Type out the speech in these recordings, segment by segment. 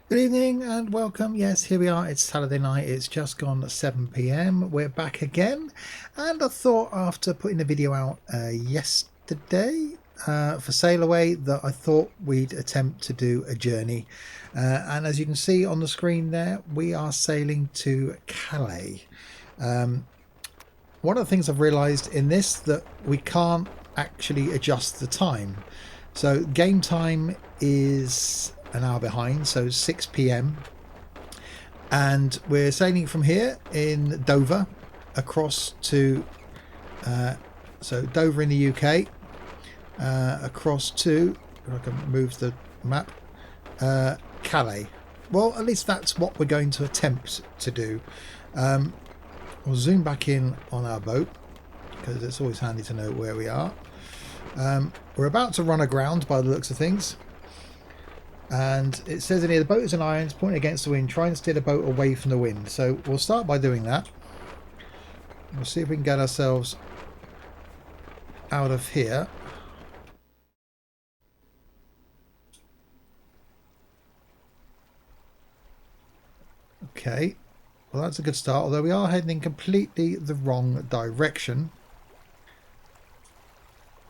Good evening and welcome. Yes, here we are. It's Saturday night. It's just gone 7 p.m. We're back again. And I thought after putting the video out yesterday for Sailaway that I thought we'd attempt to do a journey. And as you can see on the screen there, we are sailing to Calais. One of the things I've realised in this that we can't actually adjust the time. So game time is an hour behind, so 6 p.m. and we're sailing from here in Dover across to so Dover in the UK, across to, if I can move the map, Calais. Well, at least that's what we're going to attempt to do. We'll zoom back in on our boat because it's always handy to know where we are. We're about to run aground by the looks of things. And it says in here, the boat is in irons, pointing against the wind, trying to steer the boat away from the wind. So we'll start by doing that. We'll see if we can get ourselves out of here. Okay, well that's a good start, although we are heading in completely the wrong direction.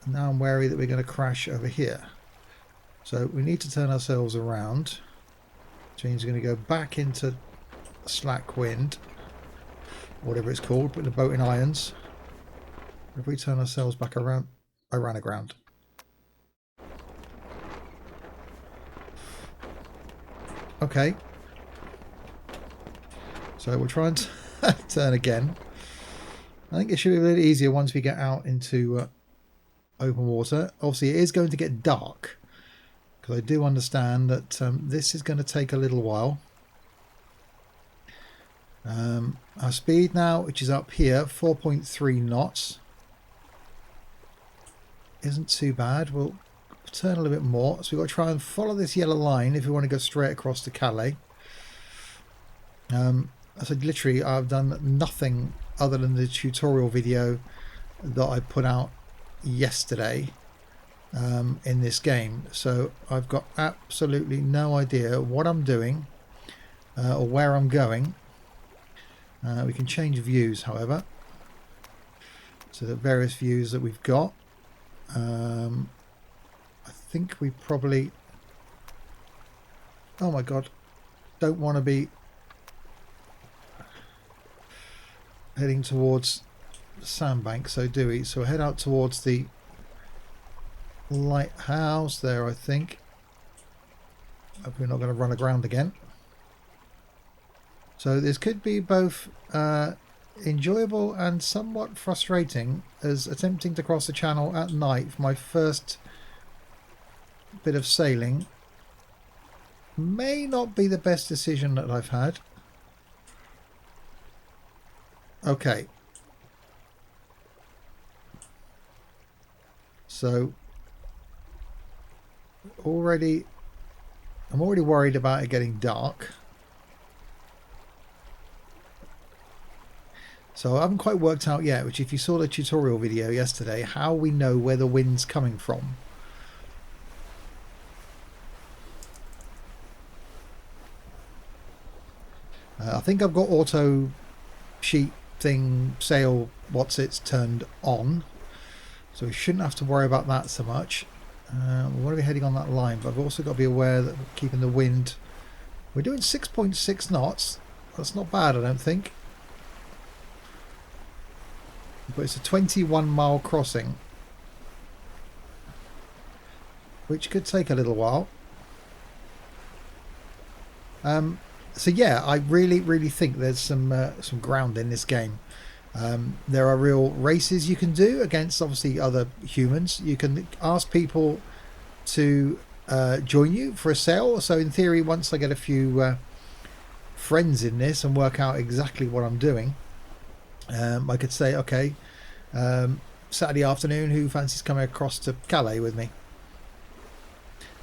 And now I'm wary that we're going to crash over here. So we need to turn ourselves around, which means we're going to go back into slack wind, whatever it's called, put the boat in irons. If we turn ourselves back around, I ran aground. Okay. So we'll try and turn again. I think it should be a little easier once we get out into open water. Obviously, it is going to get dark, because I do understand that this is going to take a little while. Our speed now, which is up here, 4.3 knots, isn't too bad. We'll turn a little bit more. So we've got to try and follow this yellow line if we want to go straight across to Calais. I said literally I've done nothing other than the tutorial video that I put out yesterday in this game, so I've got absolutely no idea what I'm doing or where I'm going. We can change views, however, so the various views that we've got. I think we probably, oh my god, don't want to be heading towards the sandbank, so do we? So we'll head out towards the lighthouse there, I think. Hope we're not going to run aground again. So this could be both enjoyable and somewhat frustrating, as attempting to cross the channel at night for my first bit of sailing may not be the best decision that I've had. Okay. So I'm already worried about it getting dark. So I haven't quite worked out yet, which if you saw the tutorial video yesterday, how we know where the wind's coming from. I think I've got auto sheet thing, sail, what's it's turned on. So we shouldn't have to worry about that so much. We want to be heading on that line, but I've also got to be aware that we're keeping the wind. We're doing 6.6 knots. That's not bad, I don't think. But it's a 21-mile crossing, which could take a little while. So yeah, I really think there's some ground in this game. There are real races you can do against, obviously, other humans. You can ask people to join you for a sail. So in theory, once I get a few friends in this and work out exactly what I'm doing, I could say, okay, Saturday afternoon, who fancies coming across to Calais with me?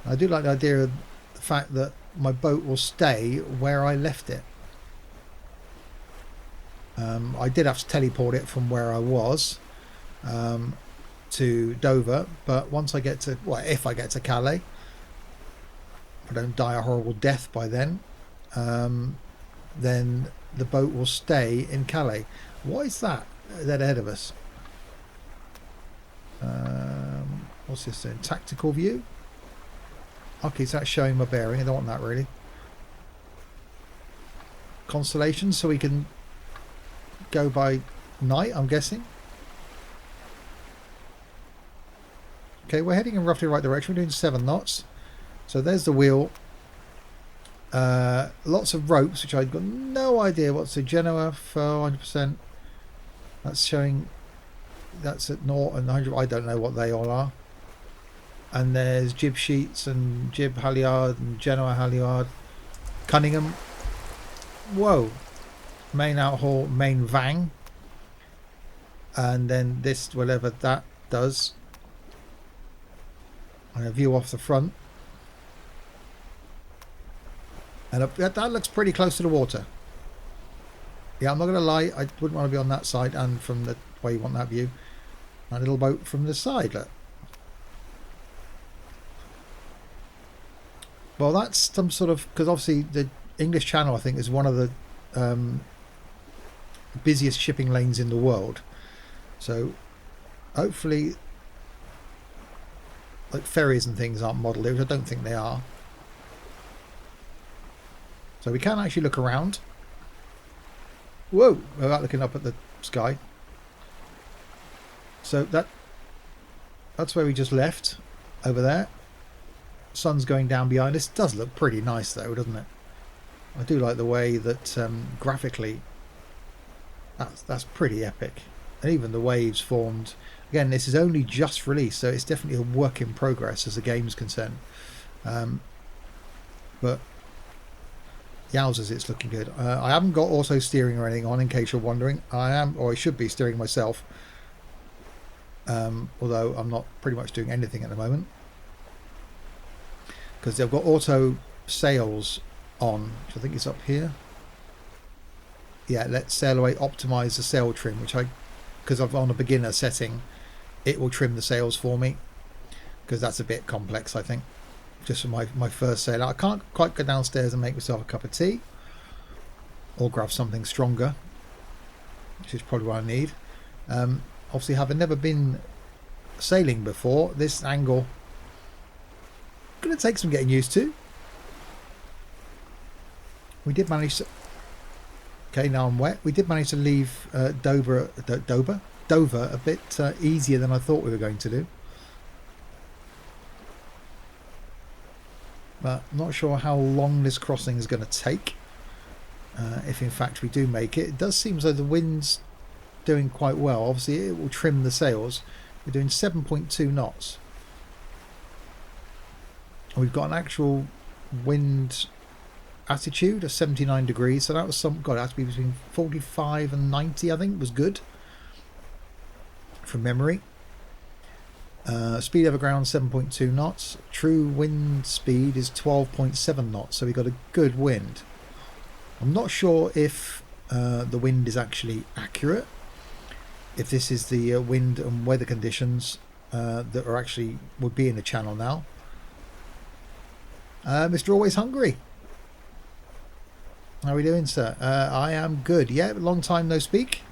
I do like the idea of the fact that my boat will stay where I left it. I did have to teleport it from where I was to Dover, but once I get to, well, if I get to Calais, if I don't die a horrible death by then the boat will stay in Calais. What is that ahead of us? What's this doing? Tactical view. Okay, so that's showing my bearing. I don't want that really. Constellation, so we can go by night, I'm guessing. Okay, we're heading in roughly the right direction. We're doing 7 knots. So there's the wheel. Lots of ropes, which I've got no idea what's the Genoa for 100%. That's showing that's at 0 and 100. I don't know what they all are. And there's jib sheets and jib halyard and Genoa halyard. Cunningham. Whoa. Main outhaul, main vang. And then this, whatever that does. And a view off the front. And that looks pretty close to the water. Yeah, I'm not going to lie. I wouldn't want to be on that side and from the way you want that view. A little boat from the side, look. Well, that's some sort of... Because obviously the English Channel, I think, is one of the busiest shipping lanes in the world. So hopefully... like ferries and things aren't modelled here, which I don't think they are. So we can actually look around. Whoa! Without looking up at the sky. So that's where we just left. Over there. Sun's going down behind us. It does look pretty nice though, doesn't it? I do like the way that graphically that's pretty epic. And even the waves formed. Again, this is only just released, so it's definitely a work in progress as the game's concerned. But yowzers, it's looking good. I haven't got auto steering or anything on, in case you're wondering. I am, or I should be, steering myself. Although I'm not pretty much doing anything at the moment. Because they've got auto sails on, which I think is up here. Yeah, let Sailaway optimize the sail trim, which because I'm on a beginner setting, it will trim the sails for me. Because that's a bit complex, I think. Just for my first sail. I can't quite go downstairs and make myself a cup of tea. Or grab something stronger. Which is probably what I need. Obviously, having never been sailing before, this angle going to take some getting used to. We did manage to... Okay, now I'm wet. We did manage to leave Dover a bit easier than I thought we were going to do. But I'm not sure how long this crossing is going to take. If in fact we do make it. It does seem as though the wind's doing quite well. Obviously it will trim the sails. We're doing 7.2 knots. We've got an actual wind attitude of 79 degrees, so that was some... God, it had to be between 45 and 90, I think, was good from memory. Speed over ground 7.2 knots. True wind speed is 12.7 knots, so we've got a good wind. I'm not sure if the wind is actually accurate, if this is the wind and weather conditions that are actually would be in the channel now. Mr. Always Hungry, how are we doing, sir? I am good. Yeah, long time no speak.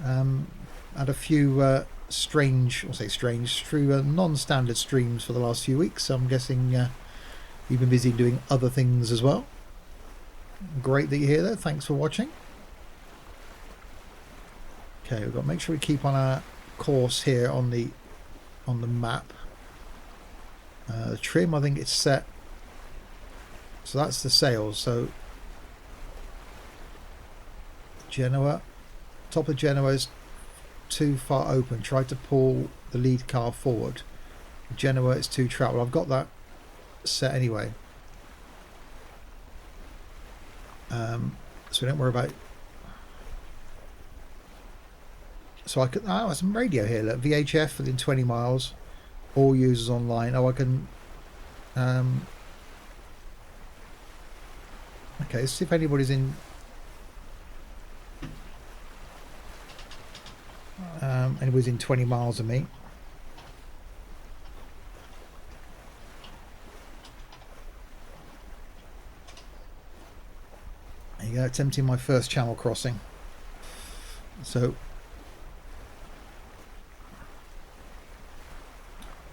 Had a few strange, I'll say strange, through non-standard streams for the last few weeks, so I'm guessing you've been busy doing other things as well. Great that you're here though, thanks for watching. Okay, we've got to make sure we keep on our course here on the map. The trim, I think it's set, so that's the sails. So Genoa, top of Genoa is too far open. Try to pull the lead car forward. Genoa is too trapped. Well, I've got that set anyway, so don't worry about it. So I could... Oh, there's some radio here. Look, VHF within 20 miles. All users online. Oh, I can... Okay, let's see if anybody's in... anybody's in 20 miles of me. There you go, attempting my first channel crossing. So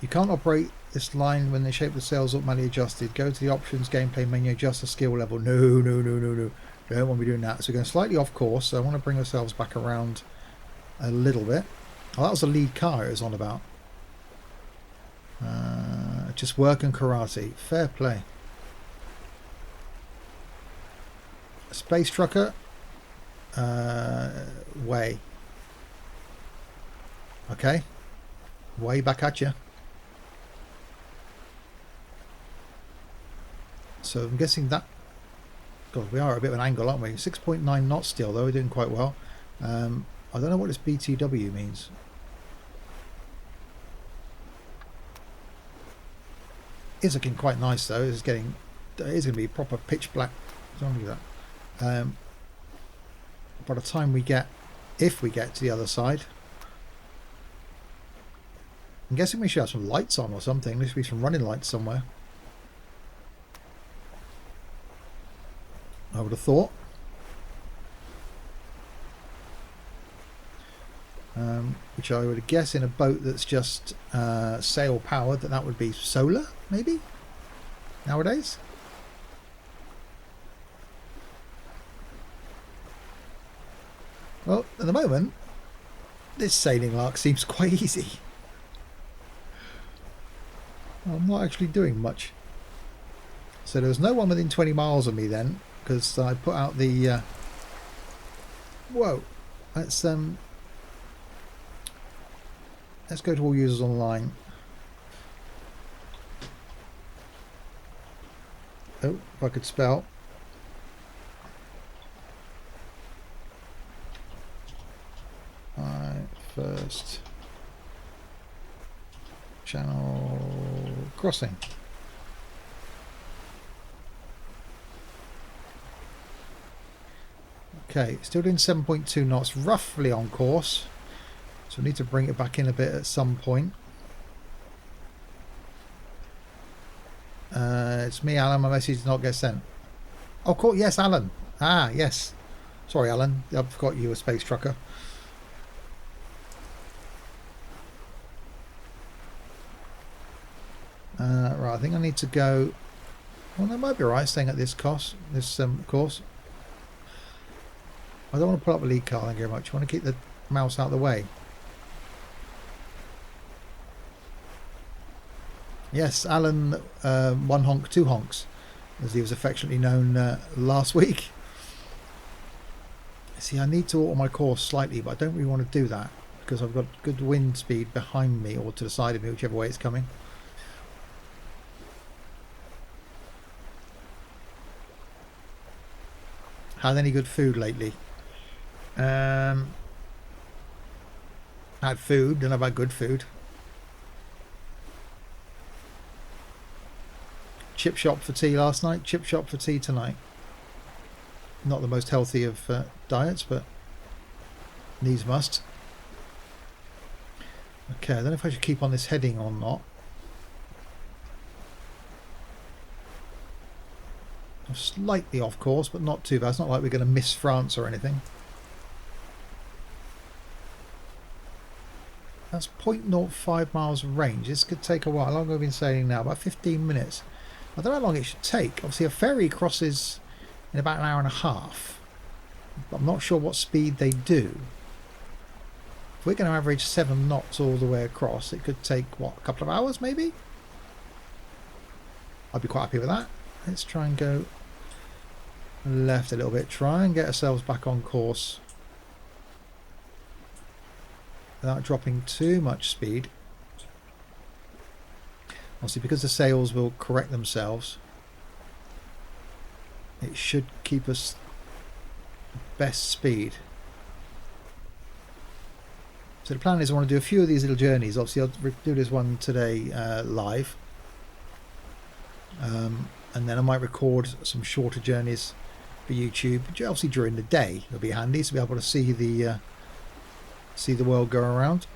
you can't operate this line when the shape of the sails is automatically adjusted. Go to the options gameplay menu, adjust the skill level. No, no, no, no, no. Don't want to be doing that. So we're going slightly off course. So I want to bring ourselves back around a little bit. Oh, that was the lead car it was on about. Just work and karate. Fair play. Space trucker. Way. Okay. Way back at you. So I'm guessing that... God, we are at a bit of an angle, aren't we? 6.9 knots still, though. We're doing quite well. I don't know what this BTW means. It's looking quite nice, though. It is going to be proper pitch black. Don't do that. By the time we get... If we get to the other side... I'm guessing we should have some lights on or something. There should be some running lights somewhere. I would have thought. Which I would guess in a boat that's just sail powered, that would be solar, maybe? Nowadays? Well, at the moment, this sailing lark seems quite easy. I'm not actually doing much. So there's no one within 20 miles of me then, because I put out the... Whoa! Let's go to all users online. Oh, if I could spell. My first channel crossing. Okay, still doing 7.2 knots, roughly on course. So we need to bring it back in a bit at some point. It's me, Alan. My message did not get sent. Oh, cool. Yes, Alan. Ah, yes. Sorry, Alan. I forgot you were a space trucker. Right, I think I need to go... Well, that might be right, staying at this course. Course. I don't want to pull up a lead car, thank you very much. I want to keep the mouse out of the way. Yes, Alan, one honk, two honks, as he was affectionately known last week. See, I need to alter my course slightly, but I don't really want to do that because I've got good wind speed behind me or to the side of me, whichever way it's coming. Had any good food lately? Had food, don't know about good food. Chip shop for tea last night, chip shop for tea tonight. Not the most healthy of diets, but needs must. Okay, I don't know if I should keep on this heading or not. I'm slightly off course, but not too bad. It's not like we're going to miss France or anything. That's 0.05 miles of range. This could take a while. How long have we been sailing now? About 15 minutes. I don't know how long it should take. Obviously, a ferry crosses in about an hour and a half. But I'm not sure what speed they do. If we're going to average 7 knots all the way across, it could take, what, a couple of hours maybe? I'd be quite happy with that. Let's try and go left a little bit. Try and get ourselves back on course without dropping too much speed. Obviously, because the sails will correct themselves, it should keep us best speed. So the plan is I want to do a few of these little journeys. Obviously, I'll do this one today live. And then I might record some shorter journeys for YouTube. Obviously during the day it'll be handy to be able to see the world go around.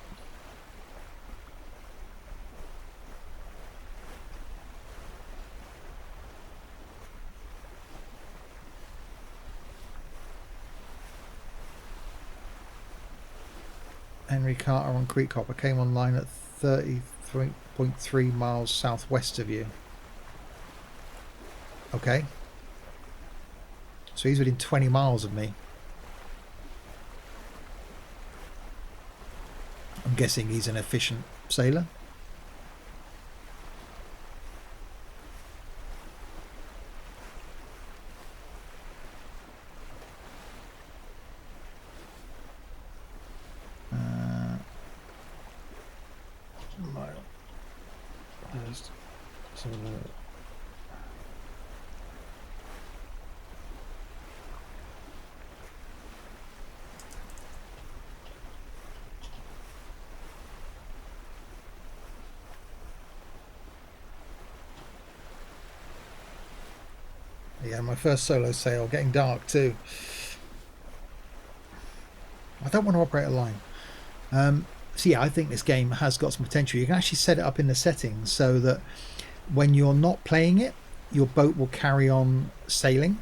Henry Carter on Creek Hopper came online at 33.3 miles southwest of you. Okay. So he's within 20 miles of me. I'm guessing he's an efficient sailor. Yeah, my first solo sail, getting dark too. I don't want to operate a line. So yeah, I think this game has got some potential. You can actually set it up in the settings so that when you're not playing it, your boat will carry on sailing,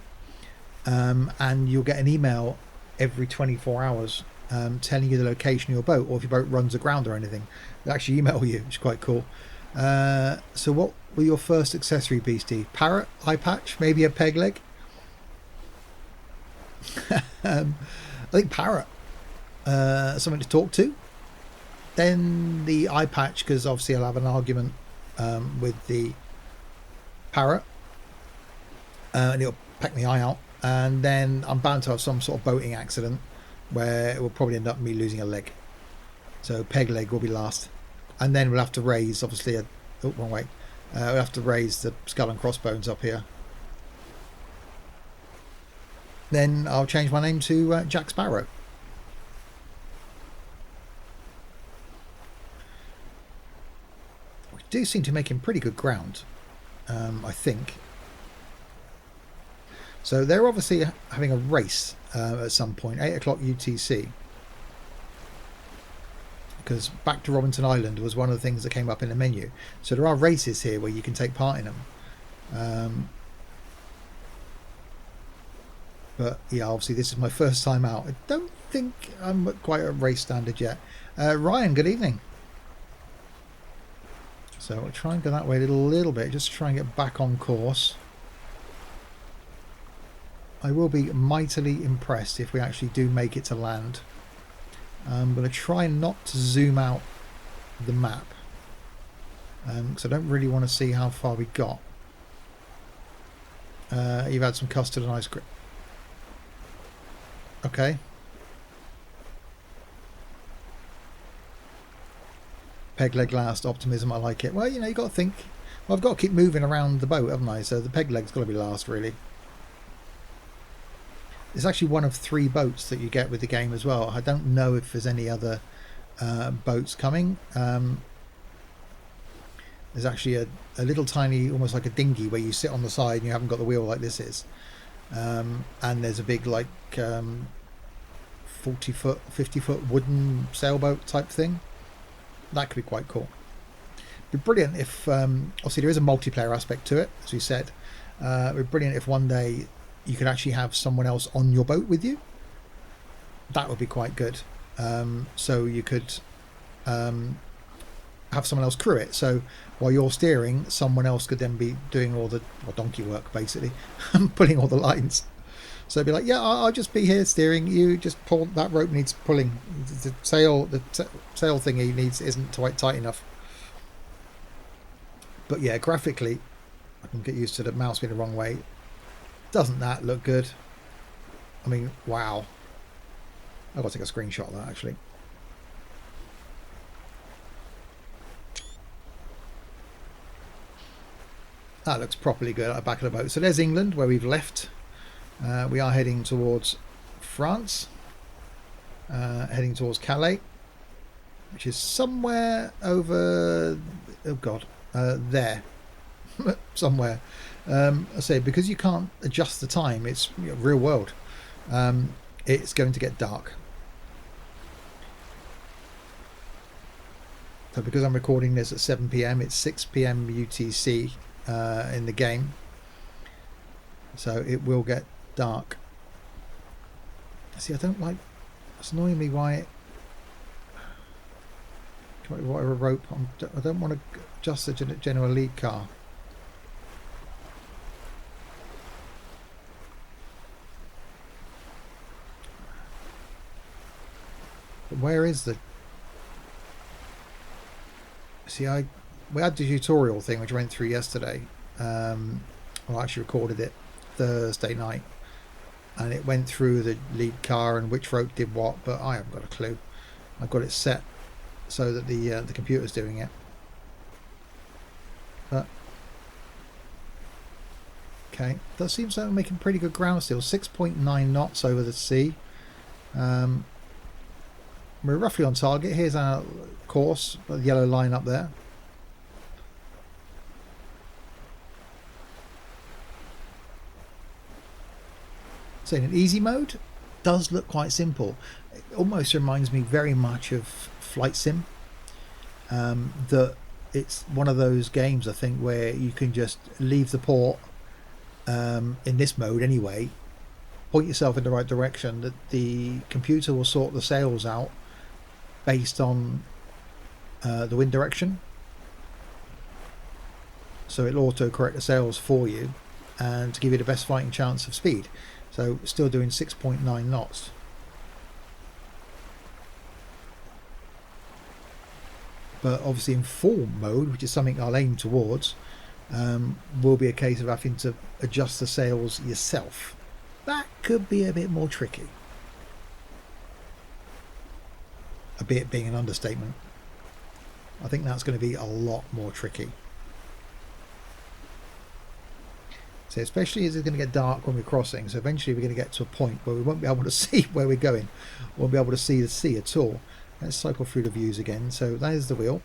and you'll get an email every 24 hours telling you the location of your boat, or if your boat runs aground or anything, they'll actually email you, which is quite cool. So what were your first accessory, Beastie? Parrot, eye patch, maybe a peg leg? I think parrot. Something to talk to. Then the eye patch, because obviously I'll have an argument with the parrot, and it'll peck my eye out, and then I'm bound to have some sort of boating accident where it will probably end up me losing a leg. So peg leg will be last, and then we'll have to raise, obviously, wrong way. We'll have to raise the skull and crossbones up here. Then I'll change my name to Jack Sparrow. We do seem to be making pretty good ground, I think. So they're obviously having a race at some point, 8 o'clock UTC. Because back to Robinson Island was one of the things that came up in the menu. So there are races here where you can take part in them. But yeah, obviously this is my first time out. I don't think I'm at quite a race standard yet. Ryan, good evening. So I'll try and go that way a little bit, just to try and get back on course. I will be mightily impressed if we actually do make it to land. I'm going to try not to zoom out the map, because I don't really want to see how far we got. You've had some custard and ice cream. Okay. Peg leg last, optimism, I like it. Well, you know, you've got to think. Well, I've got to keep moving around the boat, haven't I? So the peg leg's got to be last, really. It's actually one of 3 boats that you get with the game as well. I don't know if there's any other boats coming. There's actually a little tiny, almost like a dinghy, where you sit on the side and you haven't got the wheel like this is. And there's a big, like, 40-foot, 50-foot wooden sailboat type thing. That could be quite cool. It'd be brilliant if, obviously there is a multiplayer aspect to it, as we said. It'd be brilliant if one day you could actually have someone else on your boat with you. That would be quite good. So you could have someone else crew it. So while you're steering, someone else could then be doing all the donkey work, basically, pulling all the lines. So it'd be like, yeah, I'll just be here steering. You just pull that rope needs pulling. The sail thingy needs isn't quite tight enough. But yeah, graphically, I can get used to the mouse being the wrong way. Doesn't that look good? I mean, wow. I've got to take a screenshot of that, actually. That looks properly good at the back of the boat. So there's England, where we've left. We are heading towards France. Heading towards Calais, which is somewhere over... Oh, God. There. Somewhere. I say, because you can't adjust the time, it's real world. It's going to get dark. So because I'm recording this at 7 PM, it's 6 PM UTC in the game. So it will get dark. See, I don't like... It's annoying me why it... whatever rope. I don't want to adjust the general lead car. But where is the... See, we had the tutorial thing which I went through yesterday. Well, I actually recorded it Thursday night, and it went through the lead car and which rope did what, but I haven't got a clue. I've got it set so that the computer's doing it. But okay, that seems like we're making pretty good ground still. 6.9 knots over the sea. We're roughly on target. Here's our course, the yellow line up there. So in an easy mode, does look quite simple. It almost reminds me very much of Flight Sim. That it's one of those games, I think, where you can just leave the port in this mode anyway, point yourself in the right direction, that the computer will sort the sails out based on the wind direction. So it'll auto correct the sails for you and to give you the best fighting chance of speed. So still doing 6.9 knots. But obviously in full mode, which is something I'll aim towards, will be a case of having to adjust the sails yourself. That could be a bit more tricky. A bit being an understatement. I think that's going to be a lot more tricky. So especially as it's going to get dark when we're crossing, so eventually we're going to get to a point where we won't be able to see where we're going. We won't be able to see the sea at all. Let's cycle through the views again. So there's the wheel.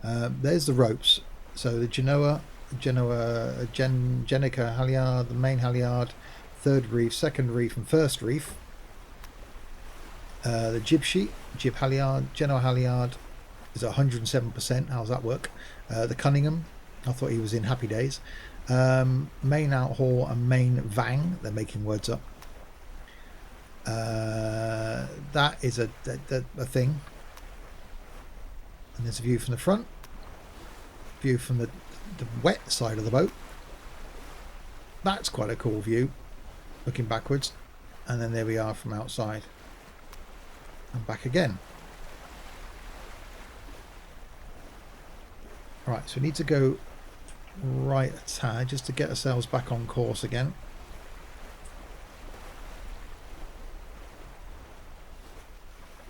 There's the ropes. So the Jenica halyard, the main halyard, third reef, second reef and first reef. The jib sheet, jib halyard, Genoa halyard is 107%. How's that work? The Cunningham, I thought he was in Happy Days. Main outhaul and main vang, they're making words up. That is a thing. And there's a view from the front, view from the wet side of the boat. That's quite a cool view, looking backwards. And then there we are from outside. And back again. Right, so we need to go right a tad just to get ourselves back on course again.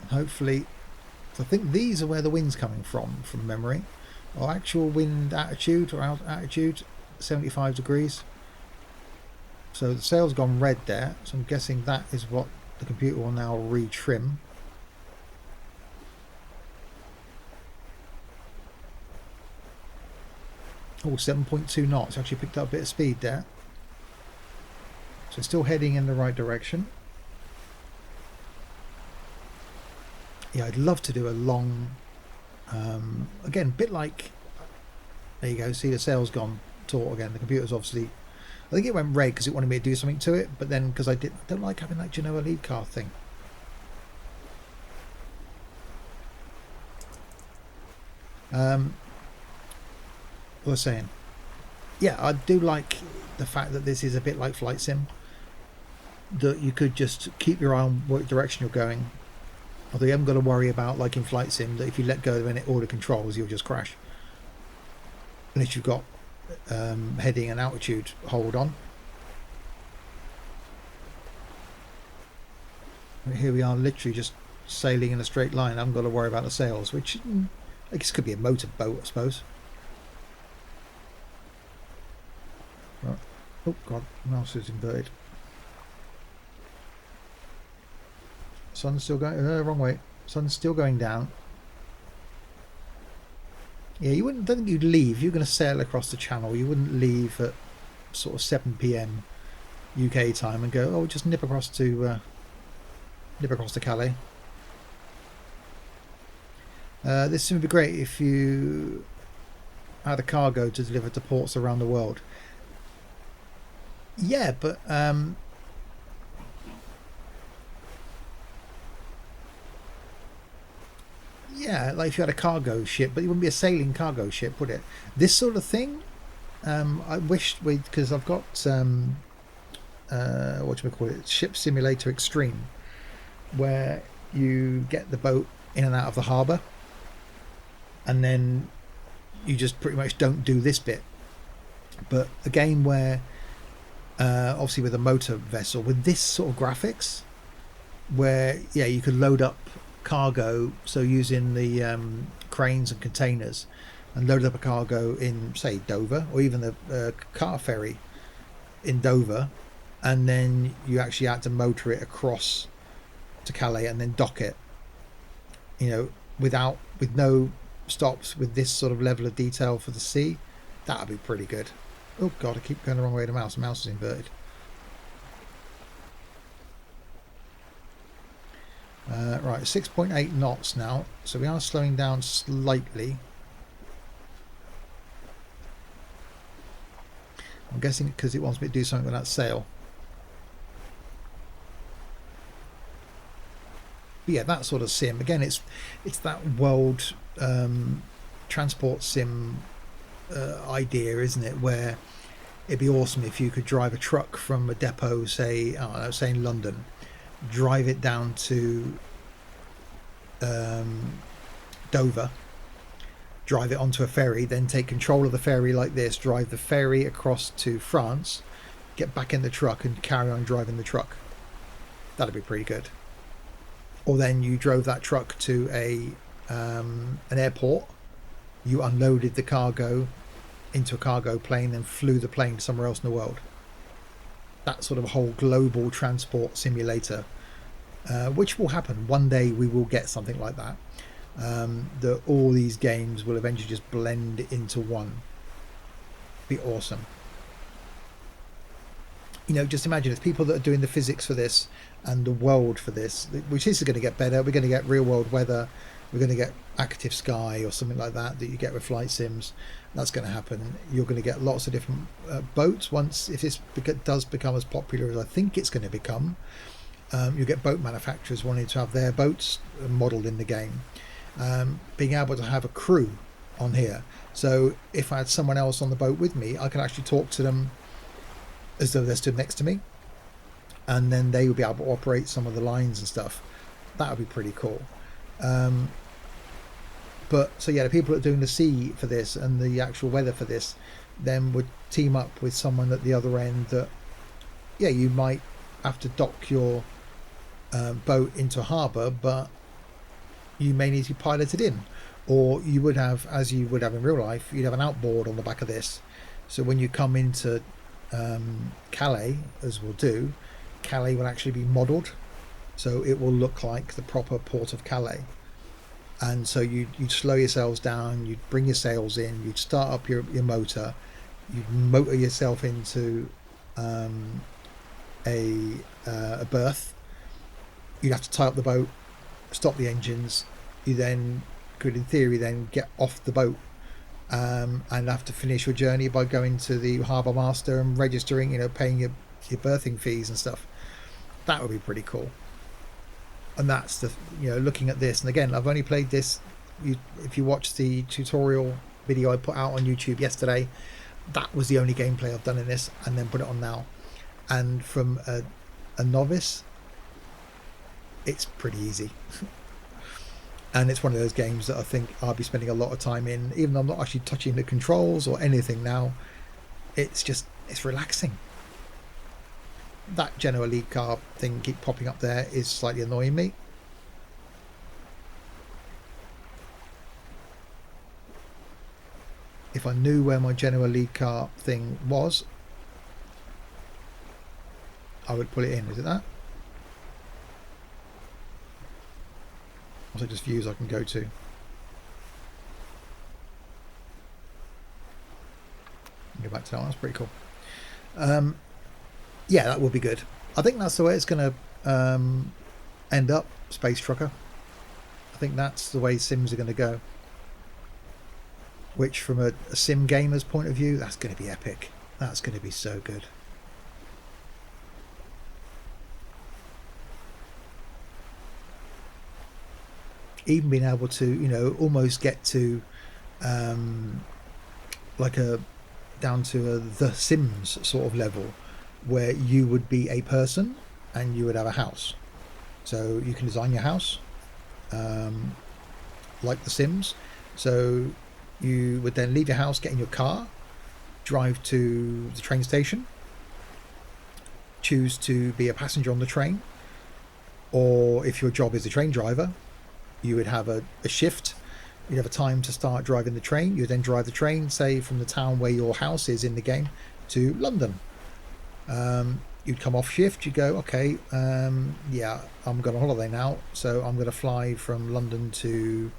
And hopefully, I think these are where the wind's coming from memory. Or actual wind attitude or altitude, 75 degrees. So the sail's gone red there, so I'm guessing that is what the computer will now retrim. Oh, 7.2 knots. Actually picked up a bit of speed there. So still heading in the right direction. Yeah, I'd love to do a long... again, a bit like... There you go, see the sail's gone taut again. The computer's obviously... I think it went red because it wanted me to do something to it, but then because I don't like having that Genoa lead car thing. What was I saying? Yeah, I do like the fact that this is a bit like Flight Sim. That you could just keep your eye on what direction you're going. Although you haven't got to worry about, like in Flight Sim, that if you let go of any auto controls, you'll just crash. Unless you've got heading and altitude hold on. Here we are, literally just sailing in a straight line. I haven't got to worry about the sails, which I guess could be a motor boat, I suppose. Right. Oh god, mouse is inverted. Sun's still going wrong way. Sun's still going down. Yeah, you wouldn't. Don't think you'd leave. You're going to sail across the channel. You wouldn't leave at sort of 7 p.m. UK time and go, oh, just nip across to Calais. This would be great if you had a cargo to deliver to ports around the world. Yeah, but Yeah, like if you had a cargo ship, but it wouldn't be a sailing cargo ship, would it? This sort of thing. I wish we, because I've got what do we call it? Ship Simulator Extreme, where you get the boat in and out of the harbour, and then you just pretty much don't do this bit. But a game where, obviously with a motor vessel, with this sort of graphics, where yeah, you could load up cargo, so using the cranes and containers, and load up a cargo in say Dover, or even the car ferry in Dover, and then you actually had to motor it across to Calais and then dock it, you know, with no stops, with this sort of level of detail for the sea. That would be pretty good. Oh god, I keep going the wrong way with the mouse. The mouse is inverted. Right, 6.8 knots now, so we are slowing down slightly. I'm guessing because it wants me to do something with that sail. But yeah, that sort of sim. Again, it's that world transport sim idea, isn't it? Where it'd be awesome if you could drive a truck from a depot, say, I don't know, say in London, drive it down to Dover, drive it onto a ferry, then take control of the ferry like this, drive the ferry across to France, get back in the truck and carry on driving the truck. That'd be pretty good. Or then you drove that truck to an airport, you unloaded the cargo into a cargo plane and flew the plane somewhere else in the world. That sort of whole global transport simulator, which will happen one day. We will get something like that. That all these games will eventually just blend into one. Be awesome. You know, just imagine if people that are doing the physics for this and the world for this, which is going to get better. We're going to get real world weather. We're going to get active sky or something like that you get with flight sims. That's going to happen. You're going to get lots of different boats once, if this does become as popular as I think it's going to become. You get boat manufacturers wanting to have their boats modelled in the game. Being able to have a crew on here. So if I had someone else on the boat with me, I can actually talk to them as though they're stood next to me, and then they would be able to operate some of the lines and stuff. That would be pretty cool. But so yeah, the people that are doing the sea for this and the actual weather for this then would team up with someone at the other end that, yeah, you might have to dock your boat into a harbour, but you may need to be piloted in. Or you would have, as you would have in real life, you'd have an outboard on the back of this. So when you come into Calais, as we'll do, Calais will actually be modelled. So it will look like the proper port of Calais. And so you'd slow yourselves down, you'd bring your sails in, you'd start up your motor, you'd motor yourself into a berth. You'd have to tie up the boat, stop the engines. You then could, in theory, then get off the boat and have to finish your journey by going to the harbour master and registering, you know, paying your berthing fees and stuff. That would be pretty cool. And that's the, you know, looking at this, and again, I've only played this. If you watch the tutorial video I put out on YouTube yesterday, that was the only gameplay I've done in this, and then put it on now. And from a novice, it's pretty easy. And it's one of those games that I think I'll be spending a lot of time in, even though I'm not actually touching the controls or anything now. It's relaxing. That Genoa lead car thing keep popping up there is slightly annoying me. If I knew where my Genoa lead car thing was, I would put it in. Is it that? Also just views I can go to. Go back to that one. That's pretty cool. Yeah, that would be good. I think that's the way it's going to end up, Space Trucker. I think that's the way Sims are going to go. Which, from a sim gamer's point of view, that's going to be epic. That's going to be so good. even being able to, you know, almost get to like a down to a The Sims sort of level, where you would be a person and you would have a house. So you can design your house like The Sims. So you would then leave your house, get in your car, drive to the train station, choose to be a passenger on the train, or if your job is a train driver, you would have a shift. You'd have a time to start driving the train. You'd then drive the train, say, from the town where your house is in the game to London. You'd come off shift. You'd go, okay, yeah, I'm going on holiday now, so I'm going to fly from London to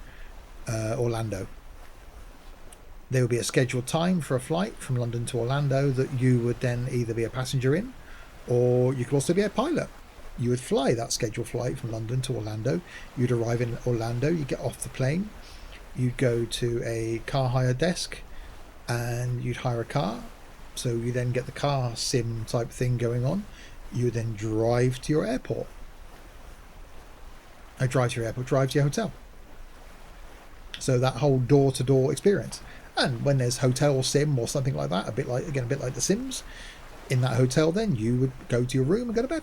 Orlando. There would be a scheduled time for a flight from London to Orlando that you would then either be a passenger in, or you could also be a pilot. You would fly that scheduled flight from London to Orlando. You'd arrive in Orlando. You get off the plane. You'd go to a car hire desk and you'd hire a car. So you then get the car sim type thing going on. You then drive to your airport. Drive to your airport, drive to your hotel. So that whole door-to-door experience. And when there's hotel sim or something like that, a bit like The Sims, in that hotel, then you would go to your room and go to bed.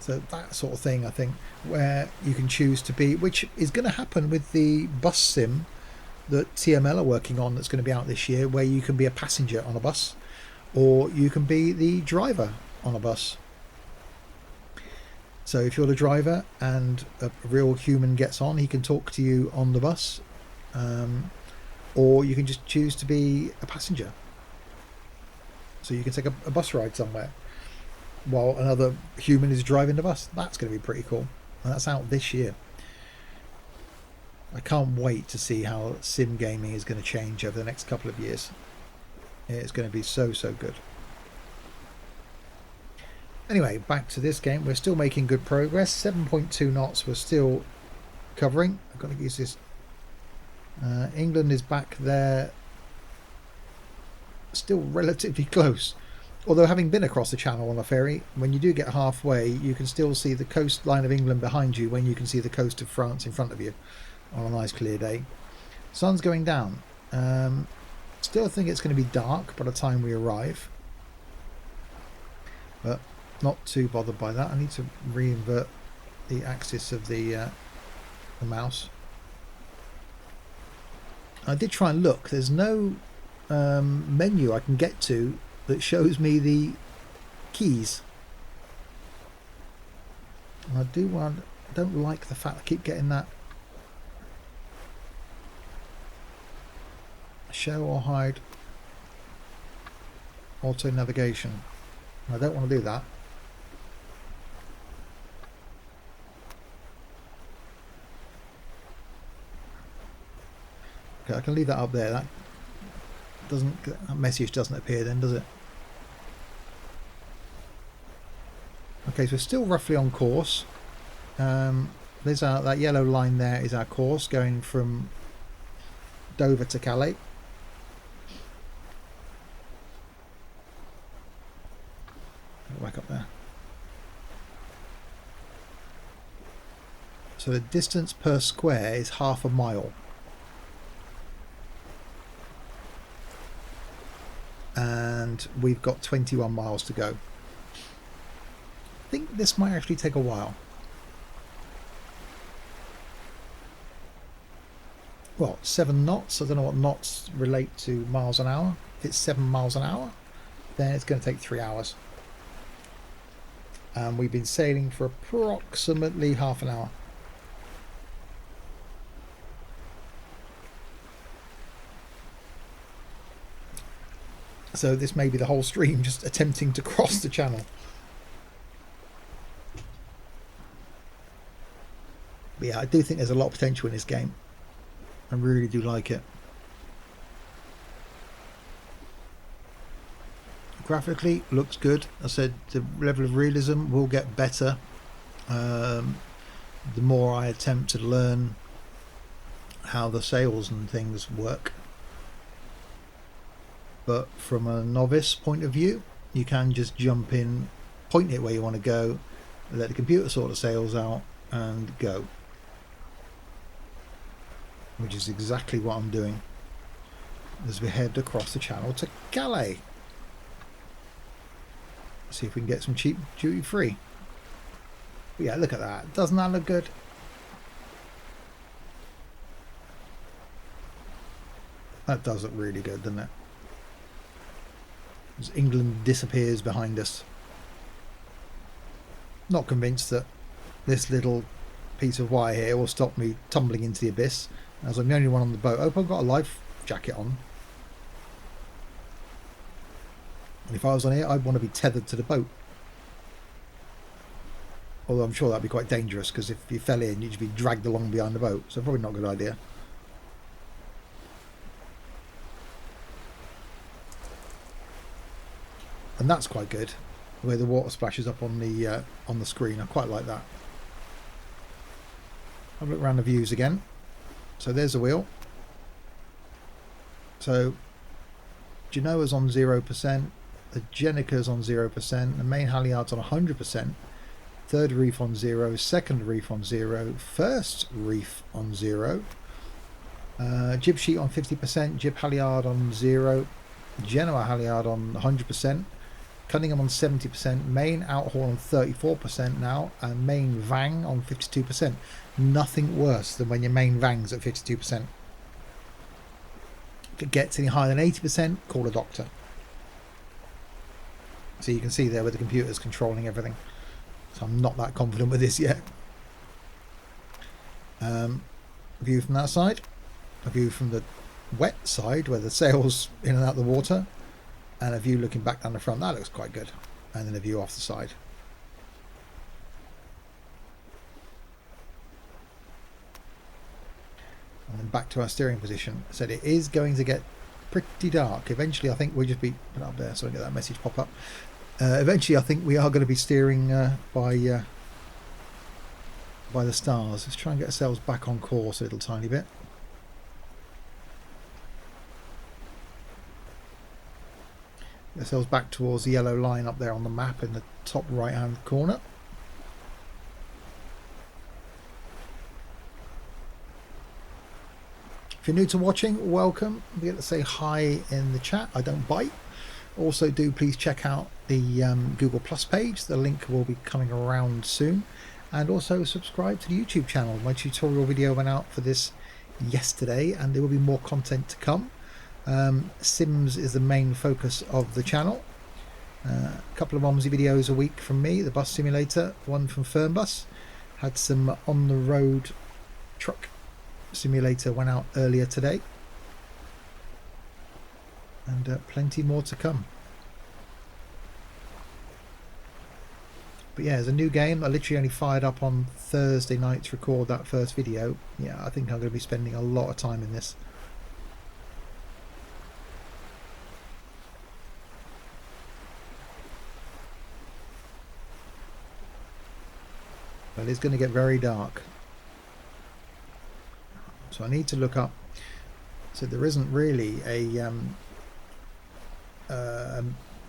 So that sort of thing, I think, where you can choose to be, which is going to happen with the bus sim that TML are working on, that's going to be out this year, where you can be a passenger on a bus, or you can be the driver on a bus. So if you're the driver and a real human gets on, he can talk to you on the bus, or you can just choose to be a passenger. So you can take a bus ride somewhere while another human is driving the bus. That's going to be pretty cool, and that's out this year. I can't wait to see how sim gaming is going to change over the next couple of years. It's going to be so good. Anyway, back to this game. We're still making good progress. 7.2 knots we're still covering. I've got to use this. England is back there, still relatively close. Although, having been across the channel on a ferry, when you do get halfway, you can still see the coastline of England behind you when you can see the coast of France in front of you on a nice clear day. Sun's going down. Still think it's going to be dark by the time we arrive, but not too bothered by that. I need to reinvert the axis of the mouse. I did try and look. There's no menu I can get to that shows me the keys. And I don't like the fact I keep getting that show or hide auto navigation. I don't want to do that. Okay, I can leave that up there. That message doesn't appear then, does it? Okay, so we're still roughly on course. There's that yellow line there is our course going from Dover to Calais. Back up there. So the distance per square is half a mile. And we've got 21 miles to go. I think this might actually take a while. Well, 7 knots. I don't know what knots relate to miles an hour. If it's 7 miles an hour, then it's going to take 3 hours. And we've been sailing for approximately half an hour. So this may be the whole stream just attempting to cross the channel. But yeah, I do think there's a lot of potential in this game. I really do like it. Graphically, looks good. I said the level of realism will get better the more I attempt to learn how the sails and things work. But from a novice point of view, you can just jump in, point it where you want to go, let the computer sort the sails out and go, which is exactly what I'm doing as we head across the channel to Calais. See if we can get some cheap duty free. But yeah, look at that. Doesn't that look good? That does look really good, doesn't it? As England disappears behind us. Not convinced that this little piece of wire here will stop me tumbling into the abyss, as I'm the only one on the boat. I hope I've got a life jacket on. And if I was on here, I'd want to be tethered to the boat. Although I'm sure that'd be quite dangerous, because if you fell in, you'd just be dragged along behind the boat. So probably not a good idea. And that's quite good, where the water splashes up on the screen. I quite like that. Have a look around the views again. So there's the wheel. So Genoa's on 0%, the Jenica's on 0%, the main halyard's on 100%, third reef on 0, second reef on 0, first reef on 0, jib sheet on 50%, jib halyard on 0, Genoa halyard on 100%, Cunningham on 70%, main outhaul on 34% now, and main vang on 52%. Nothing worse than when your main vang's at 52%. If it gets any higher than 80%, call a doctor. So you can see there where the computer's controlling everything. So I'm not that confident with this yet. View from that side, a view from the wet side where the sail's in and out of the water, and a view looking back down the front. That looks quite good. And then a view off the side. And then back to our steering position. I said it is going to get pretty dark. Eventually I think we'll just be put up there so I get that message pop up. Eventually I think we are going to be steering by the stars. Let's try and get ourselves back on course a little tiny bit. Get ourselves back towards the yellow line up there on the map in the top right hand corner. If you're new to watching, welcome. We get to say hi in the chat. I don't bite. Also do please check out the Google Plus page. The link will be coming around soon. And also subscribe to the YouTube channel. My tutorial video went out for this yesterday and there will be more content to come. Sims is the main focus of the channel. A couple of OMSI videos a week from me, the bus simulator, one from Fernbus. Had some on the road truck simulator went out earlier today. And plenty more to come. But yeah, there's a new game. I literally only fired up on Thursday night to record that first video. Yeah, I think I'm going to be spending a lot of time in this. But it's going to get very dark. So I need to look up. So there isn't really a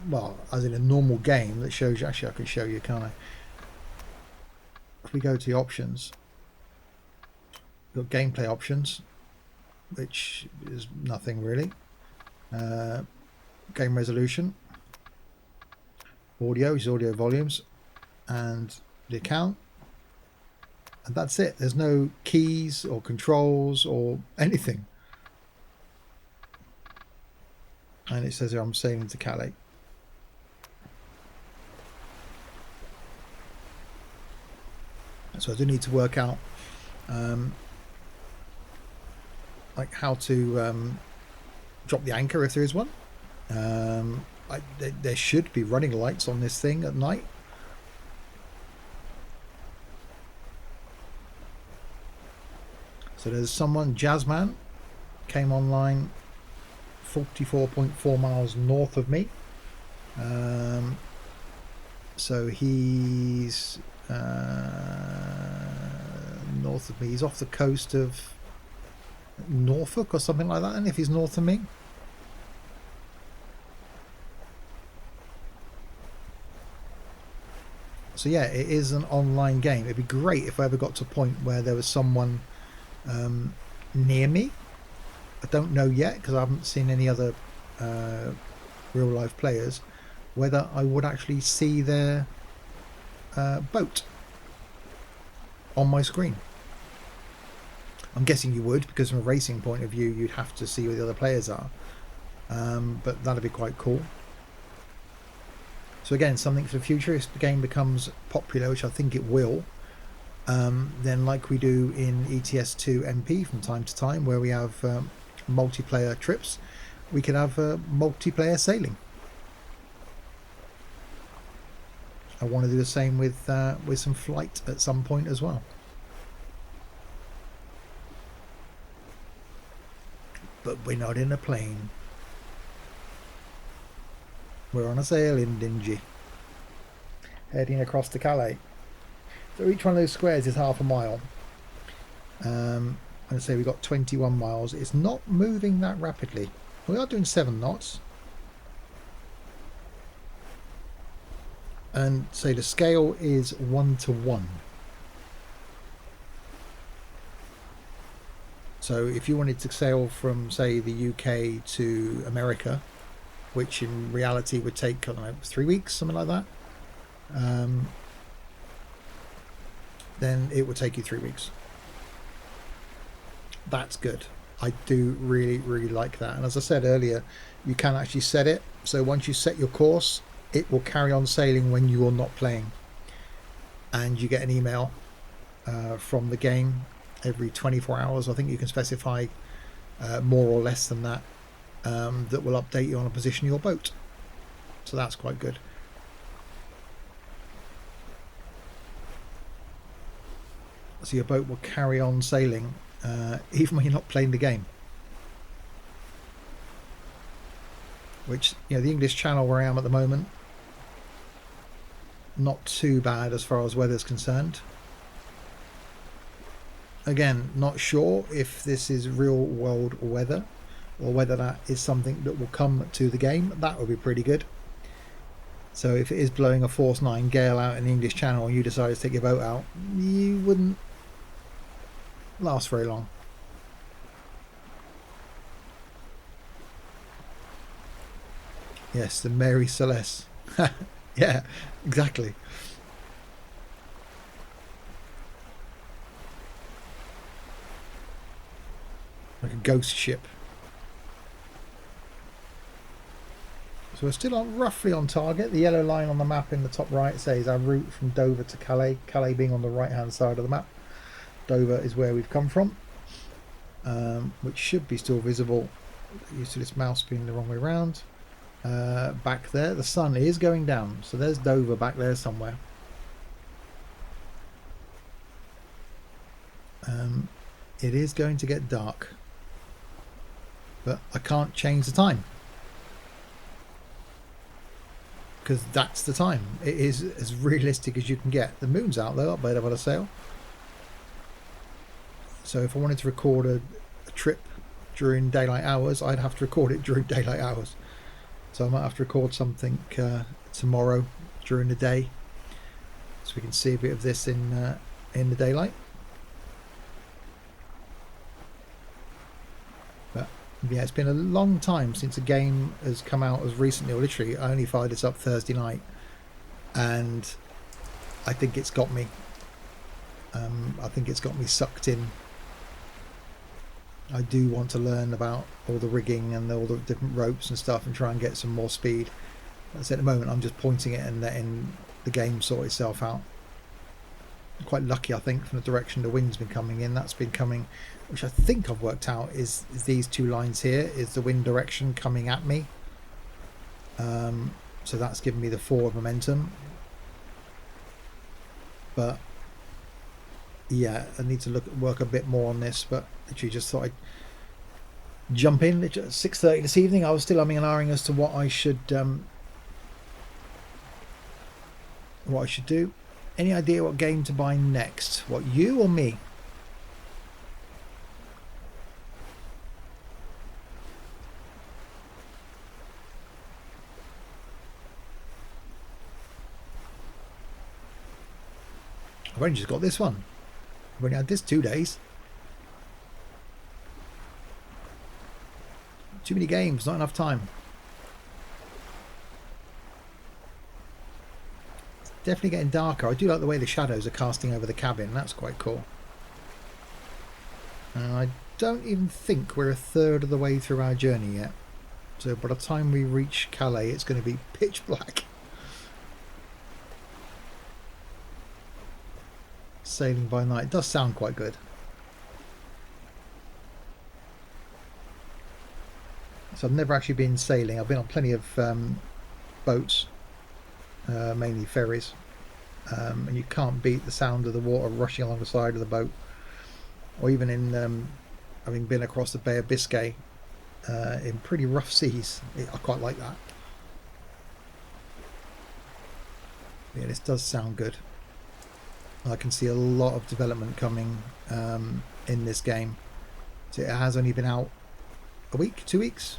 well, as in a normal game that shows you. Actually I can show you, can't I? If we go to the options, we've got gameplay options, which is nothing really. Game resolution, audio is audio volumes, and the account, and that's it. There's no keys or controls or anything. And it says here I'm sailing to Calais. So I do need to work out like how to drop the anchor if there is one. There should be running lights on this thing at night. So there's someone, Jazzman, came online 44.4 miles north of me. So he's north of me. He's off the coast of Norfolk or something like that, and if he's north of me. So yeah, it is an online game. It'd be great if I ever got to a point where there was someone near me. I don't know yet because I haven't seen any other real life players, whether I would actually see their boat on my screen. I'm guessing you would, because from a racing point of view you'd have to see where the other players are, but that'd be quite cool. So again, something for the future. If the game becomes popular, which I think it will, then like we do in ETS2 MP from time to time, where we have multiplayer trips, we could have multiplayer sailing. I want to do the same with some flight at some point as well. But we're not in a plane. We're on a sailing dinghy, heading across to Calais. So each one of those squares is half a mile. Let's say we've got 21 miles. It's not moving that rapidly. We are doing 7 knots. And say the scale is 1:1. So if you wanted to sail from, say, the UK to America, which in reality would take, I don't know, 3 weeks, something like that, then it would take you 3 weeks. That's good. I do really, really like that. And as I said earlier, you can actually set it. So once you set your course, it will carry on sailing when you're not playing. And you get an email from the game every 24 hours. I think you can specify more or less than that, that will update you on a position of your boat. So that's quite good. So your boat will carry on sailing even when you're not playing the game. Which, the English Channel where I am at the moment, not too bad as far as weather's concerned. Again, not sure if this is real world weather or whether that is something that will come to the game. That would be pretty good. So if it is blowing a force 9 gale out in the English Channel and you decide to take your boat out, you wouldn't last very long. Yes, the Mary Celeste. Yeah, exactly. Like a ghost ship. So we're still roughly on target. The yellow line on the map in the top right says our route from Dover to Calais. Calais being on the right hand side of the map. Dover is where we've come from, which should be still visible. Used to this mouse being the wrong way around. Back there, the sun is going down, so there's Dover back there somewhere. It is going to get dark, but I can't change the time because that's the time. It is as realistic as you can get. The moon's out there, up by the sail. So if I wanted to record a trip during daylight hours, I'd have to record it during daylight hours. So I might have to record something tomorrow during the day, so we can see a bit of this in the daylight. But yeah, it's been a long time since a game has come out as recently, or literally I only fired this up Thursday night, and I think it's got me. I think it's got me sucked in. I do want to learn about all the rigging and all the different ropes and stuff and try and get some more speed. As at the moment I'm just pointing it and letting the game sort itself out. I'm quite lucky, I think, from the direction the wind's been coming in. That's been coming, which I think I've worked out is these two lines here is the wind direction coming at me. So that's given me the forward momentum. But yeah, I need to work a bit more on this, but literally just thought I'd jump in. At 6:30 this evening, I was still umming and ahhing as to what I should do. Any idea what game to buy next? What, you or me? I've only just got this one. I've only had this 2 days. Too many games, not enough time. It's definitely getting darker. I do like the way the shadows are casting over the cabin. That's quite cool. And I don't even think we're a third of the way through our journey yet. So by the time we reach Calais, it's going to be pitch black. Sailing by night. It does sound quite good. So I've never actually been sailing. I've been on plenty of boats, mainly ferries. And you can't beat the sound of the water rushing along the side of the boat. Or even in having been across the Bay of Biscay in pretty rough seas. I quite like that. Yeah, this does sound good. I can see a lot of development coming in this game. So it has only been out a week, 2 weeks.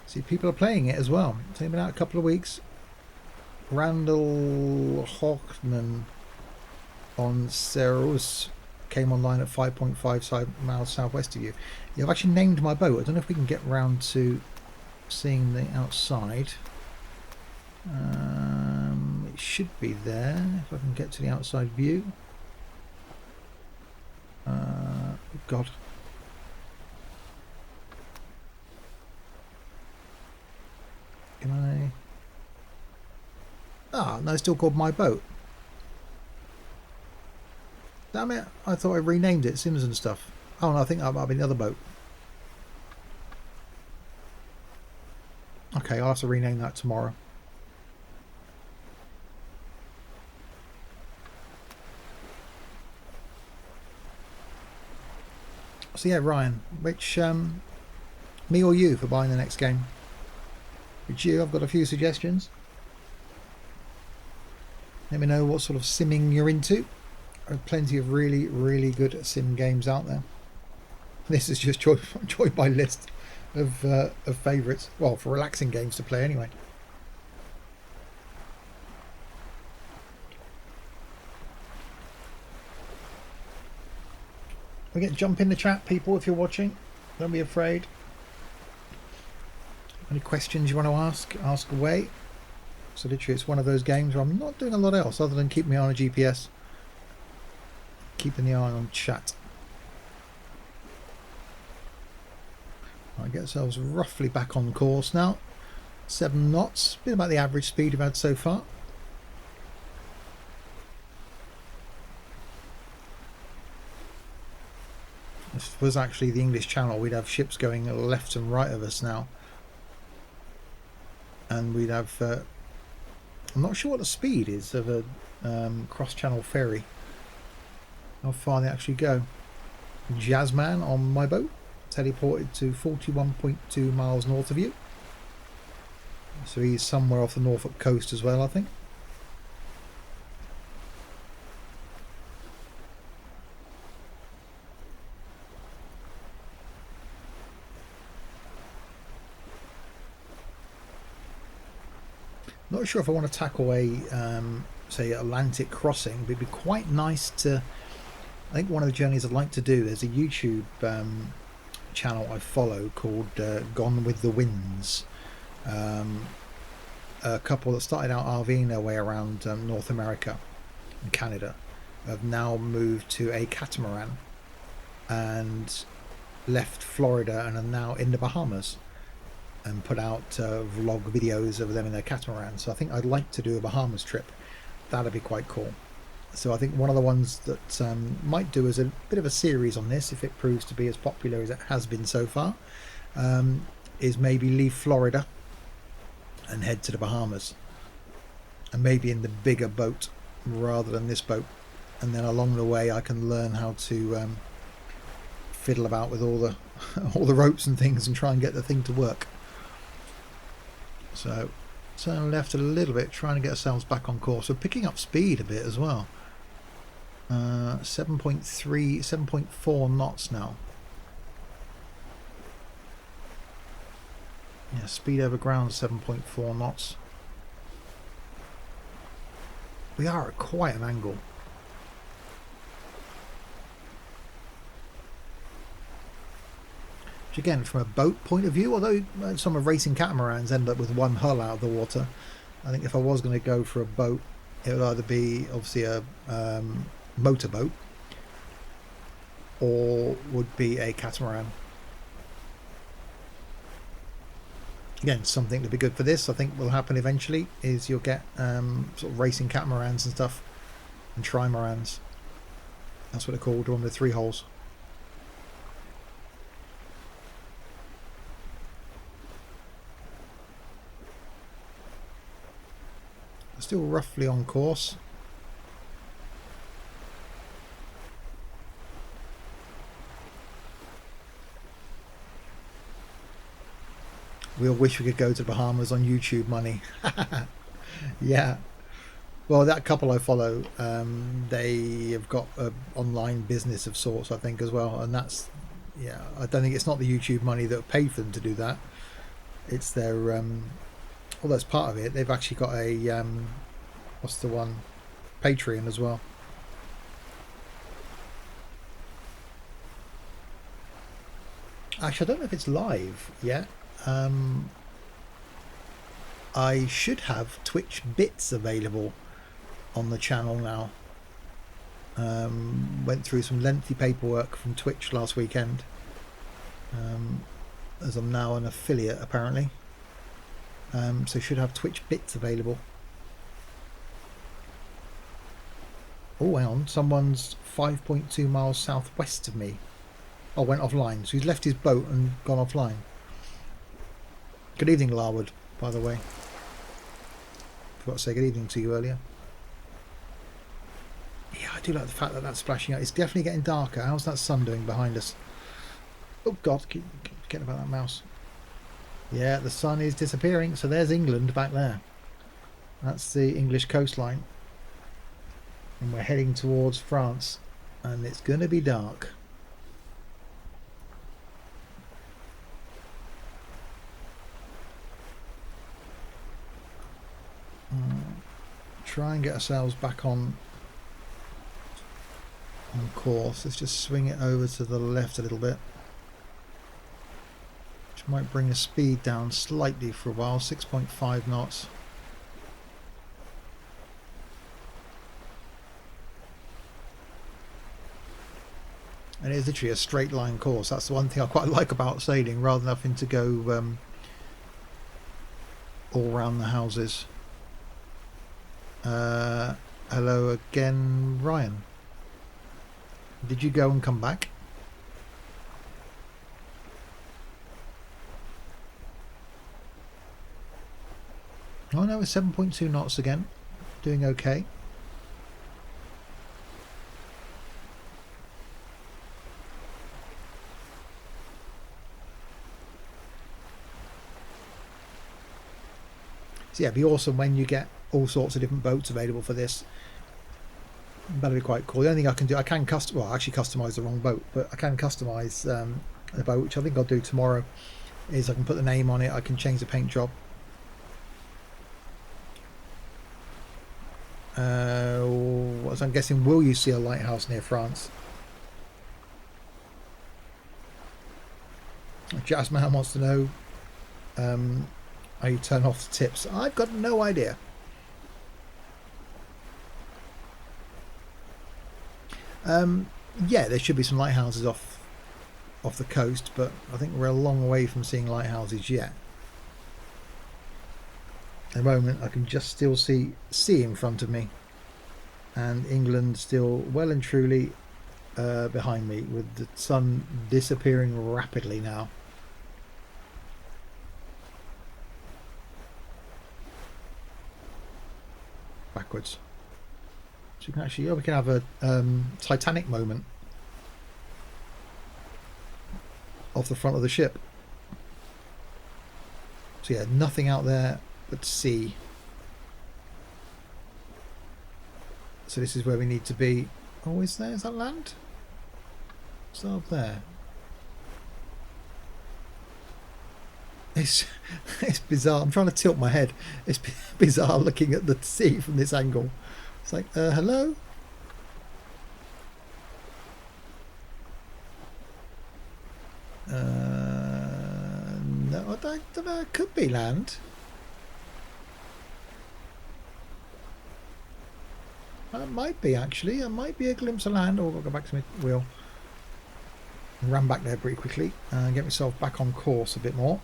See, people are playing it as well. It's only been out a couple of weeks. Randall Hochman on Ceros came online at 5.5 miles southwest of you. Yeah, I've actually named my boat. I don't know if we can get round to seeing the outside. It should be there if I can get to the outside view. God. Can I? Ah, no, it's still called My Boat. Damn it, I thought I renamed it Sims and Stuff. Oh no, I think that might be the other boat. Okay, I'll have to rename that tomorrow. So yeah, Ryan, which me or you for buying the next game? Which you? I've got a few suggestions. Let me know what sort of simming you're into. There are plenty of really, really good sim games out there. This is just joined my list of favourites. Well, for relaxing games to play anyway. We get jump in the chat, people, if you're watching. Don't be afraid. Any questions you want to ask away. So literally it's one of those games where I'm not doing a lot else other than keeping my eye on a GPS. Keeping the eye on chat. Right, get ourselves roughly back on course now. 7 knots. Been about the average speed we've had so far. This was actually the English Channel. We'd have ships going left and right of us now. And we'd have... I'm not sure what the speed is of a cross-channel ferry. How far they actually go. Jazzman on my boat. Teleported to 41.2 miles north of you. So he's somewhere off the Norfolk coast as well, I think. Not sure if I want to tackle a say Atlantic crossing, but it'd be quite nice to... I think one of the journeys I'd like to do, there's a YouTube channel I follow called Gone with the Winds. A couple that started out RVing their way around North America and Canada have now moved to a catamaran and left Florida and are now in the Bahamas and put out vlog videos of them in their catamaran. So I think I'd like to do a Bahamas trip. That'd be quite cool. So I think one of the ones that might do as a bit of a series on this, if it proves to be as popular as it has been so far, is maybe leave Florida and head to the Bahamas, and maybe in the bigger boat rather than this boat, and then along the way I can learn how to fiddle about with all the all the ropes and things and try and get the thing to work. So turn left a little bit, trying to get ourselves back on course. We're picking up speed a bit as well. 7.3, 7.4 knots now. Yeah, speed over ground 7.4 knots. We are at quite an angle. Which again, from a boat point of view, although some of racing catamarans end up with one hull out of the water, I think if I was going to go for a boat, it would either be obviously a motorboat or would be a catamaran. Again, something to be good for this, I think will happen eventually, is you'll get sort of racing catamarans and stuff, and trimarans. That's what they're called, the one with 3 holes. Still roughly on course. We all wish we could go to the Bahamas on YouTube money. Yeah. Well, that couple I follow, they have got an online business of sorts, I think, as well. And that's, yeah, I don't think it's not the YouTube money that paid for them to do that. It's their, well, that's part of it. They've actually got a, what's the one? Patreon as well. Actually, I don't know if it's live yet. I should have Twitch bits available on the channel now. Went through some lengthy paperwork from Twitch last weekend, as I'm now an affiliate apparently. So should have Twitch bits available. Oh, hang on, someone's 5.2 miles southwest of me. Oh, went offline, so he's left his boat and gone offline. Good evening, Larwood, by the way. Forgot to say good evening to you earlier. Yeah, I do like the fact that that's splashing out. It's definitely getting darker. How's that sun doing behind us? Oh God, keep forgetting about that mouse. Yeah, the sun is disappearing. So there's England back there. That's the English coastline. And we're heading towards France. And it's going to be dark. Try and get ourselves back on course. Let's just swing it over to the left a little bit, which might bring the speed down slightly for a while. 6.5 knots. And it is literally a straight line course. That's the one thing I quite like about sailing, rather than having to go all around the houses. Hello again, Ryan. Did you go and come back? Oh no, it's 7.2 knots again. Doing okay. So yeah, it'd be awesome when you get all sorts of different boats available for this. That'd be quite cool. The only thing I can do, I can actually customize the wrong boat, but I can customize the boat, which I think I'll do tomorrow. Is I can put the name on it, I can change the paint job. What I'm guessing, will you see a lighthouse near France? Jasmine wants to know how you turn off the tips. I've got no idea. Yeah, there should be some lighthouses off the coast, but I think we're a long way from seeing lighthouses yet. At the moment, I can just still see sea in front of me, and England still well and truly behind me, with the sun disappearing rapidly now. Backwards. So you can actually, we can have a Titanic moment off the front of the ship. So yeah, nothing out there but sea. So this is where we need to be. Oh, is that land? Is that up there? It's it's bizarre. I'm trying to tilt my head. It's bizarre looking at the sea from this angle. It's like, hello? No, I don't know. It could be land. It might be, actually. It might be a glimpse of land. Oh, I'll go back to my wheel. Ran back there pretty quickly and get myself back on course a bit more.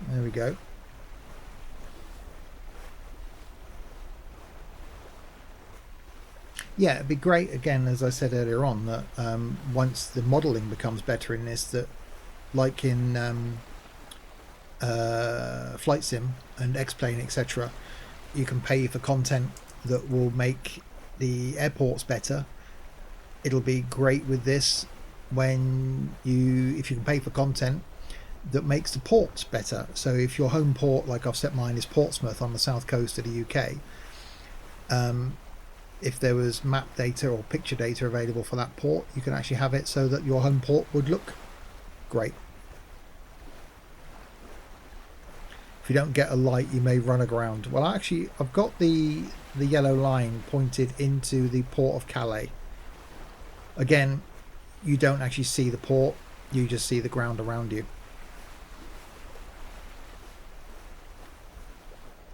There we go. Yeah, it'd be great, again, as I said earlier on, that once the modelling becomes better in this, that like in Flight Sim and X-Plane, etc., you can pay for content that will make the airports better. It'll be great with this when if you can pay for content that makes the ports better. So if your home port, like I've set mine, is Portsmouth on the south coast of the UK, if there was map data or picture data available for that port, you can actually have it so that your home port would look great. If you don't get a light, you may run aground. Well, actually, I've got the yellow line pointed into the port of Calais. Again, you don't actually see the port, you just see the ground around you.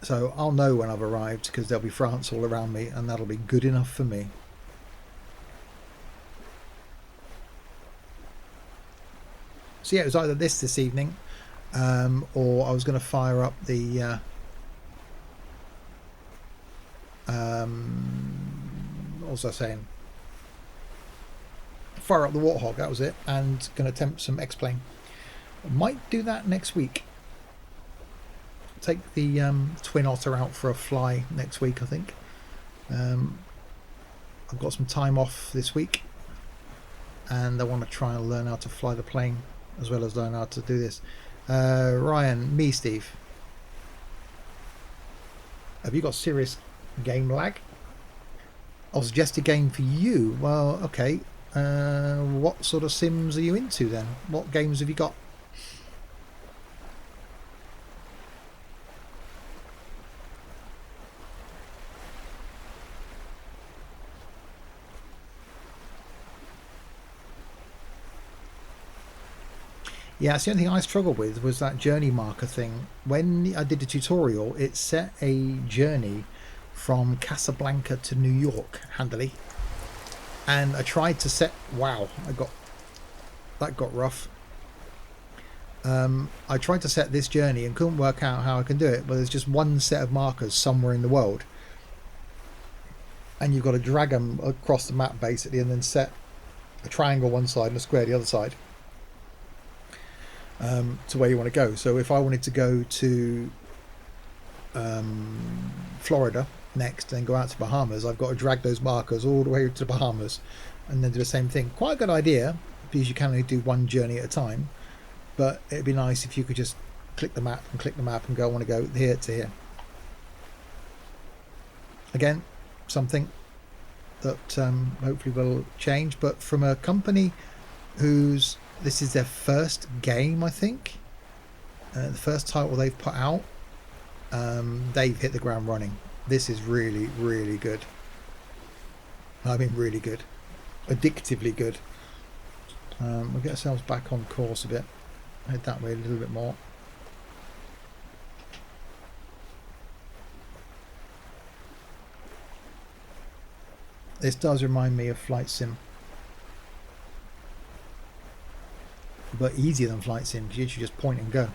So I'll know when I've arrived, because there'll be France all around me, and that'll be good enough for me. So yeah, it was either this evening, or I was going to fire up the what was I saying? Fire up the Warthog, that was it, and going to attempt some X-Plane. Might do that next week. Take the Twin Otter out for a fly next week, I think. I've got some time off this week, and I want to try and learn how to fly the plane as well as learn how to do this. Ryan, Steve, have you got serious game lag? I'll suggest a game for you. Well, okay. What sort of sims are you into then? What games have you got? Yeah, that's the only thing I struggled with was that journey marker thing. When I did the tutorial, it set a journey from Casablanca to New York handily, and I tried to set. Wow, that got rough. I tried to set this journey and couldn't work out how I can do it. But there's just one set of markers somewhere in the world, and you've got to drag them across the map basically, and then set a triangle one side and a square the other side. To where you want to go. So if I wanted to go to Florida next, then go out to Bahamas, I've got to drag those markers all the way to Bahamas and then do the same thing. Quite a good idea, because you can only do one journey at a time, but it'd be nice if you could just click the map and go, I want to go here to here. Again, something that hopefully will change, but from a company whose this is their first game, I think. The first title they've put out. They've hit the ground running. This is really, really good. I mean, really good. Addictively good. We'll get ourselves back on course a bit. Head that way a little bit more. This does remind me of Flight Sim. But easier than Flight Sim, because you should just point and go.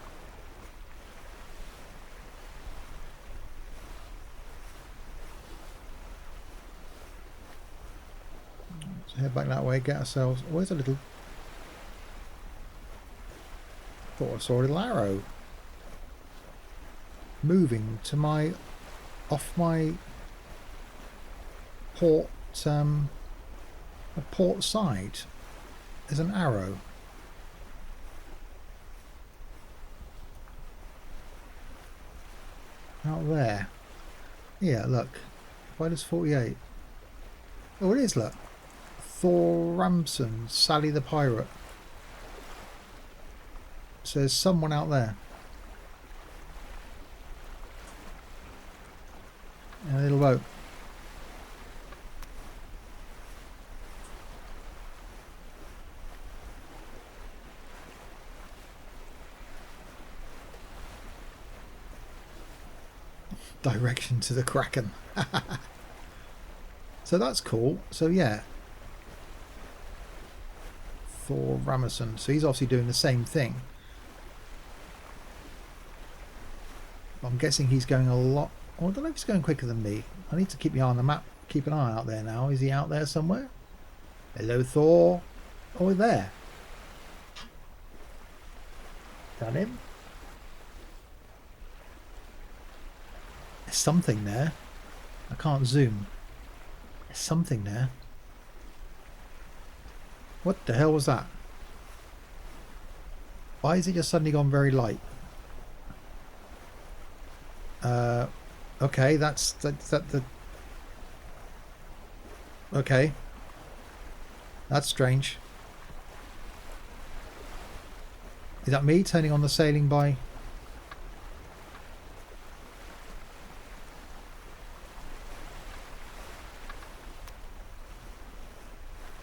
So head back that way, get ourselves. Oh, where's a little? Thought I saw a little arrow moving to my off my port port side. There's an arrow. out there. Yeah, look. Why does 48? Oh, it is, look. Thor Ramson, Sally the Pirate. So there's someone out there. In a little boat. Direction to the Kraken. So that's cool. So yeah. Thor Ramison. So he's obviously doing the same thing. I'm guessing he's going a lot. Oh, I don't know if he's going quicker than me. I need to keep my eye on the map. Keep an eye out there now. Is he out there somewhere? Hello, Thor. Oh, we're there. Is that him? There's something there. I can't zoom. There's something there. What the hell was that? Why is it just suddenly gone very light? Okay, that's the okay. That's strange. Is that me turning on the sailing by?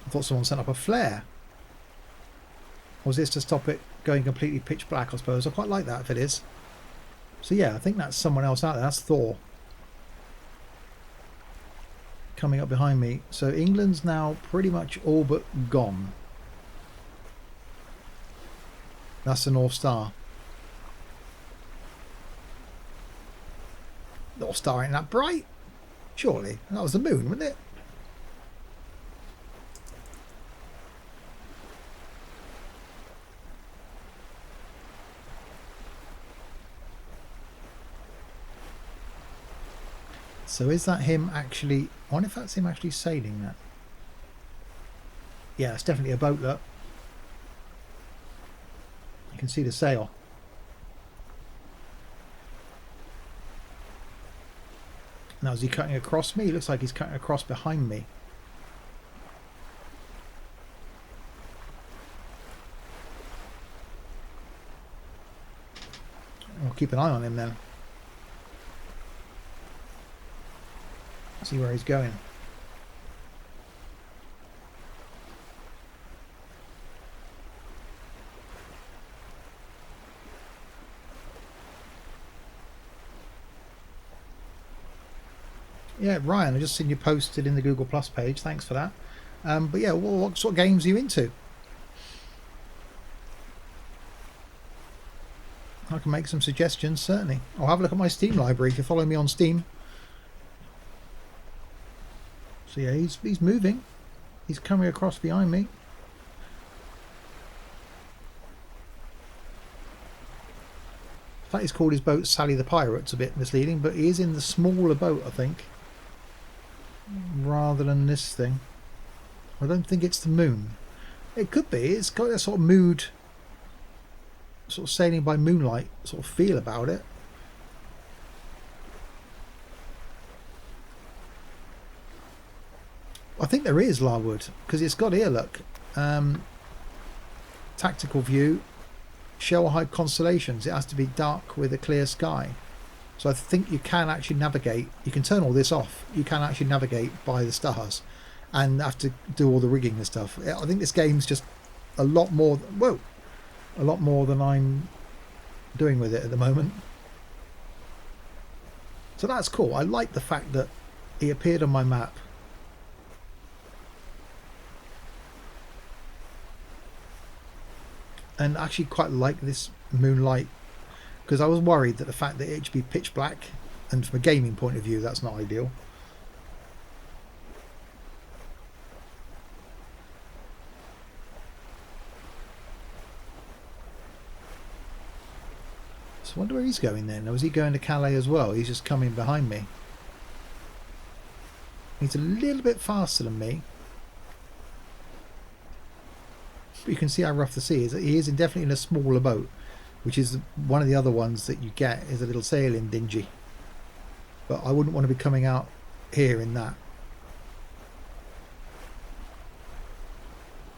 I thought someone sent up a flare. Or was this to stop it going completely pitch black, I suppose? I quite like that if it is. So yeah, I think that's someone else out there. That's Thor. Coming up behind me. So England's now pretty much all but gone. That's the North Star. North Star ain't that bright. Surely. That was the moon, wasn't it? So is that him actually... I wonder if that's him actually sailing that. Yeah, it's definitely a boat, look. You can see the sail. Now, is he cutting across me? He looks like he's cutting across behind me. I'll keep an eye on him then. See where he's going. Yeah, Ryan, I just seen you posted in the Google Plus page. Thanks for that. But yeah, what sort of games are you into? I can make some suggestions, certainly. I'll have a look at my Steam library if you follow me on Steam. So yeah, he's moving. He's coming across behind me. In fact, he's called his boat Sally the Pirate. It's a bit misleading, but he is in the smaller boat, I think, rather than this thing. I don't think it's the moon. It could be. It's got a sort of mood, sort of sailing by moonlight sort of feel about it. I think there is Larwood, because it's got here, look. Tactical view, shell hide constellations. It has to be dark with a clear sky. So I think you can actually navigate. You can turn all this off. You can actually navigate by the stars and have to do all the rigging and stuff. I think this game's just a lot more, whoa, a lot more than I'm doing with it at the moment. So that's cool. I like the fact that he appeared on my map. And actually quite like this moonlight, because I was worried that the fact that it should be pitch black, and from a gaming point of view that's not ideal. So I wonder where he's going then. Or is he going to Calais as well? He's just coming behind me. He's a little bit faster than me. But you can see how rough the sea is. He is definitely in a smaller boat, which is one of the other ones that you get is a little sailing dinghy. but I wouldn't want to be coming out here in that,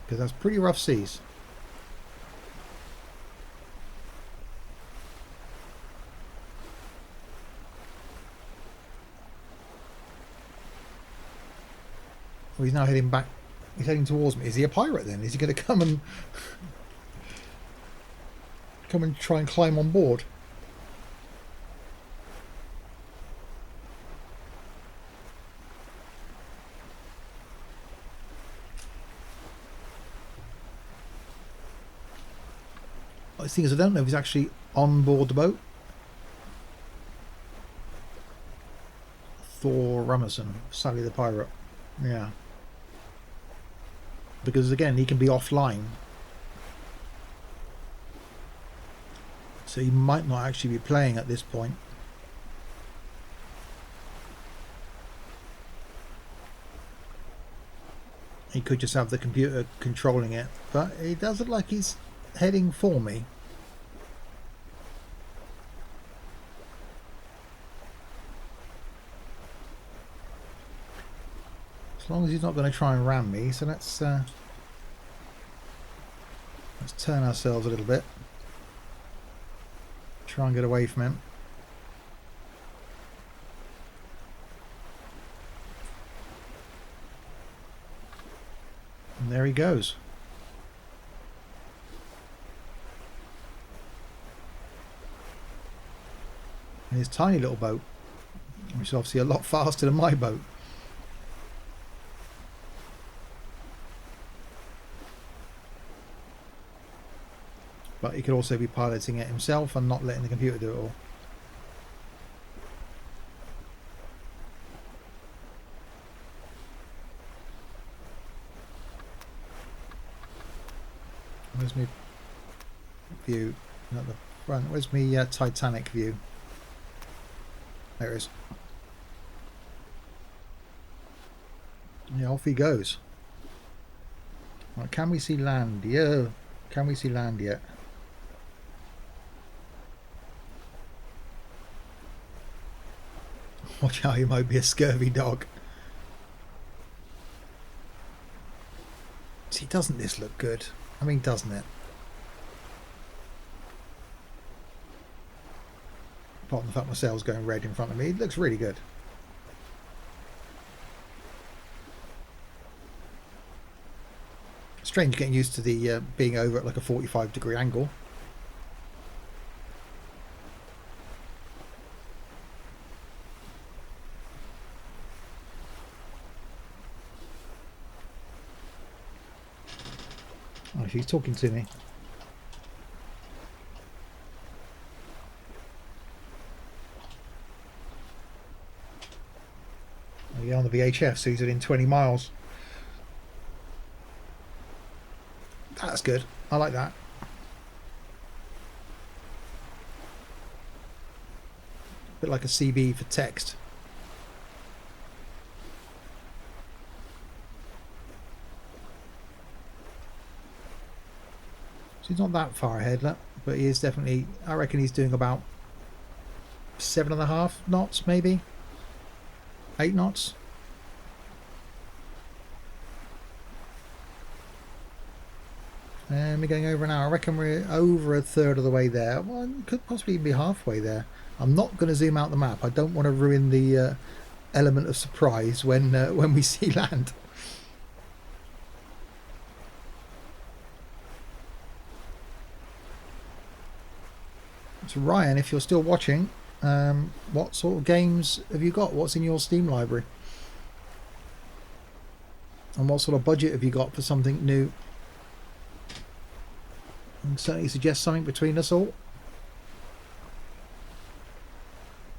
because that's pretty rough seas. Well, he's now heading back. He's heading towards me. Is he a pirate then? Is he going to come and try and climb on board? The thing is, I don't know if he's actually on board the boat. Thor Rummerson, Sally the pirate. Yeah. Because again, he can be offline. So he might not actually be playing at this point. He could just have the computer controlling it. But it does look like he's heading for me. As long as he's not going to try and ram me, so let's turn ourselves a little bit. Try and get away from him. And there he goes. And his tiny little boat, which is obviously a lot faster than my boat. But he could also be piloting it himself and not letting the computer do it all. Where's my view? Not the front. Where's my Titanic view? There it is. Yeah, off he goes. Right, can we see land? Yeah. Can we see land yet? Watch out, he might be a scurvy dog. See, doesn't this look good? I mean, doesn't it? Apart from the fact my sail's going red in front of me, it looks really good. Strange getting used to the being over at like a 45-degree angle. Oh, she's talking to me. Oh, yeah, on the VHF, so he's within 20 miles. That's good. I like that. A bit like a CB for text. So he's not that far ahead, but he is definitely, I reckon he's doing about 7.5 knots, maybe 8 knots. And we're going over an hour. I reckon we're over a third of the way there. Well, could possibly be halfway there. I'm not going to zoom out the map. I don't want to ruin the element of surprise when we see land. So Ryan, if you're still watching, what sort of games have you got? What's in your Steam library? And what sort of budget have you got for something new? And certainly suggest something between us all.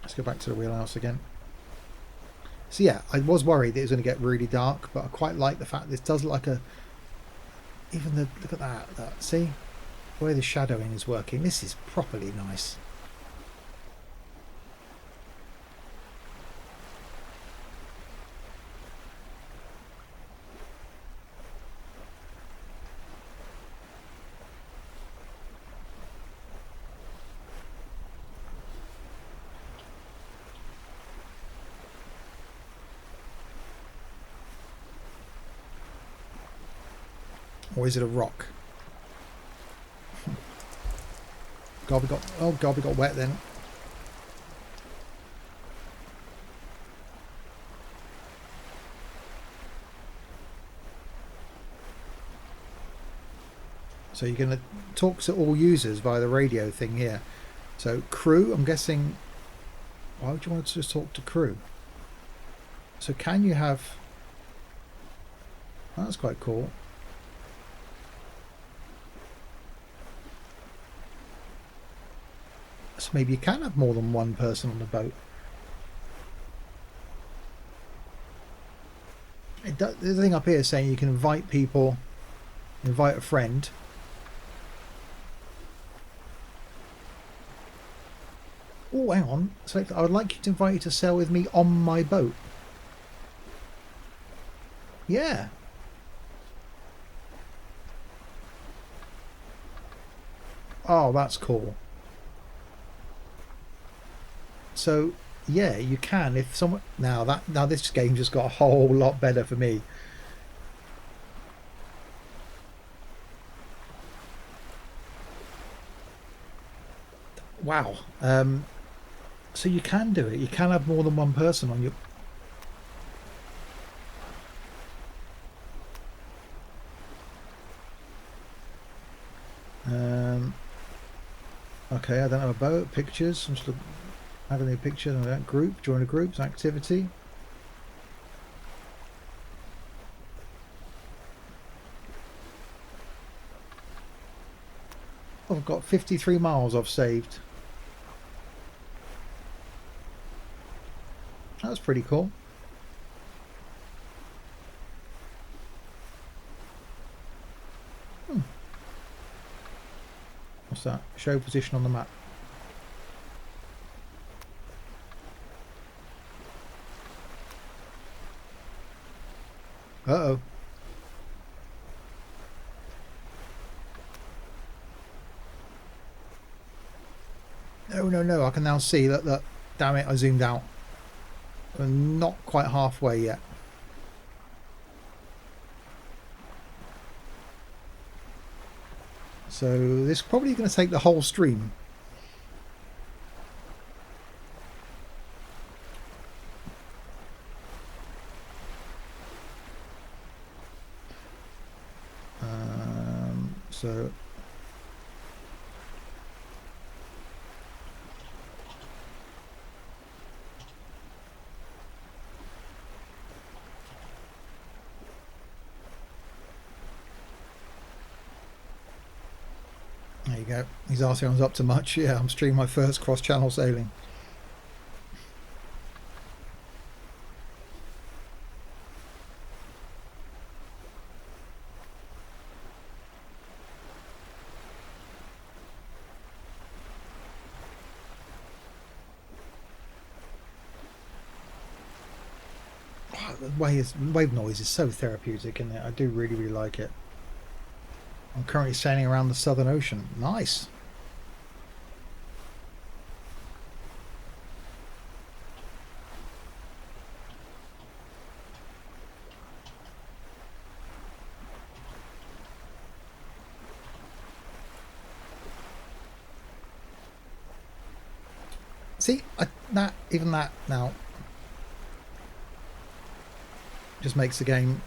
Let's go back to the wheelhouse again. So yeah, I was worried that it was going to get really dark, but I quite like the fact this does look like a... Even the... Look at that. See? The way the shadowing is working. This is properly nice. Or is it a rock? God, we got... Oh, God, we got wet then. So you're going to talk to all users via the radio thing here. So crew, I'm guessing... Why would you want to just talk to crew? So can you have... Oh, that's quite cool. So maybe you can have more than one person on the boat. There's a thing up here saying you can invite people, invite a friend. Oh, hang on. So I would like you to invite you to sail with me on my boat. Yeah. Oh, that's cool. So yeah, you can if someone now this game just got a whole lot better for me. Wow. So you can do it. You can have more than one person on your... Okay, I don't have a boat. Pictures. I'm just having a picture of that group. Join a group. Activity. Oh, I've got 53 miles I've saved. That's pretty cool. What's that? Show position on the map. Uh-oh. No, I can now see that damn it, I zoomed out. We're not quite halfway yet. So this is probably going to take the whole stream. So there you go. He's asking if I was up to much. Yeah, I'm streaming my first cross-channel sailing. The wave noise is so therapeutic, isn't it? I do really like it. I'm currently sailing around the Southern Ocean. Nice. See, even that now just makes the game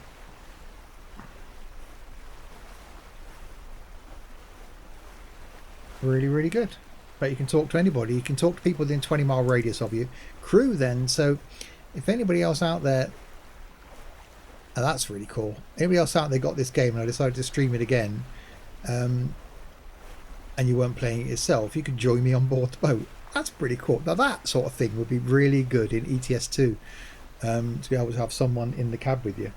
really good. But you can talk to anybody. You can talk to people within 20-mile radius of you. Crew then, so if anybody else out there, oh, that's really cool. Anybody else out there got this game and I decided to stream it again, and you weren't playing it yourself, you could join me on board the boat. That's pretty cool. Now that sort of thing would be really good in ETS2, to be able to have someone in the cab with you,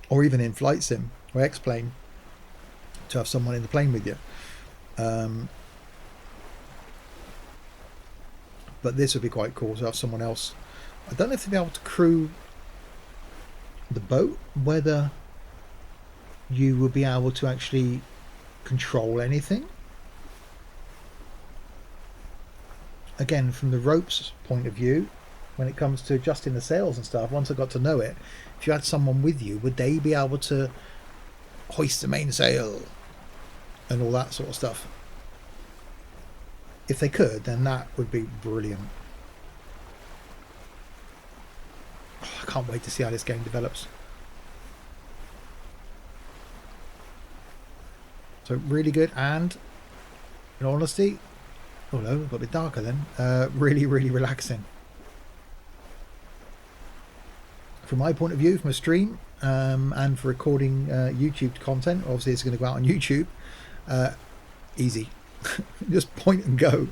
or even in Flight Sim or X-Plane, to have someone in the plane with you. But this would be quite cool to have someone else. I don't know if they'd be able to crew the boat, whether you would be able to actually control anything. Again, from the ropes point of view, when it comes to adjusting the sails and stuff, once I got to know it, if you had someone with you, would they be able to hoist the mainsail and all that sort of stuff. If they could, then that would be brilliant. Oh, I can't wait to see how this game develops. So really good, and in honesty, oh no, got a bit darker then. Really, really relaxing. From my point of view, from a stream, and for recording YouTube content, obviously it's going to go out on YouTube. Easy. Just point and go.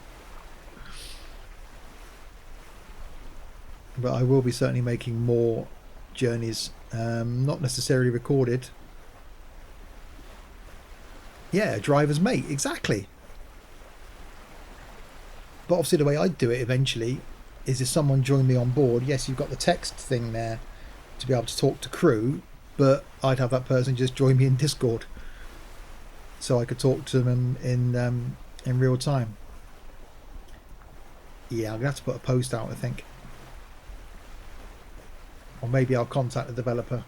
But I will be certainly making more journeys, not necessarily recorded. Yeah, driver's mate, exactly. But obviously the way I'd do it eventually is if someone joined me on board, yes, you've got the text thing there to be able to talk to crew, but I'd have that person just join me in Discord so I could talk to them in real time. Yeah, I'm going to have to put a post out, I think. Or maybe I'll contact the developer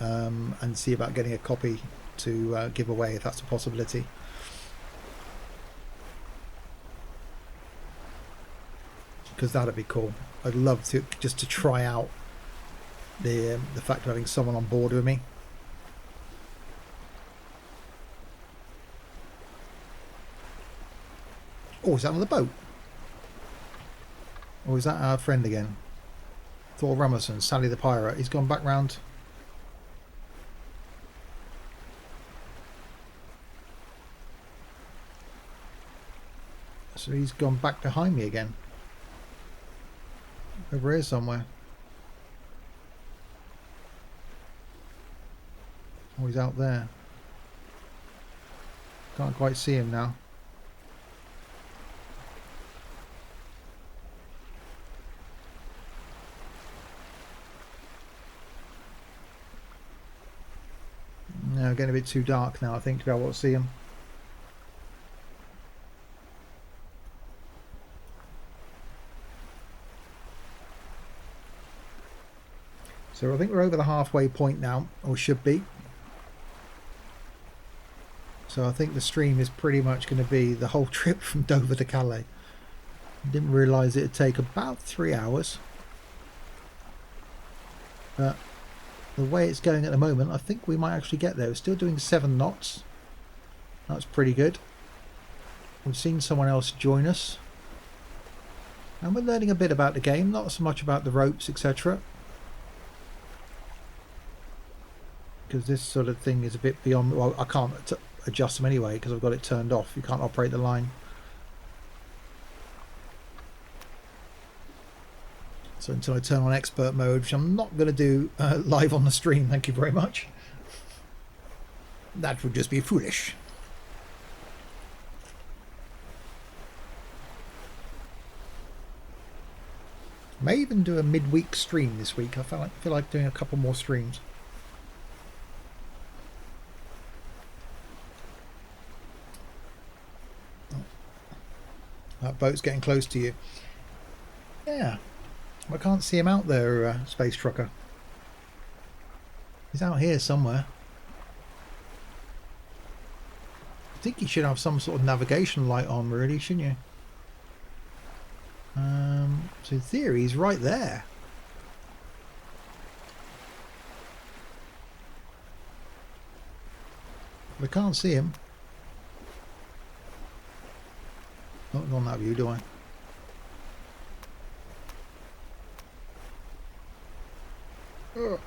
and see about getting a copy to give away, if that's a possibility. Because that'd be cool. I'd love to just to try out the fact of having someone on board with me. Oh, is that on the boat? Or is that our friend again? Thor Rummerson, Sally the Pirate. He's gone back round. So he's gone back behind me again. Over here somewhere. Oh, he's out there. Can't quite see him now. No, getting a bit too dark now, I think, to be able to see him. So I think we're over the halfway point now, or should be. So I think the stream is pretty much going to be the whole trip from Dover to Calais. Didn't realise it'd take about 3 hours. But the way it's going at the moment, I think we might actually get there. We're still doing 7 knots. That's pretty good. We've seen someone else join us. And we're learning a bit about the game, not so much about the ropes, etc. Because this sort of thing is a bit beyond... Well, I can't adjust them anyway because I've got it turned off. You can't operate the line. So until I turn on expert mode, which I'm not going to do live on the stream, thank you very much. That would just be foolish. May even do a midweek stream this week. I feel like doing a couple more streams. That boat's getting close to you. Yeah. I can't see him out there, Space Trucker. He's out here somewhere. I think you should have some sort of navigation light on, really, shouldn't you? So in theory, he's right there. But I can't see him. Not on that view, do I? Ugh.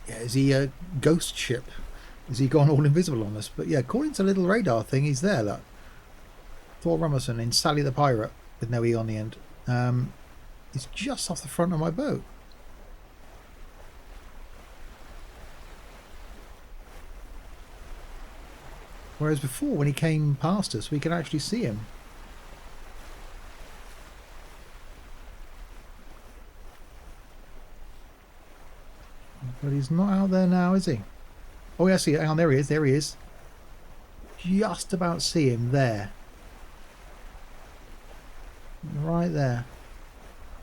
Yeah, is he a ghost ship? Is he gone all invisible on us? But yeah, according to the little radar thing, he's there, look. Thor Rummerson in Sally the Pirate, with no E on the end. He's just off the front of my boat. Whereas before, when he came past us, we could actually see him. But he's not out there now, is he? Oh, yeah, see, hang on, there he is, there he is. Just about see him there. Right there.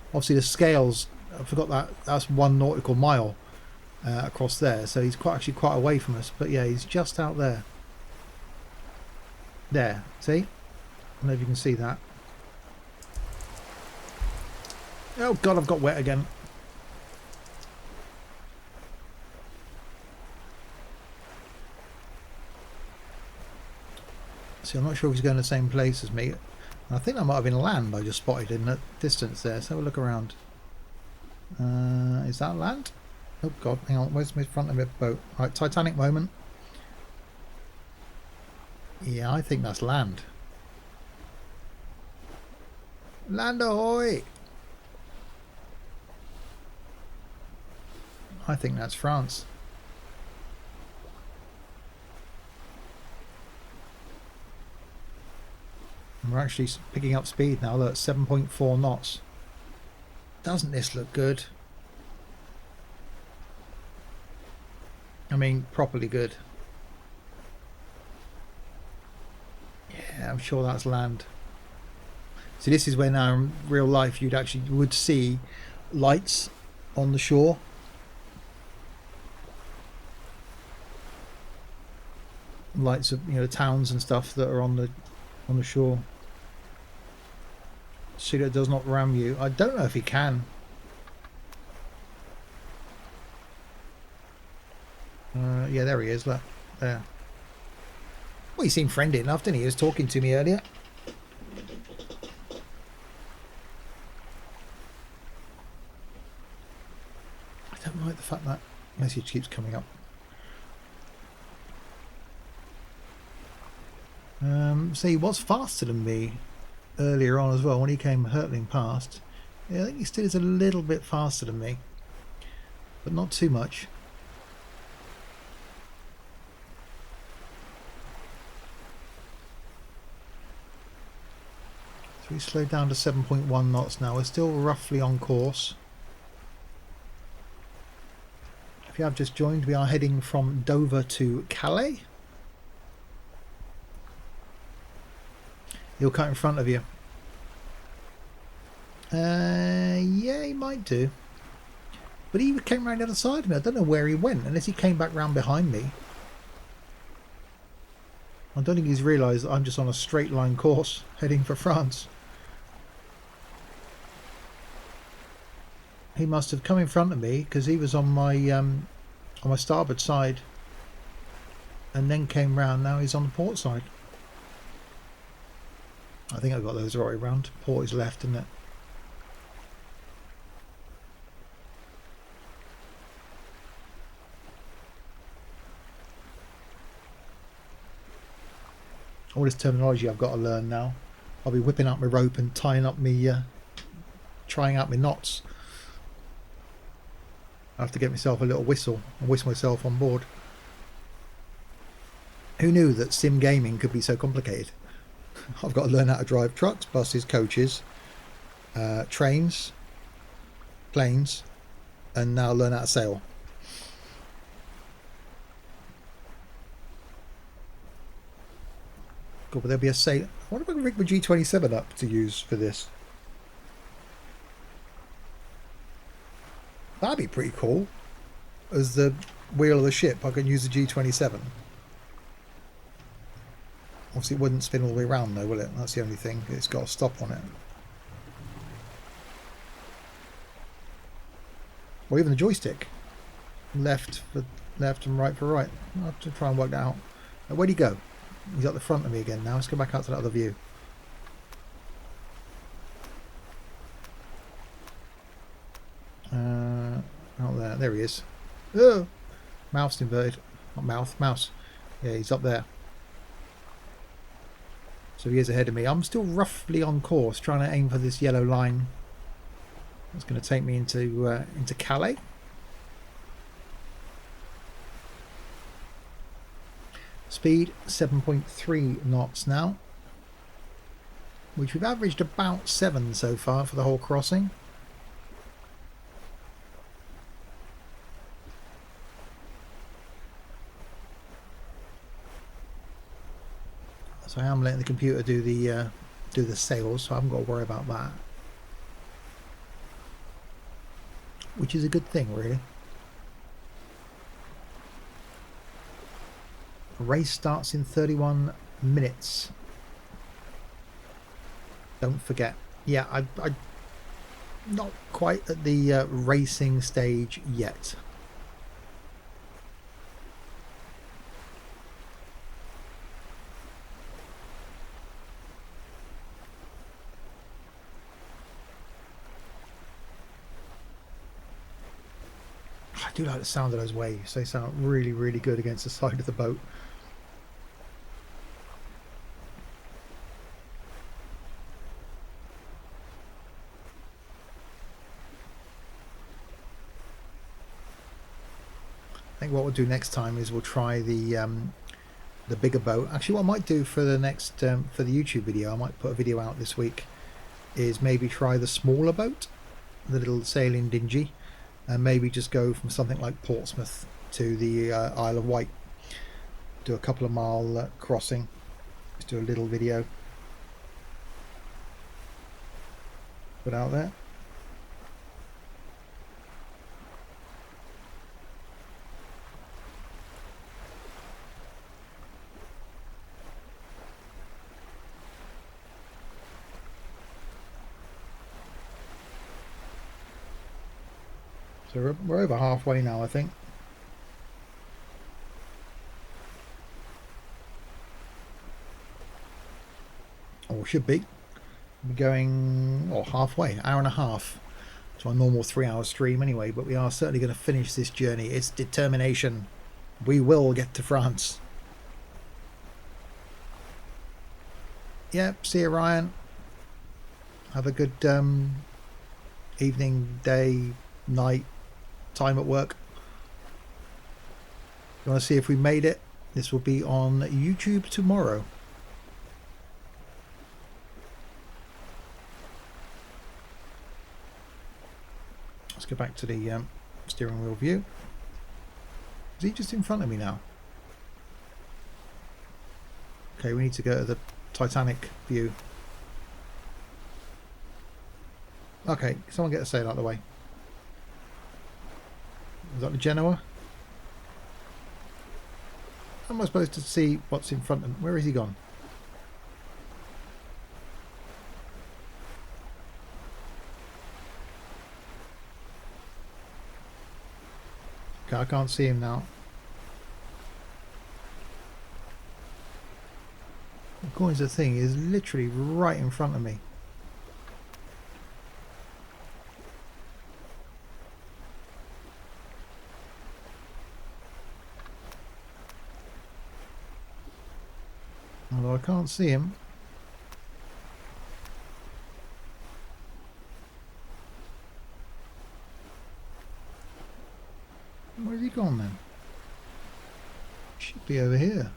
Obviously the scales I forgot that's 1 nautical mile across there, so he's actually quite away from us. But yeah, he's just out there. There, see? I don't know if you can see that. Oh god, I've got wet again. See, I'm not sure if he's going the same place as me. I think that might have been land I just spotted in the distance there. So have a look around. Is that land? Oh god, hang on, where's my front of my boat? Right, Titanic moment. Yeah, I think that's land. Land ahoy! I think that's France. And we're actually picking up speed now. Look, 7.4 knots. Doesn't this look good? I mean, properly good. Yeah, I'm sure that's land. See, this is where now in real life you would see lights on the shore. Lights of, you know, towns and stuff that are on the shore. See that it does not ram you. I don't know if he can. Yeah, there he is. Look, there. Well, he seemed friendly enough, didn't he? He was talking to me earlier. I don't like the fact that message keeps coming up. So he was faster than me earlier on as well when he came hurtling past. Yeah, I think he still is a little bit faster than me, but not too much. So we slowed down to 7.1 knots now. We're still roughly on course. If you have just joined, we are heading from Dover to Calais. He'll cut in front of you. Yeah, he might do. But he came around the other side of me. I don't know where he went, unless he came back round behind me. I don't think he's realised that I'm just on a straight line course heading for France. He must have come in front of me because he was on my starboard side and then came round. Now he's on the port side. I think I've got those right around. Port is left, isn't it? All this terminology I've got to learn now. I'll be whipping up my rope and tying up me, trying out my knots. I have to get myself a little whistle and whistle myself on board. Who knew that sim gaming could be so complicated? I've got to learn how to drive trucks, buses, coaches, trains, planes, and now learn how to sail. God, but there'll be a sail. What if I can rig my G27 up to use for this? That'd be pretty cool. As the wheel of the ship, I can use the G27. Obviously it wouldn't spin all the way around though, will it? That's the only thing. It's got a stop on it. Or even the joystick. Left for left and right for right. I'll have to try and work that out. Where'd he go? He's at the front of me again now. Let's go back out to that other view. Out there. There he is. Oh! Mouse inverted. Not mouth. Mouse. Yeah, he's up there. So he is ahead of me. I'm still roughly on course, trying to aim for this yellow line. That's going to take me into Calais. Speed 7.3 knots now, which we've averaged about 7 so far for the whole crossing. So I am letting the computer do the sails, so I haven't got to worry about that. which is a good thing, really. The race starts in 31 minutes. Don't forget. Yeah, I not quite at the racing stage yet. I do like the sound of those waves. They sound really, really good against the side of the boat. I think what we'll do next time is we'll try the bigger boat. Actually, what I might do for the next for the YouTube video, I might put a video out this week, is maybe try the smaller boat, the little sailing dinghy, and maybe just go from something like Portsmouth to the Isle of Wight, do a couple of mile crossing, just do a little video, put out there. So we're over halfway now, I think. Or should be. We're going halfway, hour and a half to our normal 3-hour stream anyway, but we are certainly going to finish this journey. It's determination. We will get to France. Yep, see you, Ryan. Have a good evening, day, night, time at work. You want to see if we made it? This will be on YouTube tomorrow. Let's go back to the steering wheel view. Is he just in front of me now? Okay, we need to go to the Titanic view. Okay, someone get a sail out of the way. Is that the Genoa? How am I supposed to see what's in front of him? Where is he gone? Okay, I can't see him now. According to the thing, is literally right in front of me. Although I can't see him. Where's he gone then? Should be over here.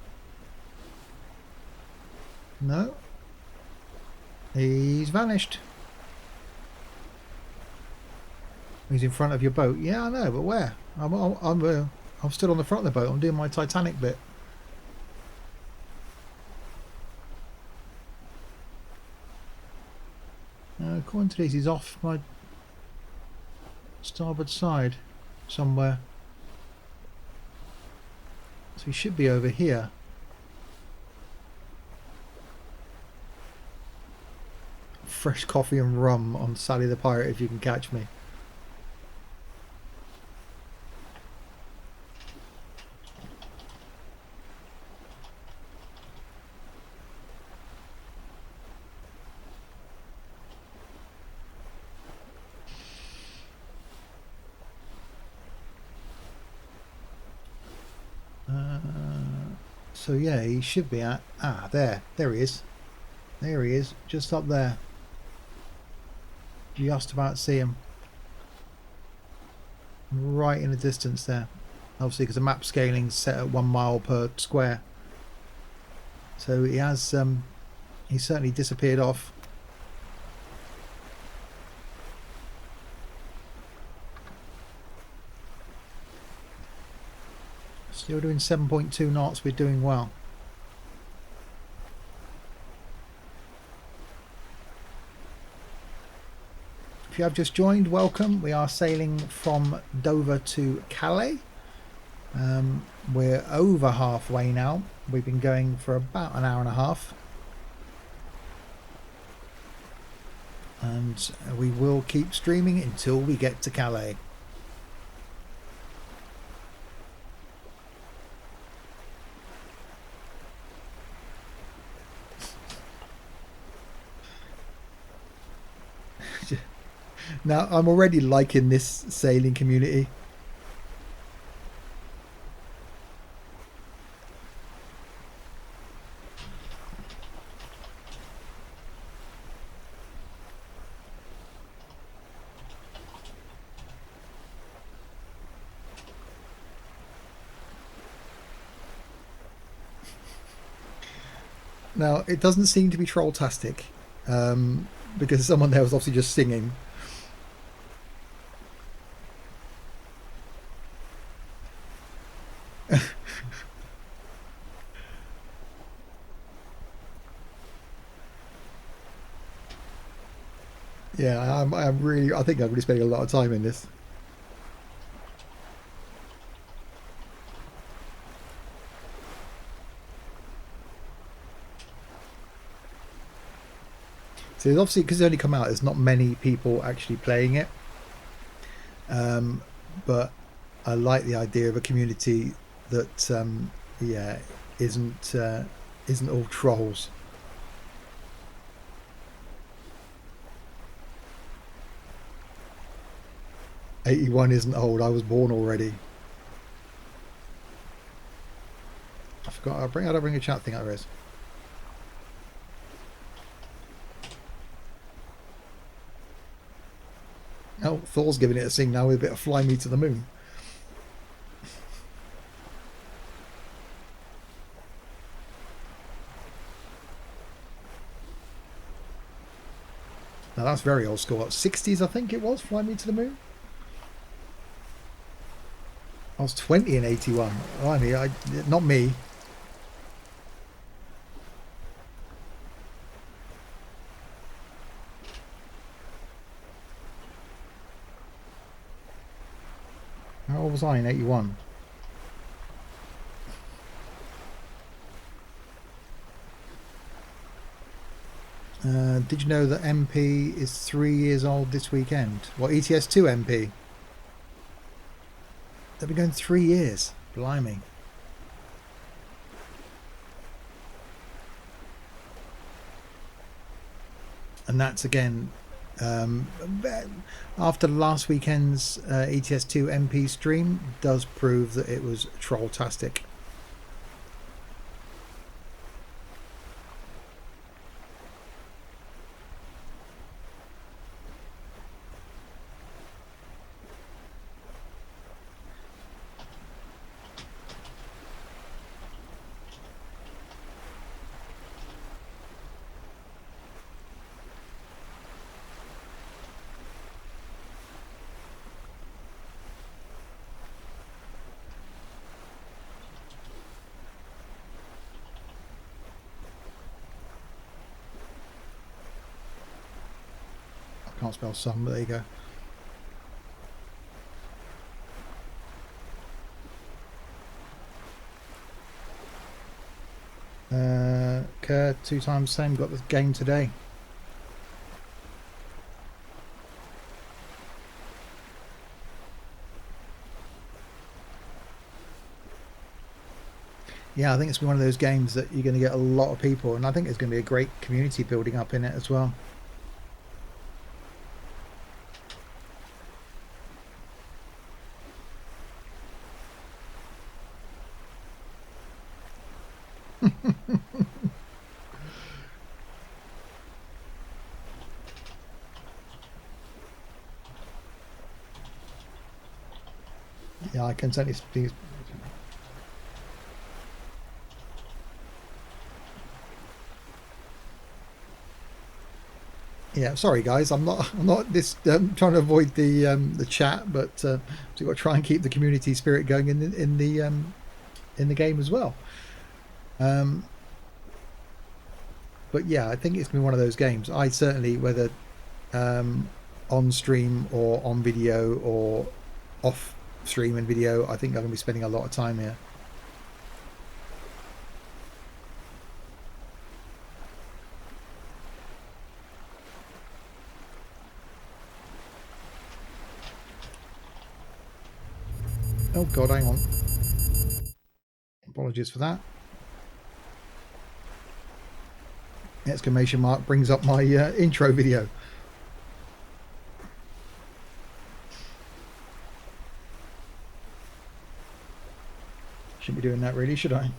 No. He's vanished. He's in front of your boat. Yeah, I know, but where? I'm still on the front of the boat. I'm doing my Titanic bit. According to these, he's off my starboard side somewhere. So he should be over here. Fresh coffee and rum on Sally the Pirate if you can catch me. So yeah, he should be at there he is. There he is, just up there. Just about to see him. Right in the distance there. Obviously because the map scaling's set at 1 mile per square. So he has he's certainly disappeared off. Still doing 7.2 knots, we're doing well. if you have just joined, welcome. We are sailing from Dover to Calais. We're over halfway now. We've been going for about an hour and a half. And we will keep streaming until we get to Calais. Now, I'm already liking this sailing community. Now, it doesn't seem to be troll-tastic, because someone there was obviously just singing. Yeah, I think I'm really spending a lot of time in this. So it's obviously, because it's only come out, there's not many people actually playing it. But I like the idea of a community that, yeah, isn't all trolls. '81 isn't old. I was born already. I forgot. How do I bring a chat thing out of this? Oh, Thor's giving it a sing now with a bit of Fly Me to the Moon. Now that's very old school. What, 60s I think it was, Fly Me to the Moon? I was 20 in '81. Oh, I mean, not me. How old was I in '81? Did you know that MP is 3 years old this weekend? What, ETS2 MP? They've been going 3 years. Blimey. And that's again, after last weekend's ETS2 MP stream, does prove that it was troll-tastic. Can't spell some, but there you go. Kerr, 2 times same, got the game today. Yeah, I think it's one of those games that you're going to get a lot of people, and I think there's going to be a great community building up in it as well. Yeah, I can certainly speak. Yeah, sorry guys, I'm not this trying to avoid the chat, but so we've got to try and keep the community spirit going in the game as well. But yeah, I think it's gonna be one of those games. I certainly, whether on stream or on video or off stream and video, I think I'm going to be spending a lot of time here. Oh god, hang on. Apologies for that. Exclamation mark brings up my intro video. Shouldn't be doing that really, should I?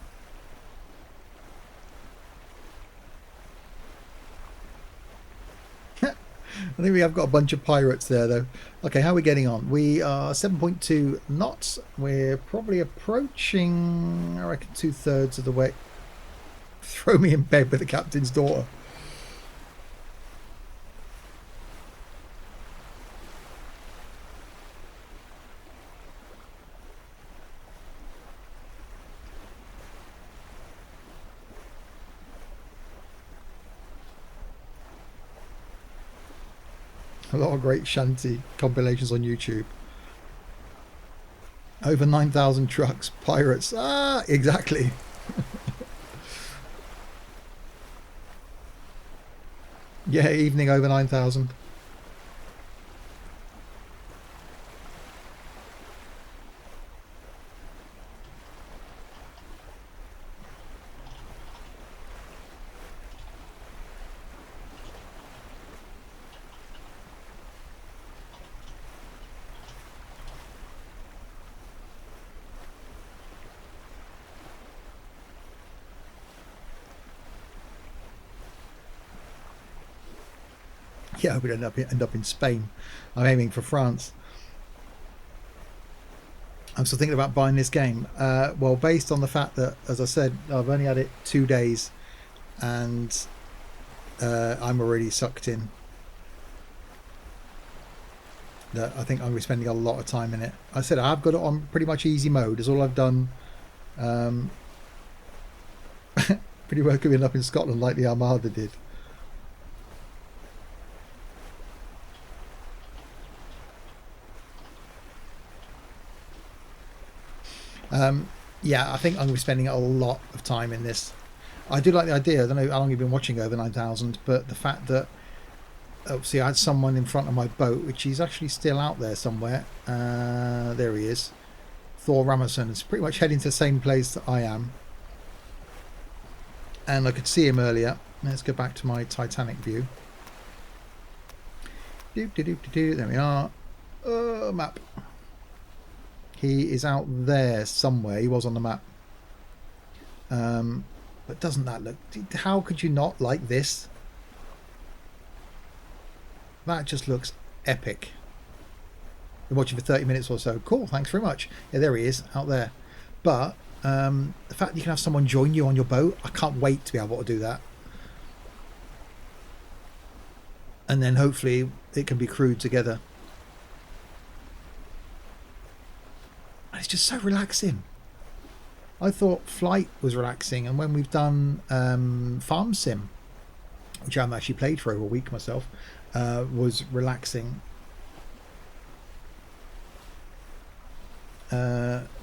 I think we have got a bunch of pirates there though. Okay, how are we getting on? We are 7.2 knots. We're probably approaching, I reckon, 2/3 of the way. Throw me in bed with the captain's daughter. A lot of great shanty compilations on YouTube. Over 9,000 trucks, pirates. Ah, exactly. Yeah, evening over 9,000. Yeah, we'd end up in Spain. I'm aiming for France. I'm still thinking about buying this game. Well, based on the fact that, as I said, I've only had it 2 days, and I'm already sucked in. That I think I'm going to be spending a lot of time in it. I said I've got it on pretty much easy mode. Is all I've done. Pretty well could end up in Scotland like the Armada did. Yeah, I think I'm going to be spending a lot of time in this. I do like the idea. I don't know how long you've been watching over 9,000, but the fact that obviously I had someone in front of my boat, which he's actually still out there somewhere. There he is. Thor Ramerson is pretty much heading to the same place that I am. And I could see him earlier. Let's go back to my Titanic view. There we are. Map. He is out there somewhere. He was on the map. But doesn't that look... How could you not like this? That just looks epic. Been watching for 30 minutes or so. Cool, thanks very much. Yeah, there he is, out there. But the fact that you can have someone join you on your boat, I can't wait to be able to do that. And then hopefully it can be crewed together. And it's just so relaxing. I thought flight was relaxing, and when we've done farm sim, which I haven't actually played for over a week myself, was relaxing.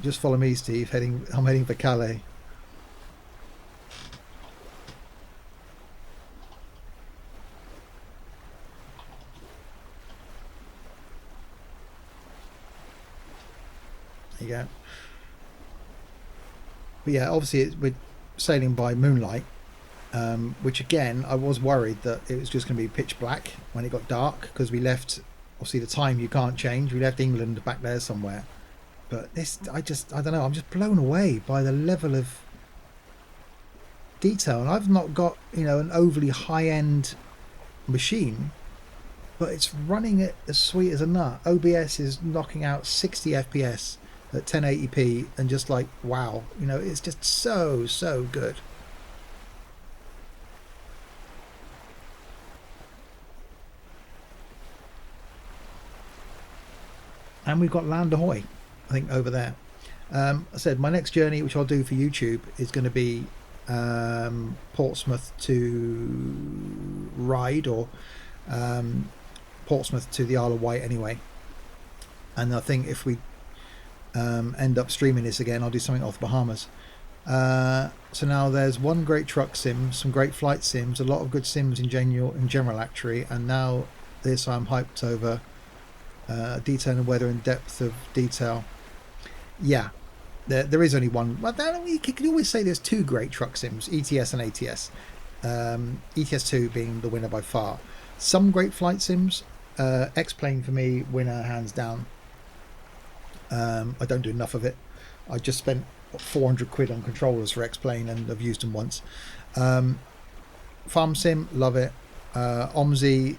Just follow me, Steve. I'm heading for Calais. There you go. But yeah, obviously we're sailing by moonlight, which again I was worried that it was just going to be pitch black when it got dark, because we left, obviously the time you can't change, we left England back there somewhere. But this, I don't know, I'm just blown away by the level of detail. And I've not got, an overly high-end machine, but it's running it as sweet as a nut. OBS is knocking out 60 FPS at 1080p, and just like, wow, it's just so good. And we've got Land Ahoy, I think, over there. I said my next journey, which I'll do for YouTube, is going to be Portsmouth to Ryde, or Portsmouth to the Isle of Wight anyway. And I think if we end up streaming this again, I'll do something off the Bahamas. So now there's one great truck sim, some great flight sims, a lot of good sims in general actually, and now this I'm hyped over. Detail and weather and depth of detail. Yeah, there is only one. Well, you can always say there's two great truck sims, ETS and ATS. ETS2 being the winner by far. Some great flight sims. X-Plane for me, winner hands down. I don't do enough of it. I just spent 400 quid on controllers for X-Plane and I've used them once. Farm sim, love it. OMSI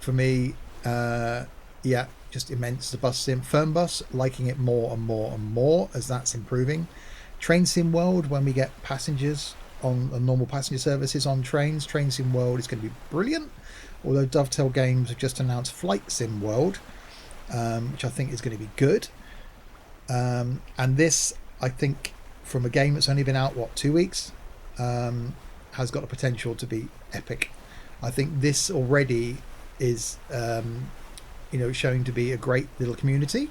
for me, yeah, just immense. The bus sim, Firm Bus, liking it more and more and more as that's improving. Train sim world, when we get passengers on normal passenger services on trains, Train sim world is going to be brilliant. Although Dovetail Games have just announced Flight sim world, which I think is going to be good. And this, I think, from a game that's only been out 2 weeks, has got the potential to be epic. I think this already is showing to be a great little community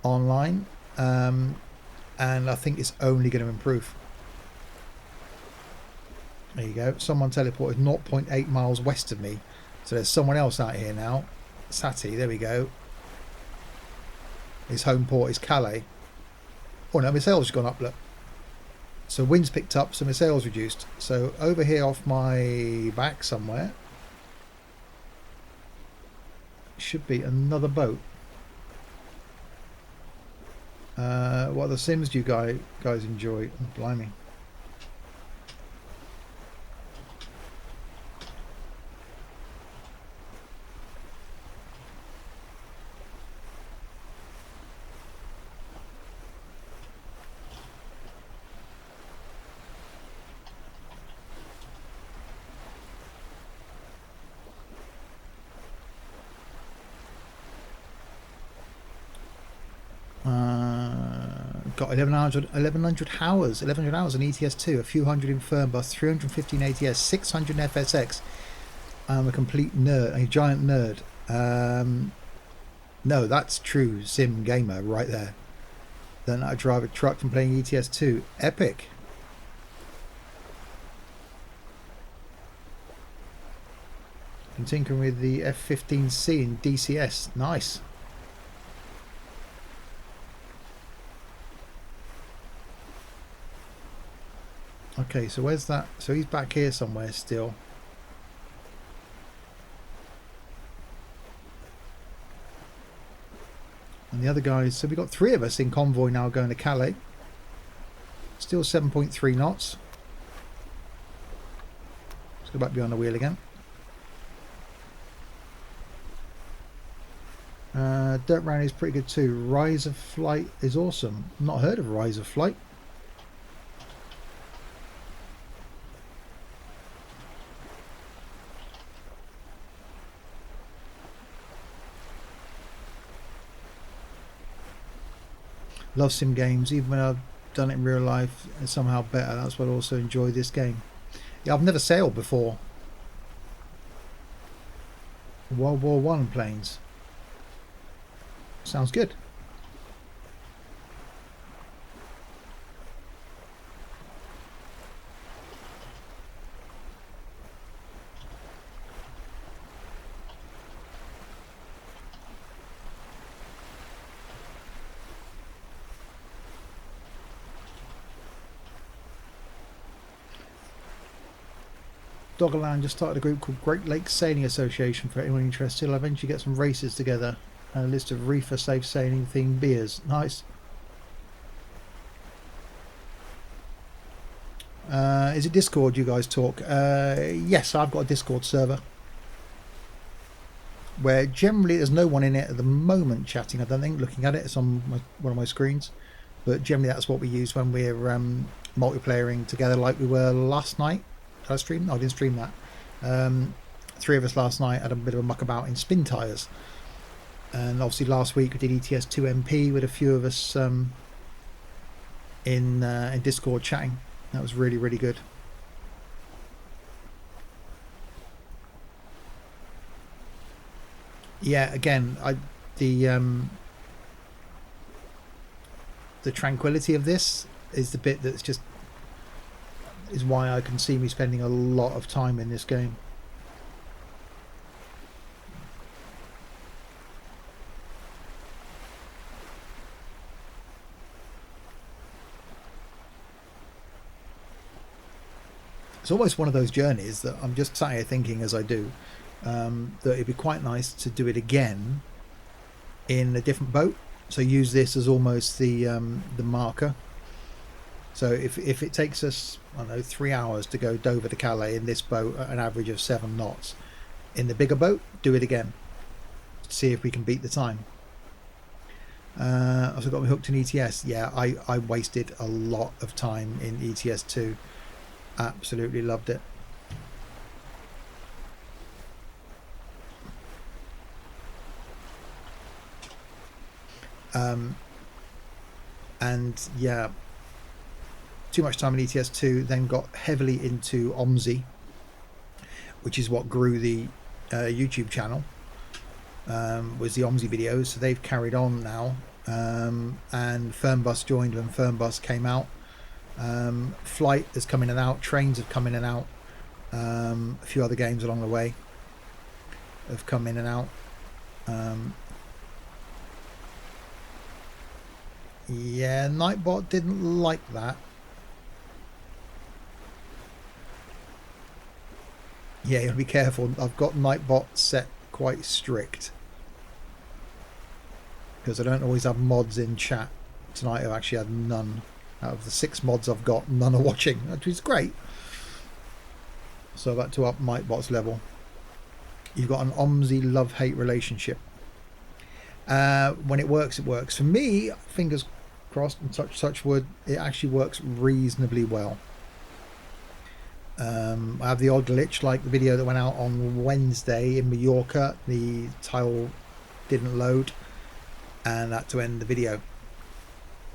online, and I think it's only going to improve. There you go. Someone teleported 0.8 miles west of me, so there's someone else out here now. Sati, there we go. His home port is Calais. Oh no, my sails have gone up, look. So wind's picked up, so my sails reduced. So over here off my back somewhere should be another boat. What other sims do you guys enjoy? Oh, blimey. Got 1100 hours in ETS2, a few hundred in Firm Bus, 350 in ATS, 600 in FSX. I'm a complete nerd, a giant nerd. No, that's true sim gamer right there. Then I drive a truck from playing ETS2. Epic. I'm tinkering with the F-15C in DCS. Nice. Okay, so where's that? So he's back here somewhere still. And the other guys, so we've got 3 of us in convoy now going to Calais. Still 7.3 knots. Let's go back behind the wheel again. Dirt Round is pretty good too. Rise of Flight is awesome. Not heard of Rise of Flight. Love sim games, even when I've done it in real life, it's somehow better. That's what I also enjoy this game. Yeah, I've never sailed before. World War I planes. Sounds good. Doggerland just started a group called Great Lakes Sailing Association for anyone interested. I'll eventually get some races together and a list of reefer safe sailing themed beers. Nice. Is it Discord you guys talk? Yes, I've got a Discord server where generally there's no one in it at the moment chatting. I don't think, looking at it, it's on one of my screens, but generally that's what we use when we're multiplayering together like we were last night. Did I stream? No, I didn't stream that. 3 of us last night had a bit of a muck about in spin tyres, and obviously last week we did ETS2 MP with a few of us in Discord chatting. That was really, really good. Yeah, again, the tranquility of this is the bit that's just is why I can see me spending a lot of time in this game. It's almost one of those journeys that I'm just sat here thinking as I do that it'd be quite nice to do it again in a different boat. So use this as almost the marker. So if it takes us, I don't know, 3 hours to go Dover to Calais in this boat at an average of 7 knots, in the bigger boat, do it again. See if we can beat the time. I've also got me hooked in ETS. Yeah, I wasted a lot of time in ETS 2. Absolutely loved it. And yeah, too much time in ETS 2, then got heavily into OMSI, which is what grew the YouTube channel, was the OMSI videos. So they've carried on now, and Fernbus joined when Fernbus came out. Flight has come in and out, trains have come in and out, a few other games along the way have come in and out. Yeah, Nightbot didn't like that. Yeah, you gotta be careful. I've got Nightbot set quite strict because I don't always have mods in chat. Tonight I've actually had none. Out of the 6 mods I've got, none are watching, which is great. So I've had to up Nightbot's level. You've got an OMSI love-hate relationship. When it works, it works. For me, fingers crossed and touch wood, it actually works reasonably well. I have the odd glitch, like the video that went out on Wednesday in Mallorca. The tile didn't load and I had to end the video.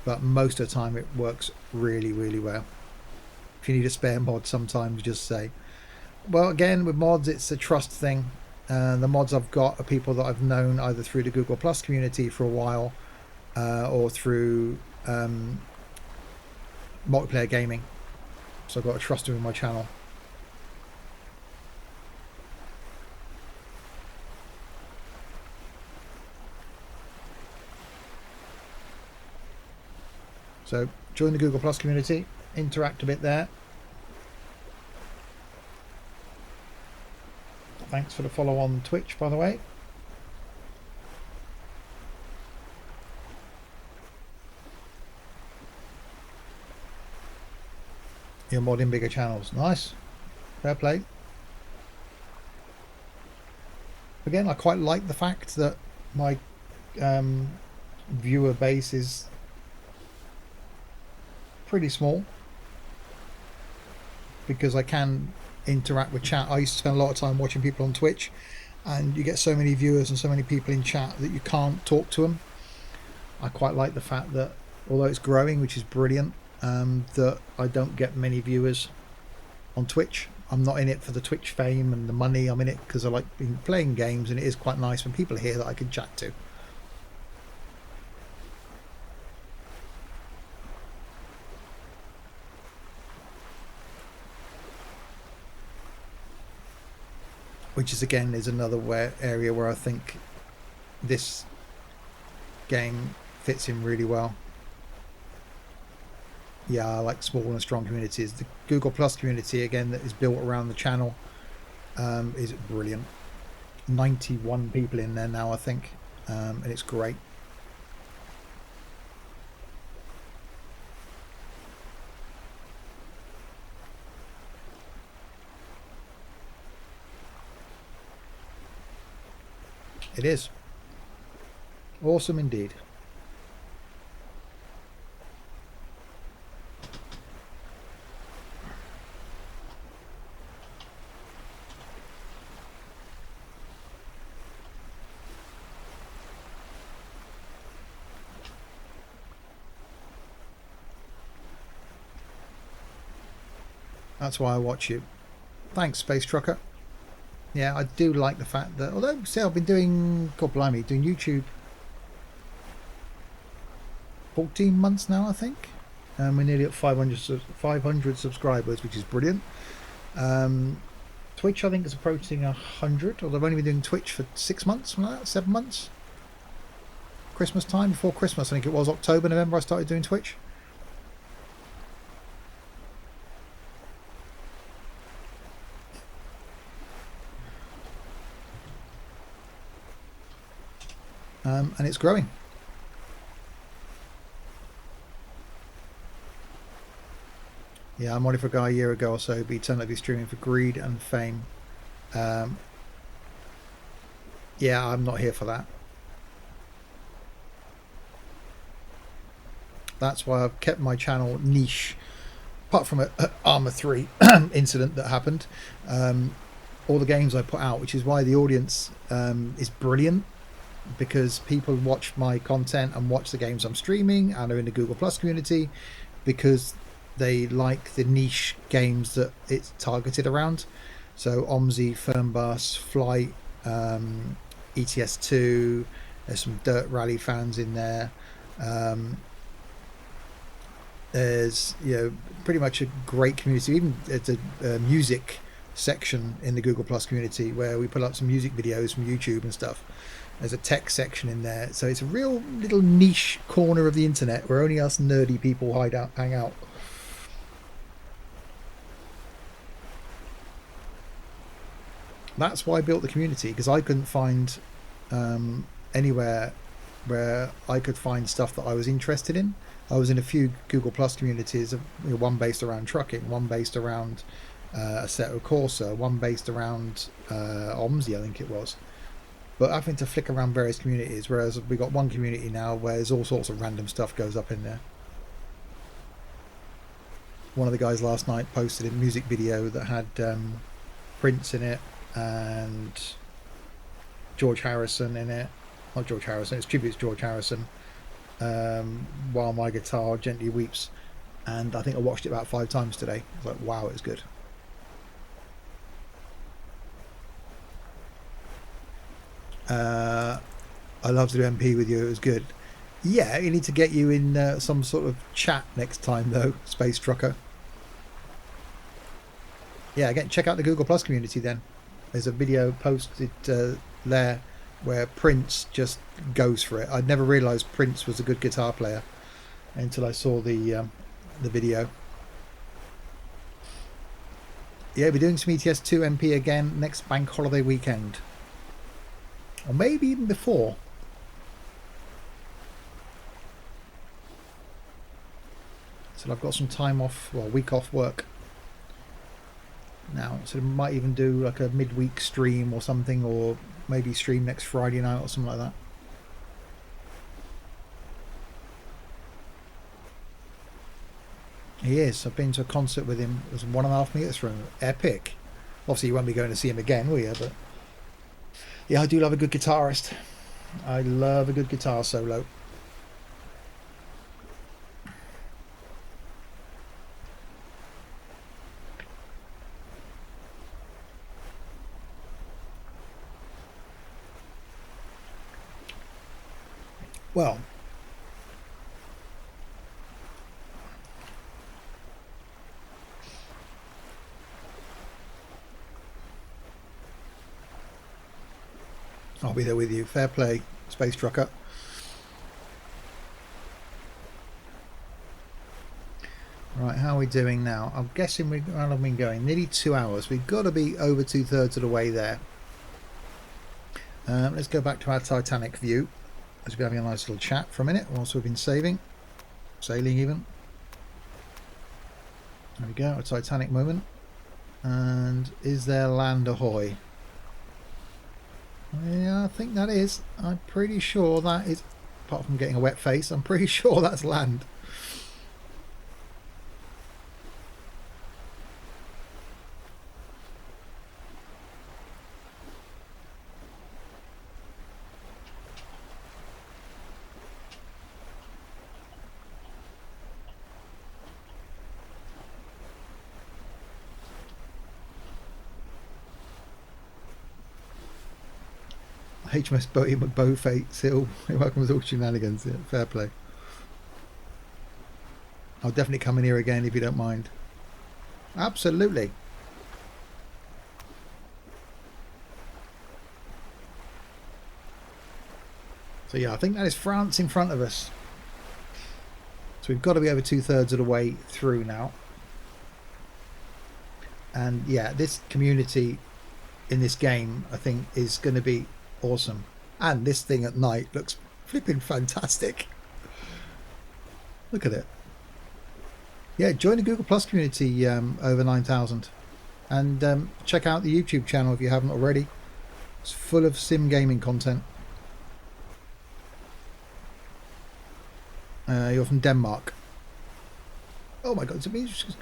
But most of the time it works really, really well. If you need a spare mod sometimes, just say. Well, again, with mods, it's a trust thing. The mods I've got are people that I've known either through the Google Plus community for a while or through multiplayer gaming. So I've got to trust them in my channel. So join the Google Plus community, interact a bit there. Thanks for the follow on Twitch, by the way. You're modding bigger channels. Nice. Fair play. Again, I quite like the fact that my viewer base is pretty small because I can interact with chat. I used to spend a lot of time watching people on Twitch and you get so many viewers and so many people in chat that you can't talk to them. I quite like the fact that although it's growing, which is brilliant, that I don't get many viewers on Twitch. I'm not in it for the Twitch fame and the money. I'm in it because I like playing games, and it is quite nice when people are here that I can chat to. Which is again is another area where I think this game fits in really well. Yeah, I like small and strong communities. The Google Plus community, again, that is built around the channel, is brilliant. 91 people in there now, I think, and it's great. It is awesome indeed. That's why I watch you. Thanks, Space Trucker. Yeah, I do like the fact that, although, say, I've been doing, God blimey, doing YouTube 14 months now, I think. We're nearly at 500 subscribers, which is brilliant. Twitch, I think, is approaching 100, although I've only been doing Twitch for 6 months, something like that, 7 months. Christmas time, before Christmas, I think it was October, November, I started doing Twitch. And it's growing. Yeah, I modified a guy a year ago or so, but he turned out to be streaming for greed and fame. Yeah, I'm not here for that. That's why I've kept my channel niche. Apart from an Arma 3 incident that happened, all the games I put out, which is why the audience is brilliant, because people watch my content and watch the games I'm streaming and are in the Google Plus community because they like the niche games that it's targeted around. So OMSI, Fernbus, Flight, ETS2, there's some Dirt Rally fans in there. There's, you know, pretty much a great community. Even it's a music section in the Google Plus community where we put up some music videos from YouTube and stuff. There's a tech section in there, so it's a real little niche corner of the internet where only us nerdy people hang out. That's why I built the community, because I couldn't find anywhere where I could find stuff that I was interested in. I was in a few Google Plus communities, one based around trucking, one based around Assetto Corsa, one based around OMSI, I think it was. But having to flick around various communities, whereas we got one community now where there's all sorts of random stuff goes up in there. One of the guys last night posted a music video that had Prince in it and George Harrison in it. Not George Harrison, it's tribute to George Harrison. While My Guitar Gently Weeps. And I think I watched it about 5 times today. I was like, wow, it's good. I love to do MP with you. It was good. Yeah, you need to get you in some sort of chat next time, though, Space Trucker. Yeah, again, check out the Google Plus community then. There's a video posted there where Prince just goes for it. I'd never realised Prince was a good guitar player until I saw the video. Yeah, we're doing some ETS2 MP again next bank holiday weekend. Or maybe even before. So I've got some time off, well, a week off work now. So I might even do like a midweek stream or something, or maybe stream next Friday night or something like that. He is. I've been to a concert with him. It was 1.5 meters from him. Epic. Obviously, you won't be going to see him again, will you? But yeah, I do love a good guitarist. I love a good guitar solo. Well, I'll be there with you. Fair play, Space Trucker. Right, how are we doing now? I'm guessing how long have we been going? Nearly 2 hours. We've got to be over 2/3 of the way there. Let's go back to our Titanic view. As we're having a nice little chat for a minute whilst we've been sailing even. There we go, a Titanic moment. And is there land ahoy? Yeah, I think that is. I'm pretty sure that is, apart from getting a wet face, I'm pretty sure that's land. HMS Boaty McBowfate Seal. Welcome to all shenanigans. Yeah, fair play. I'll definitely come in here again if you don't mind. Absolutely. So yeah, I think that is France in front of us. So we've got to be over 2/3 of the way through now. And yeah, this community in this game, I think, is going to be awesome. And this thing at night looks flipping fantastic. Look at it. Yeah, join the Google Plus community, over 9,000. And check out the YouTube channel if you haven't already. It's full of sim gaming content. You're from Denmark. Oh my god, does it mean it's just...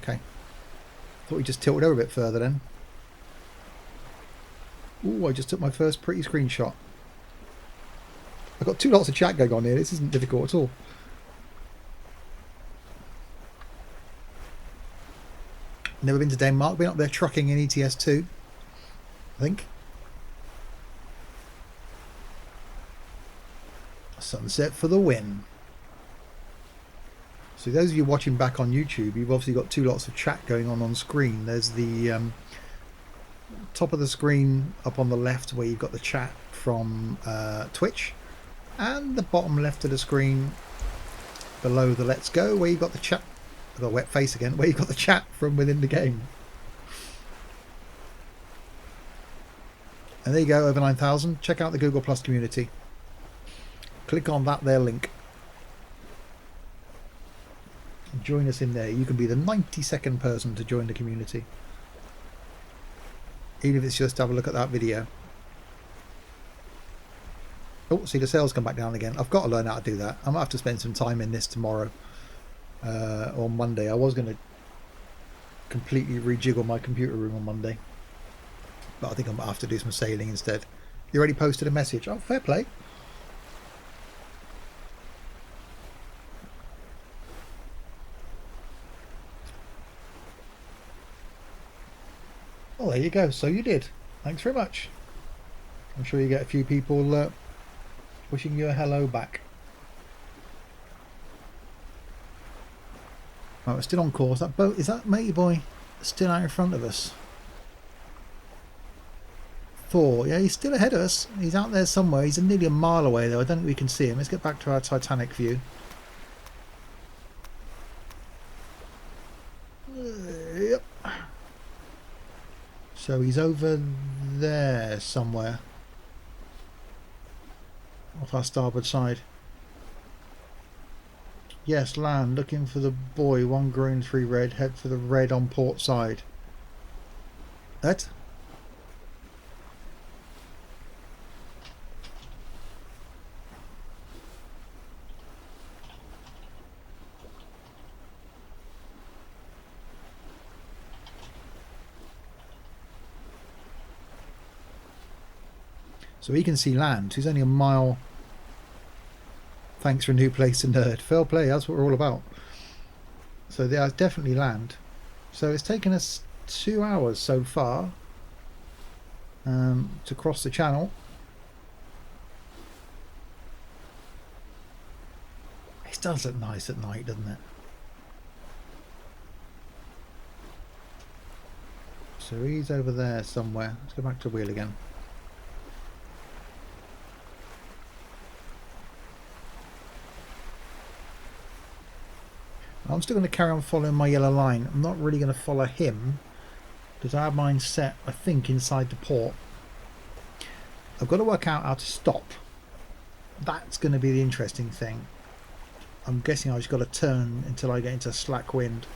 Okay. Thought we just tilted over a bit further then. Ooh, I just took my first pretty screenshot. I've got 2 lots of chat going on here. This isn't difficult at all. Never been to Denmark. Been up there trucking in ETS2, I think. Sunset for the win. So those of you watching back on YouTube, you've obviously got 2 lots of chat going on screen. There's the top of the screen up on the left where you've got the chat from Twitch, and the bottom left of the screen below the Let's Go where you've got the chat. I've got a wet face again. Where you've got the chat from within the game. And there you go, over 9,000. Check out the Google Plus community. Click on that there link. Join us in there. You can be the 92nd person to join the community, even if it's just to have a look at that video. Oh, see the sales come back down again. I've got to learn how to do that. I might have to spend some time in this tomorrow or Monday. I was going to completely rejiggle my computer room on Monday, but I think I might have to do some sailing instead. You already posted a message. Oh, fair play. Well, there you go. So you did. Thanks very much. I'm sure you get a few people wishing you a hello back. Right, we're still on course. That boat, is that matey boy still out in front of us? 4. Yeah, he's still ahead of us. He's out there somewhere. He's nearly a mile away though. I don't think we can see him. Let's get back to our Titanic view. Yep. So he's over there somewhere, off our starboard side. Yes, land. Looking for the boy. 1 green, 3 red. Head for the red on port side. That? So he can see land. He's only a mile. Thanks for a new place to nerd. Fair play, that's what we're all about. So there's definitely land. So it's taken us 2 hours so far to cross the channel. It does look nice at night, doesn't it? So he's over there somewhere. Let's go back to wheel again. I'm still going to carry on following my yellow line. I'm not really going to follow him because I have mine set, I think, inside the port. I've got to work out how to stop. That's going to be the interesting thing. I'm guessing I've just got to turn until I get into slack wind,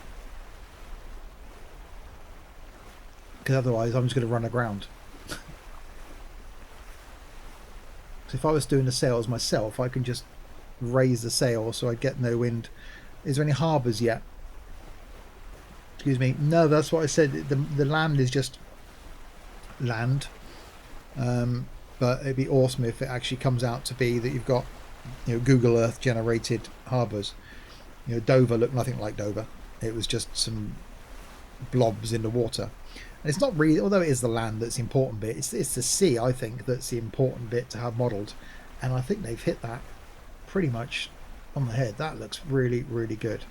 because otherwise I'm just going to run aground. So if I was doing the sails myself, I can just raise the sail so I get no wind. Is there any harbours yet? Excuse me. No, that's what I said. The land is just land. But it'd be awesome if it actually comes out to be that you've got, you know, Google Earth generated harbours. You know, Dover looked nothing like Dover. It was just some blobs in the water. And it's not really, although it is the land that's the important bit, it's the sea, I think, that's the important bit to have modelled. And I think they've hit that pretty much on the head. That looks really, really good.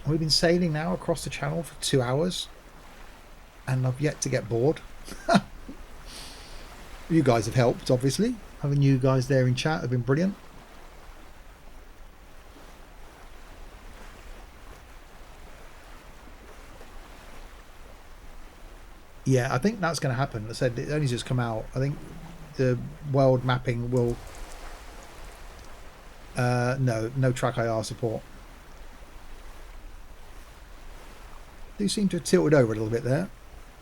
We've been sailing now across the channel for 2 hours and I've yet to get bored. You guys have helped, obviously. Having you guys there in chat have been brilliant. Yeah, I think that's going to happen. I said it only just come out. I think the world mapping will... no track IR support. Do seem to have tilted over a little bit there.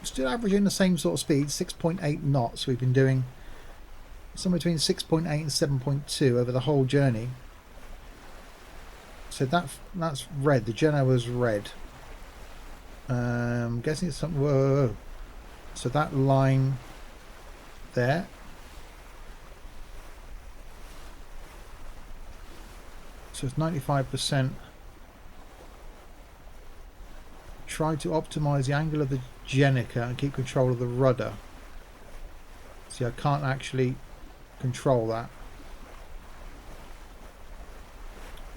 Still averaging the same sort of speed, 6.8 knots. We've been doing somewhere between 6.8 and 7.2 over the whole journey. So that's red. The Genoa's red. I'm guessing it's something. Whoa. So that line there. So it's 95%. Try to optimize the angle of the Jenica and keep control of the rudder. See, I can't actually control that.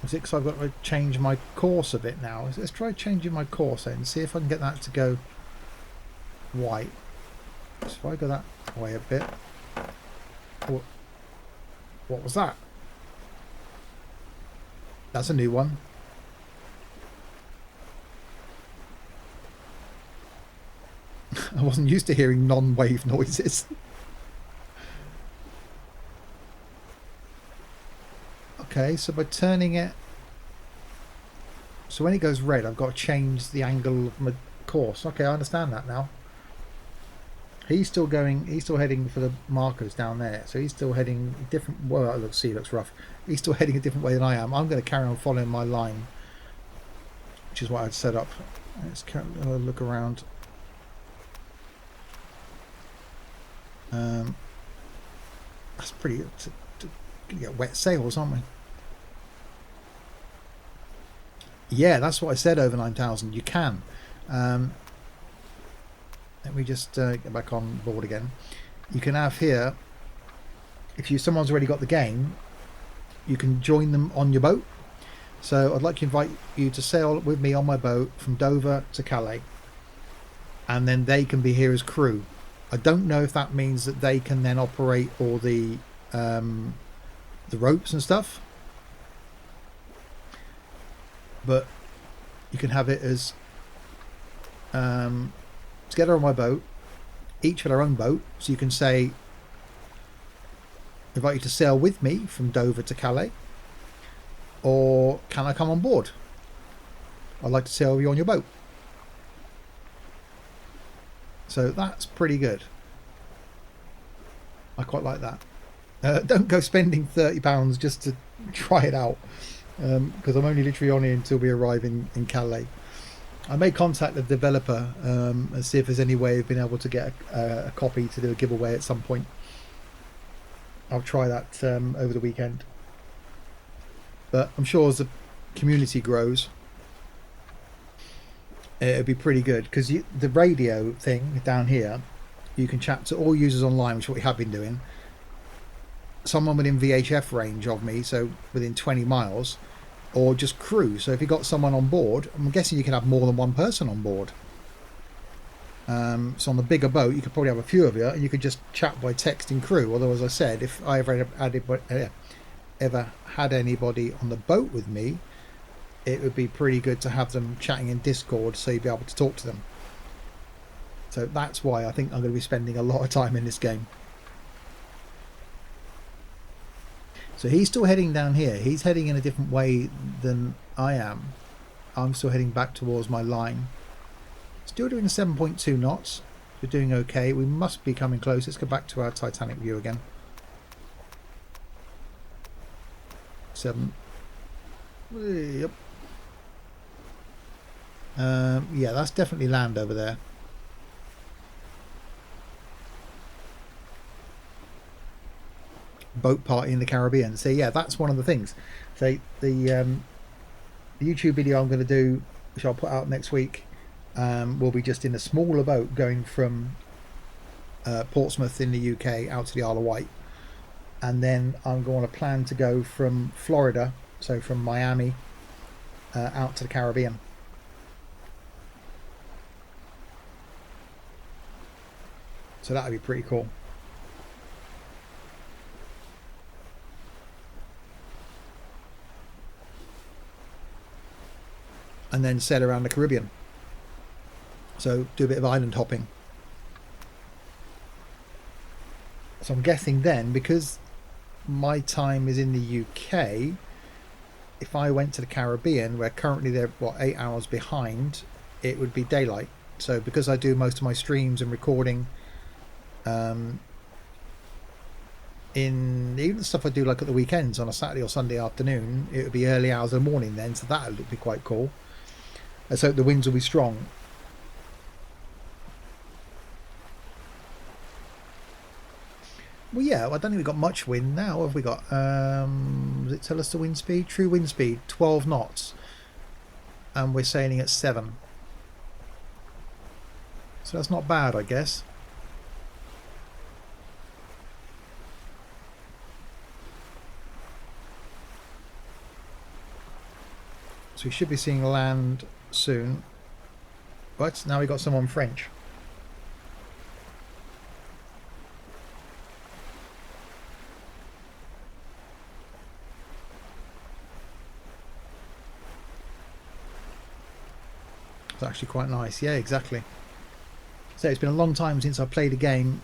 Is it because I've got to change my course a bit now? Let's try changing my course then and see if I can get that to go white. So if I go that way a bit. What was that? That's a new one. I wasn't used to hearing non-wave noises. Okay, so by turning it, so when it goes red, I've got to change the angle of my course. Okay, I understand that now. He's still heading for the markers down there, so he's still heading different. Well, let's see, it looks rough. He's still heading a different way than I am. I'm going to carry on following my line, which is what I'd set up. Let's look around. That's pretty. Gonna get wet sails, aren't we? Yeah, that's what I said. Over 9,000, you can. Let me just get back on board again. You can have here, if someone's already got the game, you can join them on your boat. So I'd like to invite you to sail with me on my boat from Dover to Calais, and then they can be here as crew. I don't know if that means that they can then operate all the ropes and stuff, but you can have it as together on my boat, each with our own boat. So you can say, invite you to sail with me from Dover to Calais, or can I come on board? I'd like to sail with you on your boat. So that's pretty good. I quite like that. Don't go spending £30 just to try it out, because I'm only literally on here until we arrive in Calais. I may contact the developer and see if there's any way of being able to get a copy to do a giveaway at some point. I'll try that over the weekend. But I'm sure as the community grows, it'll be pretty good, because the radio thing down here, you can chat to all users online, which is what we have been doing. Someone within VHF range of me, so within 20 miles, or just crew. So if you've got someone on board, I'm guessing you can have more than one person on board. So on the bigger boat, you could probably have a few of you, and you could just chat by texting crew. Although, as I said, if I ever had anybody on the boat with me, it would be pretty good to have them chatting in Discord, so you'd be able to talk to them. So that's why I think I'm going to be spending a lot of time in this game. So he's still heading down here. He's heading in a different way than I am. I'm still heading back towards my line. Still doing 7.2 knots. We're doing okay. We must be coming close. Let's go back to our Titanic view again. 7. Yep. Yeah, that's definitely land over there. Boat party in the Caribbean. So yeah, that's one of the things. So the The YouTube video I'm going to do, which I'll put out next week, will be just in a smaller boat going from Portsmouth in the UK out to the Isle of Wight, and then I'm going to plan to go from Florida, so from Miami, out to the Caribbean. So that would be pretty cool. And then sail around the Caribbean. So do a bit of island hopping. So I'm guessing then, because my time is in the UK, if I went to the Caribbean, where currently they're, what, 8 hours behind, it would be daylight. So because I do most of my streams and recording in even the stuff I do like at the weekends on a Saturday or Sunday afternoon, it would be early hours of the morning then, so that would be quite cool. Let's hope the winds will be strong. Well, yeah, I don't think we've got much wind now. What have we got? Does it tell us the wind speed? True wind speed, 12 knots. And we're sailing at 7. So that's not bad, I guess. So we should be seeing land soon. But now we've got someone French. It's actually quite nice. Yeah, exactly. So it's been a long time since I played a game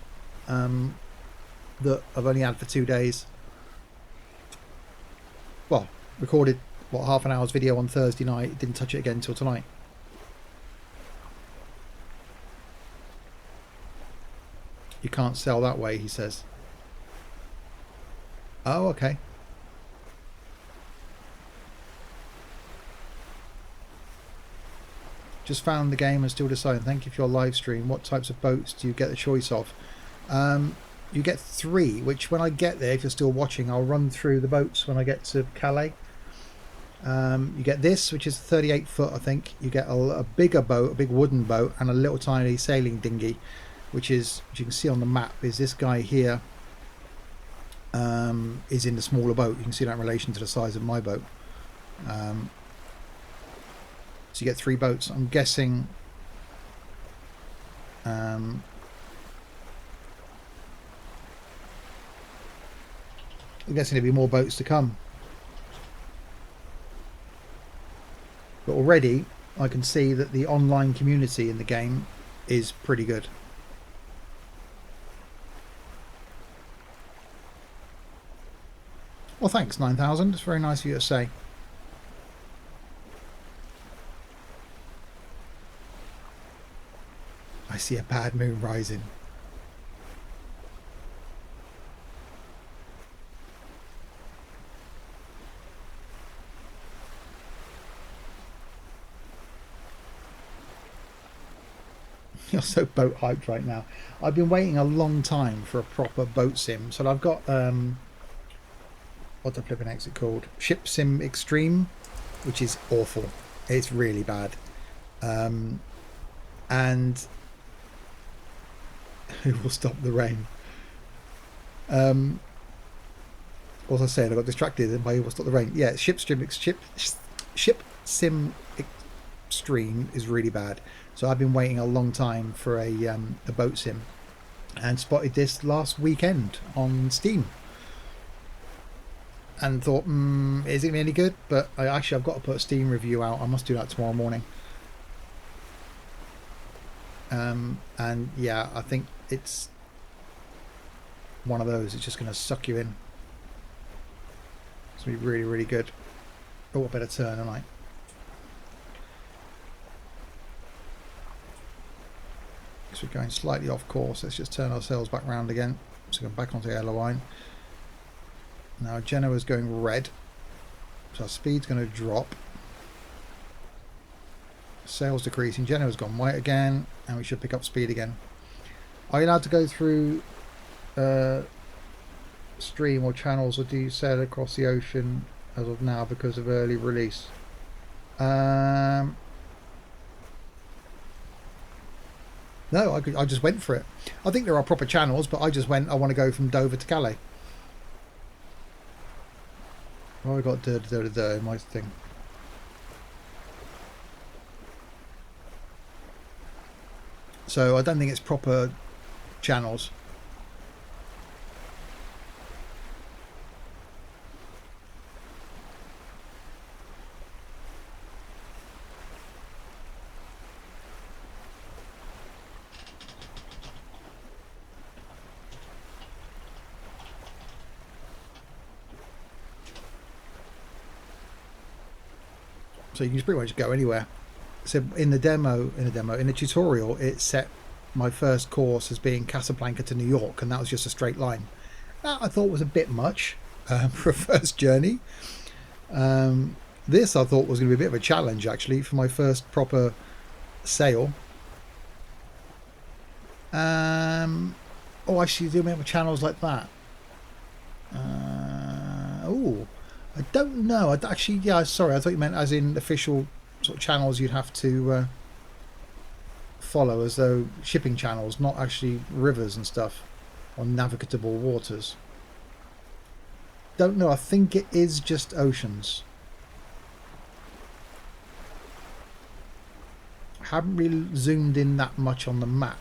that I've only had for 2 days. Well, recorded, what, half an hour's video on Thursday night. Didn't touch it again until tonight. You can't sell that way, he says. Oh, okay. Just found the game and still deciding. Thank you for your live stream. What types of boats do you get the choice of? You get 3, which when I get there, if you're still watching, I'll run through the boats when I get to Calais. You get this, which is 38 foot, I think. You get a bigger boat, a big wooden boat, and a little tiny sailing dinghy, which is, which you can see on the map, is this guy here. Is in the smaller boat. You can see that in relation to the size of my boat. So you get 3 boats. I'm guessing I'm guessing there'll be more boats to come. But already I can see that the online community in the game is pretty good. Well, thanks, 9,000. It's very nice of you to say. I see a bad moon rising. You're so boat hyped right now. I've been waiting a long time for a proper boat sim. So I've got what the flipping heck's it called? Ship Sim Extreme, which is awful. It's really bad. And who will stop the rain? What was I saying? I got distracted by who will stop the rain. Yeah, Ship Sim Extreme is really bad. So I've been waiting a long time for a boat sim, and spotted this last weekend on Steam, and thought, is it gonna be any good? But I've got to put a Steam review out. I must do that tomorrow morning. And yeah, I think it's one of those. It's just going to suck you in. It's going to be really, really good. Oh, I better turn, don't I? So we're going slightly off course. Let's just turn ourselves back round again. So going back onto the yellow line. Now Genoa's going red. So our speed's going to drop. Sails decreasing. Genoa's gone white again. And we should pick up speed again. Are you allowed to go through stream or channels, or do you sail across the ocean as of now because of early release? No, I just went for it. I think there are proper channels, but I just went, I want to go from Dover to Calais. Oh, I got in my thing. So I don't think it's proper channels. So you can just pretty much go anywhere. So in the tutorial, it set my first course as being Casablanca to New York, and that was just a straight line. That I thought was a bit much for a first journey. This I thought was going to be a bit of a challenge actually for my first proper sail. Oh, actually, do we have channels like that? Oh, I don't know. I actually, yeah, sorry, I thought you meant as in official sort of channels you'd have to follow, as though shipping channels, not actually rivers and stuff on navigable waters. Don't know. I think it is just oceans. Haven't really zoomed in that much on the map,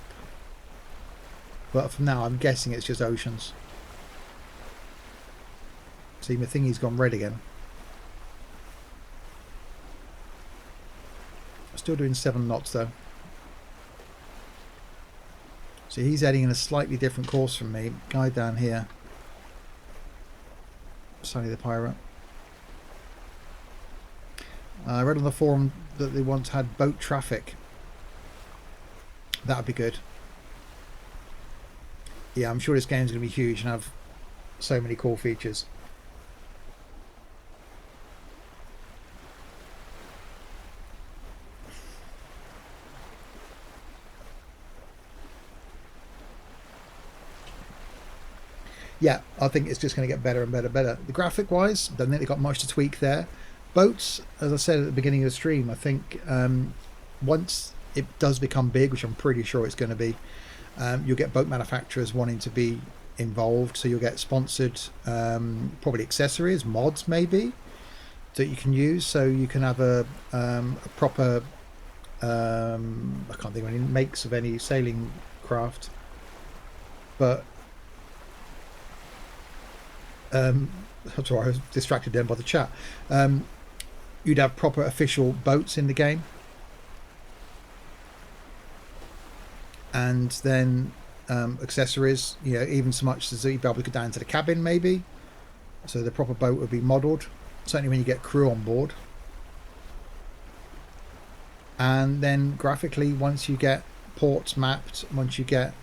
but for now I'm guessing it's just oceans. See, my thingy's gone red again. Still doing 7 knots though. So he's heading in a slightly different course from me. Guy down here, Sunny the Pirate. I read on the forum that they once had boat traffic. That would be good. Yeah, I'm sure this game's going to be huge and have so many cool features. Yeah, I think it's just going to get better and better and better. The graphic wise, don't think they've got much to tweak there. Boats, as I said at the beginning of the stream, I think once it does become big, which I'm pretty sure it's going to be, you'll get boat manufacturers wanting to be involved. So you'll get sponsored probably accessories, mods maybe, that you can use. So you can have a proper, I can't think of any makes of any sailing craft, but sorry, I was distracted then by the chat. You'd have proper official boats in the game, and then accessories, you know, even so much as you'd be able to go down to the cabin maybe, so the proper boat would be modelled, certainly when you get crew on board. And then graphically, once you get ports mapped, once you get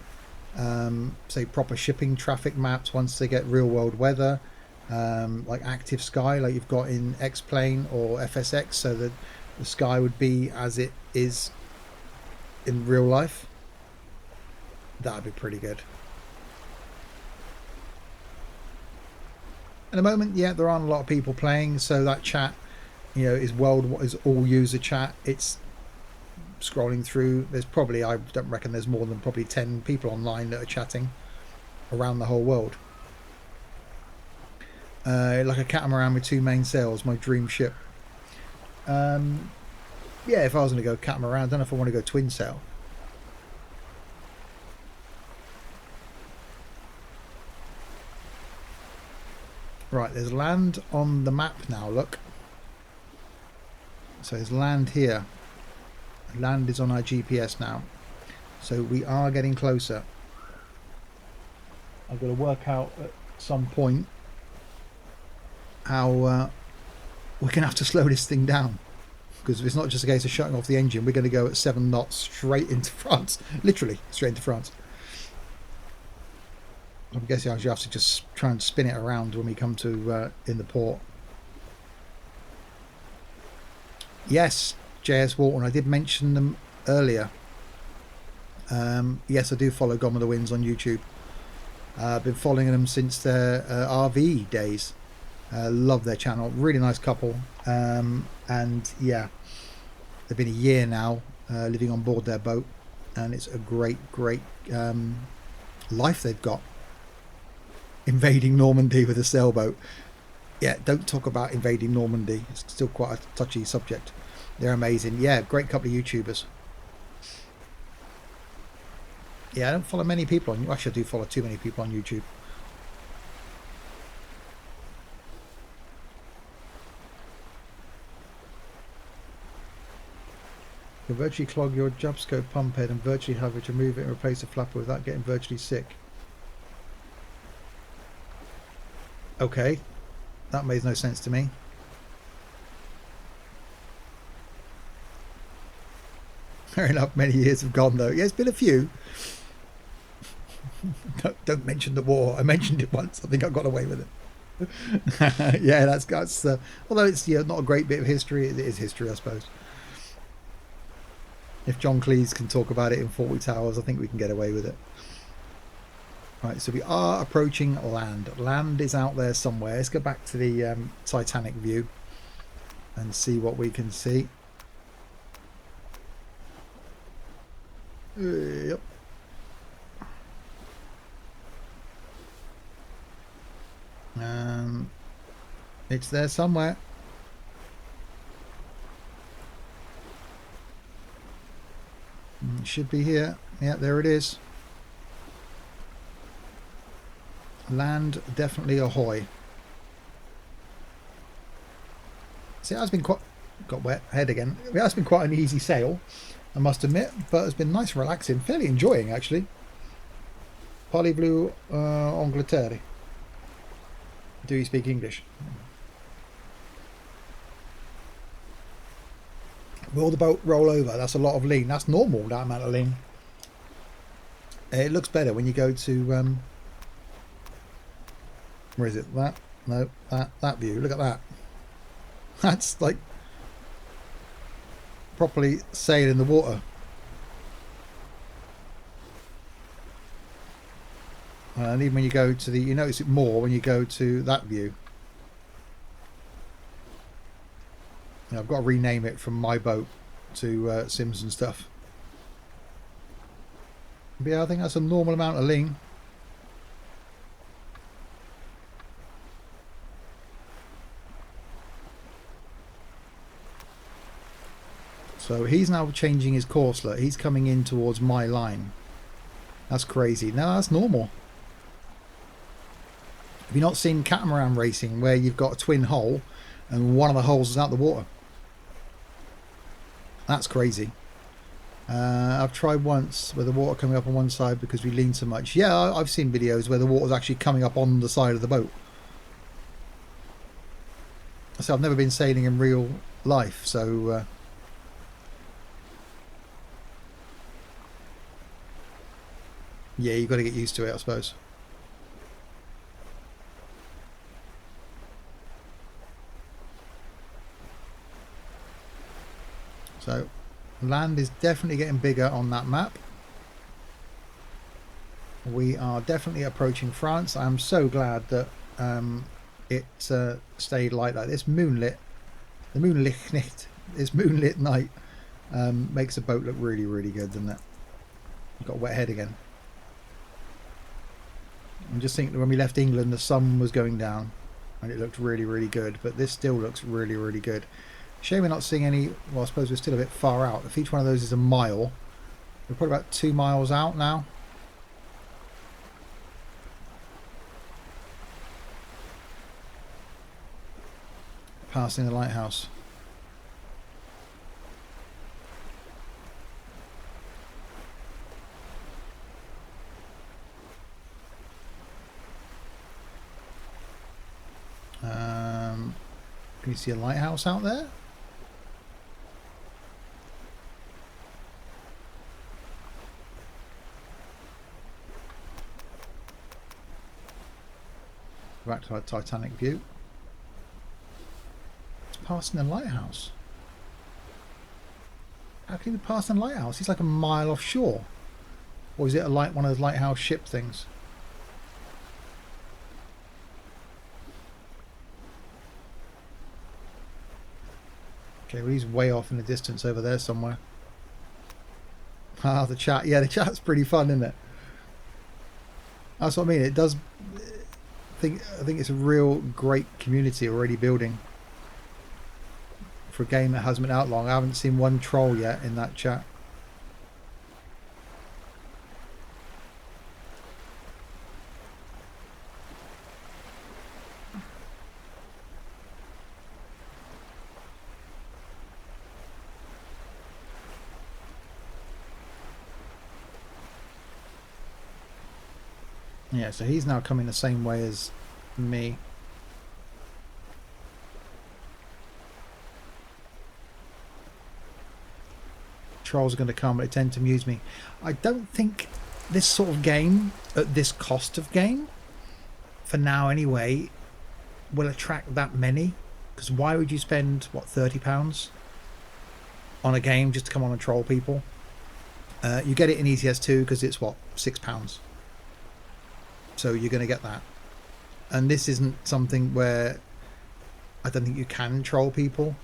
say proper shipping traffic maps, once they get real world weather, like active sky like you've got in X-Plane or FSX, so that the sky would be as it is in real life, that would be pretty good. At the moment, yeah, there aren't a lot of people playing, so that chat, you know, is all user chat. It's scrolling through, there's probably, I don't reckon there's more than probably 10 people online that are chatting around the whole world. Like a catamaran with 2 main sails, my dream ship. Yeah, if I was going to go catamaran, I don't know if I want to go twin sail. Right, there's land on the map now, look. So there's land here. Land is on our GPS now, so we are getting closer. I've got to work out at some point how we're going to have to slow this thing down, because it's not just a case of shutting off the engine. We're going to go at 7 knots straight into France, literally straight into France. I'm guessing I'll have to just try and spin it around when we come to in the port. Yes, JS Walton, I did mention them earlier. Yes, I do follow Gone with the Winds on YouTube. I've been following them since their RV days. Love their channel, really nice couple. And yeah, they've been a year now living on board their boat, and it's a great life they've got, invading Normandy with a sailboat. Yeah, don't talk about invading Normandy, it's still quite a touchy subject. They're amazing. Yeah, great couple of YouTubers. Yeah, I don't follow many people on, actually I do follow too many people on YouTube. You can virtually clog your job scope pump head and virtually have it, remove it and replace the flapper without getting virtually sick. Okay, that makes no sense to me. Fair enough, many years have gone though. Yeah, it's been a few. Don't mention the war. I mentioned it once. I think I got away with it. Yeah, that's although it's not a great bit of history, it is history, I suppose. If John Cleese can talk about it in 40 Towers, I think we can get away with it. Right, so we are approaching land. Land is out there somewhere. Let's go back to the Titanic view and see what we can see. Yep. It's there somewhere. It should be here. Yeah, there it is. Land definitely ahoy. See, it has been quite... got wet head again. It has been quite an easy sail, I must admit, but it's been nice and relaxing. Fairly enjoying, actually. Parlez-vous Angleterre? Do you speak English? Will the boat roll over? That's a lot of lean. That's normal, that amount of lean. It looks better when you go to... where is it? That? No, that view. Look at that. That's like properly sailing the water. And even when you go to the... you notice it more when you go to that view. I've got to rename it from my boat to Sims and Stuff. But yeah, I think that's a normal amount of lean. So he's now changing his course. Look, he's coming in towards my line. That's crazy. No, that's normal. Have you not seen catamaran racing where you've got a twin hull and one of the holes is out the water? That's crazy. I've tried once with the water coming up on one side because we lean so much. Yeah, I've seen videos where the water's actually coming up on the side of the boat. So I've never been sailing in real life, so... yeah, you've got to get used to it, I suppose. So, land is definitely getting bigger on that map. We are definitely approaching France. I'm so glad that it stayed like that. This moonlit night makes the boat look really, really good, doesn't it? Got a wet head again. I'm just thinking when we left England, the sun was going down and it looked really, really good. But this still looks really, really good. Shame we're not seeing any... well, I suppose we're still a bit far out. If each one of those is a mile, we're probably about 2 miles out now. Passing the lighthouse. Can you see a lighthouse out there? Back to our Titanic view. It's passing the lighthouse. How can you pass the lighthouse? It's like a mile offshore. Or is it a one of those lighthouse ship things? Okay, well he's way off in the distance over there somewhere. Ah, the chat. Yeah, the chat's pretty fun, isn't it? That's what I mean. It does. I think it's a real great community already building for a game that hasn't been out long. I haven't seen one troll yet in that chat. Yeah, so he's now coming the same way as me. Trolls are going to come, but they tend to amuse me. I don't think this sort of game, at this cost of game, for now anyway, will attract that many. Because why would you spend, what, £30 on a game just to come on and troll people? You get it in ETS2 because it's, what, £6. So you're going to get that. And this isn't something where I don't think you can troll people.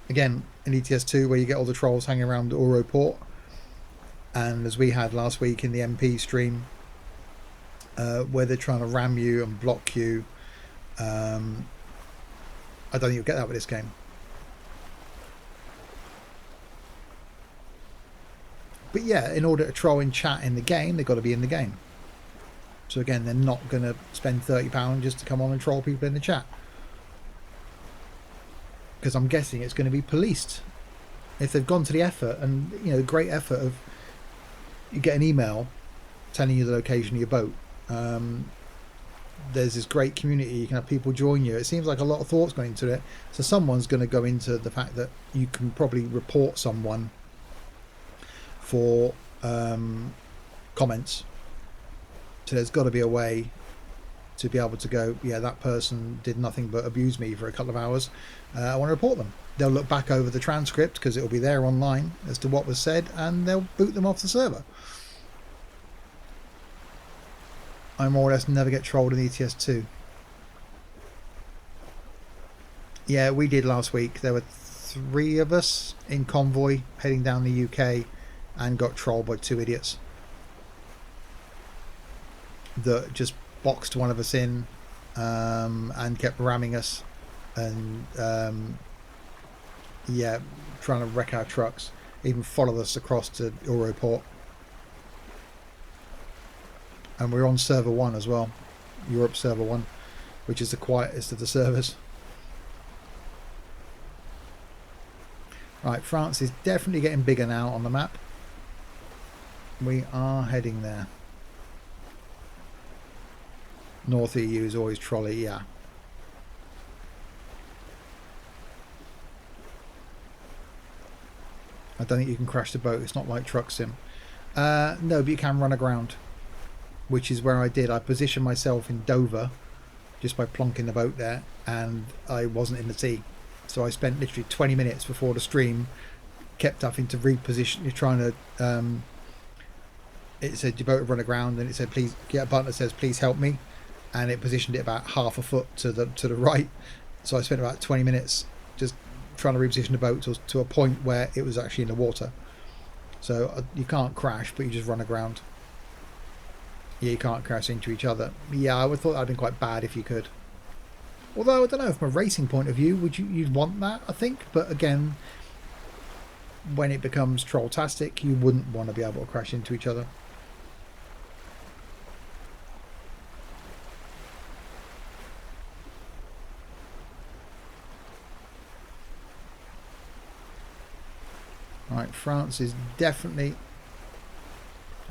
Again, in ETS2 where you get all the trolls hanging around Oro Port, and as we had last week in the MP stream, where they're trying to ram you and block you. I don't think you'll get that with this game. But yeah, in order to troll in chat in the game, they've got to be in the game. So again, they're not going to spend £30 just to come on and troll people in the chat. Because I'm guessing it's going to be policed. If they've gone to the effort, and you know, the great effort of, you get an email telling you the location of your boat. There's this great community, you can have people join you. It seems like a lot of thought's going into it. So someone's going to go into the fact that you can probably report someone for comments. So there's got to be a way to be able to go, yeah, that person did nothing but abuse me for a couple of hours. I want to report them. They'll look back over the transcript because it will be there online as to what was said, and they'll boot them off the server. I more or less never get trolled in ETS2. Yeah, we did last week. There were 3 of us in convoy heading down the UK and got trolled by 2 idiots that just boxed one of us in and kept ramming us and yeah, trying to wreck our trucks. Even followed us across to Europort. And we're on server 1 as well, Europe server 1, which is the quietest of the servers. Right, France is definitely getting bigger now on the map. We are heading there. North EU is always trolley, yeah. I don't think you can crash the boat. It's not like Truck Sim. No, but you can run aground, which is where I did. I positioned myself in Dover just by plonking the boat there, and I wasn't in the sea. So I spent literally 20 minutes before the stream, kept having to reposition. You're trying to, it said your boat run aground, and it said please get a button that says please help me, and it positioned it about half a foot to the right. So I spent about 20 minutes just trying to reposition the boat to a point where it was actually in the water. So you can't crash, but you just run aground. Yeah, you can't crash into each other. Yeah, I would have thought that would have been quite bad if you could. Although I don't know, from a racing point of view, you'd want that, I think. But again, when it becomes troll-tastic, you wouldn't want to be able to crash into each other. Right, France is definitely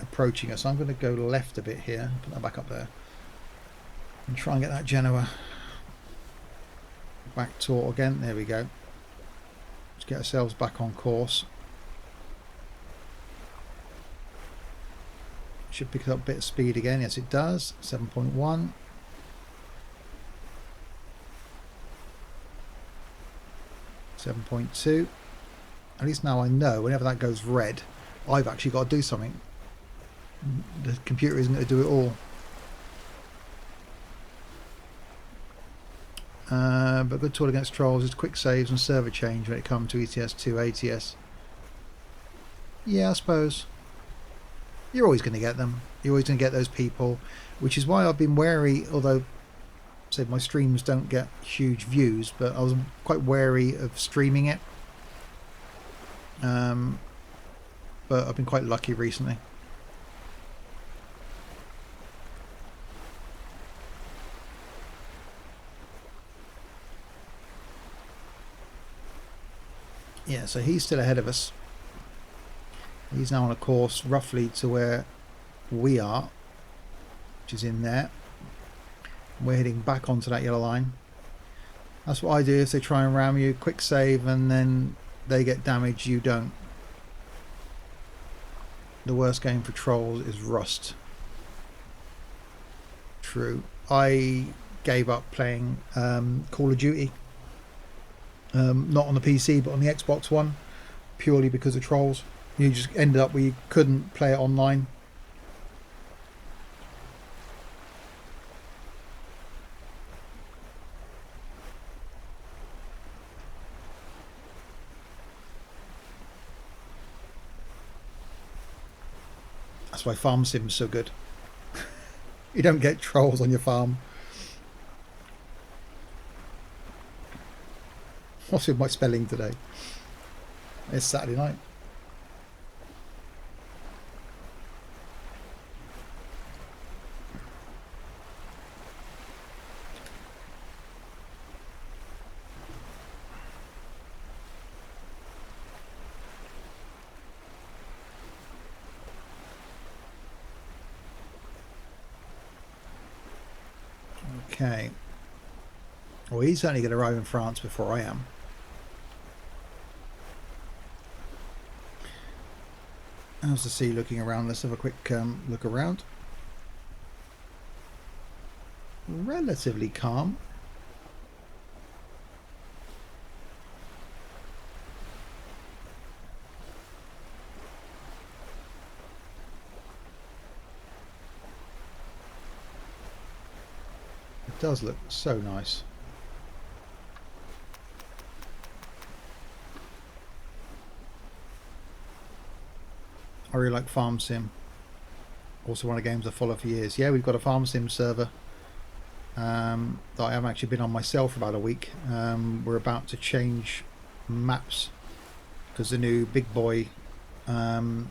approaching us. I'm going to go left a bit here, put that back up there, and try and get that Genoa back taut again. There we go. Let's get ourselves back on course. Should pick up a bit of speed again. Yes, it does. 7.1. .2. At least now I know whenever that goes red, I've actually got to do something. The computer isn't going to do it all. But a good tool against trolls is quick saves and server change when it comes to ETS 2 ATS. Yeah, I suppose. You're always going to get them. You're always going to get those people, which is why I've been wary, although say my streams don't get huge views, but I was quite wary of streaming it. But I've been quite lucky recently. Yeah, so he's still ahead of us. He's now on a course roughly to where we are, which is in there. We're heading back onto that yellow line. That's what I do if they try and ram you. Quick save and then they get damaged, you don't. The worst game for trolls is Rust. True. I gave up playing Call of Duty. Not on the PC but on the Xbox One, purely because of trolls. You just ended up where you couldn't play it online. That's why farm sim's so good. You don't get trolls on your farm. What's with my spelling today? It's Saturday night. Okay. Well, he's certainly going to arrive in France before I am. How's the sea looking around? Let's have a quick look around. Relatively calm. It does look so nice. I really like Farm Sim. Also one of the games I follow for years. Yeah, we've got a Farm Sim server that I haven't actually been on myself for about a week. We're about to change maps because the new Big Boy DLC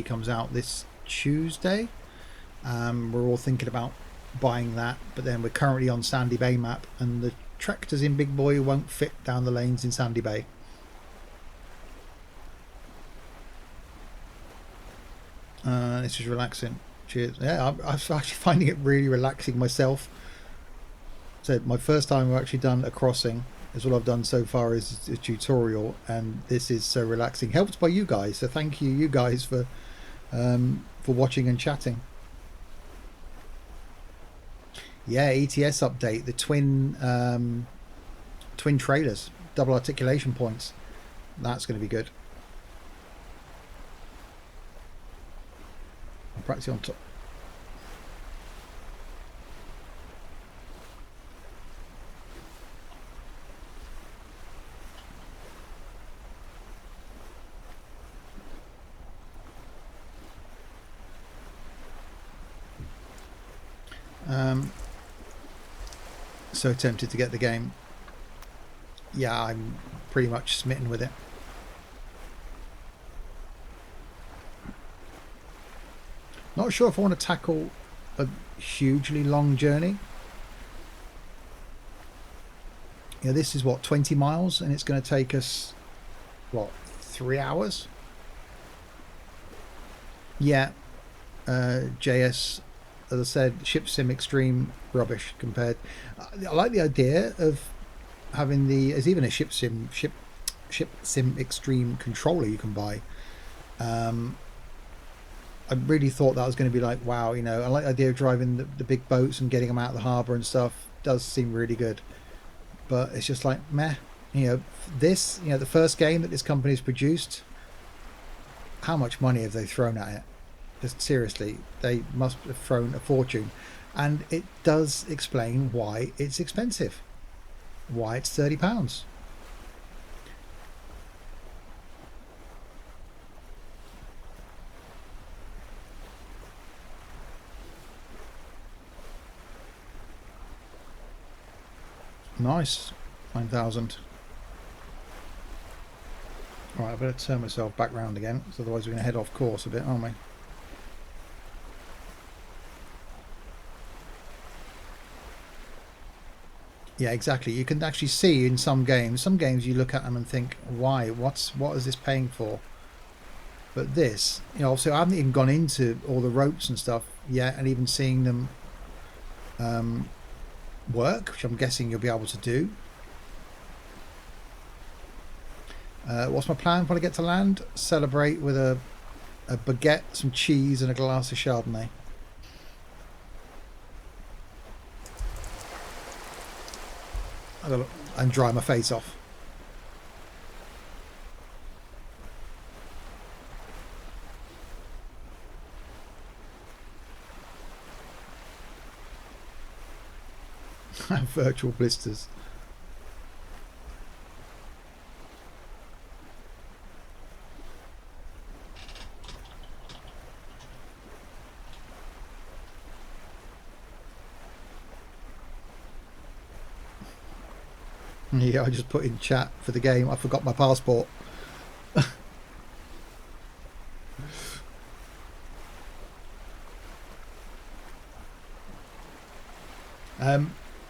comes out this Tuesday. We're all thinking about buying that, but then we're currently on Sandy Bay map and the tractors in Big Boy won't fit down the lanes in Sandy Bay. This is relaxing. Cheers. Yeah, I'm actually finding it really relaxing myself. So my first time I've actually done a crossing is all I've done so far is a tutorial, and this is so relaxing. Helped by you guys, so thank you guys for watching and chatting. Yeah, ETS update, the twin trailers, double articulation points. That's going to be good. I'm practicing on top. So tempted to get the game. Yeah, I'm pretty much smitten with it. Not sure if I want to tackle a hugely long journey. Yeah, this is what, 20 miles, and it's going to take us what, 3 hours? Yeah, JS, as I said, Ship Sim Extreme rubbish compared. I like the idea of having there's even a Ship Sim Extreme controller you can buy. I really thought that was going to be like, wow, you know, I like the idea of driving the big boats and getting them out of the harbour and stuff. Does seem really good, but it's just like meh. You know, this, you know, the first game that this company's produced, how much money have they thrown at it? Just seriously, they must have thrown a fortune. And it does explain why it's expensive, why it's £30. Nice. 9,000. Right, I better turn myself back round again, because otherwise we're going to head off course a bit, aren't we? Yeah, exactly. You can actually see in some games you look at them and think, why? What is this paying for? But this, you know, obviously I haven't even gone into all the ropes and stuff yet, and even seeing them work, which I'm guessing you'll be able to do. What's my plan when I get to land? Celebrate with a baguette, some cheese, and a glass of Chardonnay. And dry my face off. Virtual blisters. Yeah, I just put in chat for the game, I forgot my passport.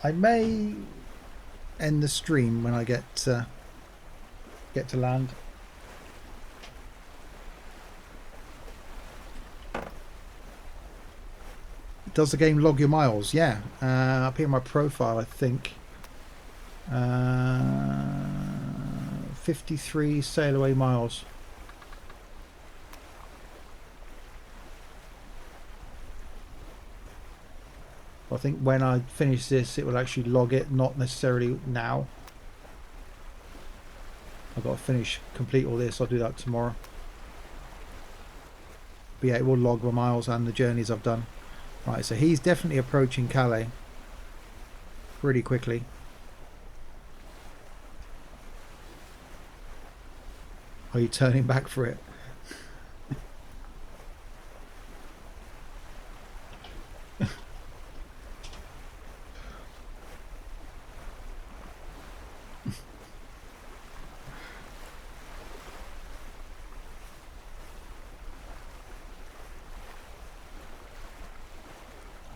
I may end the stream when I get to land. Does the game log your miles? Yeah, up here in my profile, I think 53 Sailaway miles. I think when I finish this, it will actually log it, not necessarily now. I've got to complete all this. I'll do that tomorrow. But yeah, it will log my miles and the journeys I've done. Right, so he's definitely approaching Calais pretty quickly. Are you turning back for it?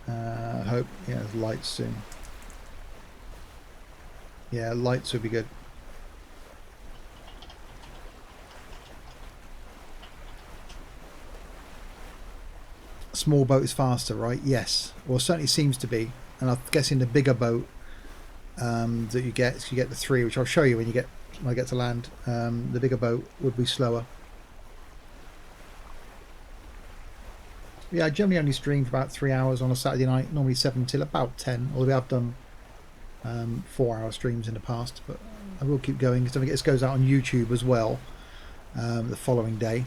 I hope, yeah, there's lights soon. Yeah, lights would be good. Small boat is faster, right? Yes. Well, certainly seems to be. And I'm guessing the bigger boat that you get the 3, which I'll show you when I get to land. The bigger boat would be slower. Yeah, I generally only stream for about 3 hours on a Saturday night, normally 7 till about 10. Although I've done 4-hour streams in the past, but I will keep going because I think this goes out on YouTube as well the following day.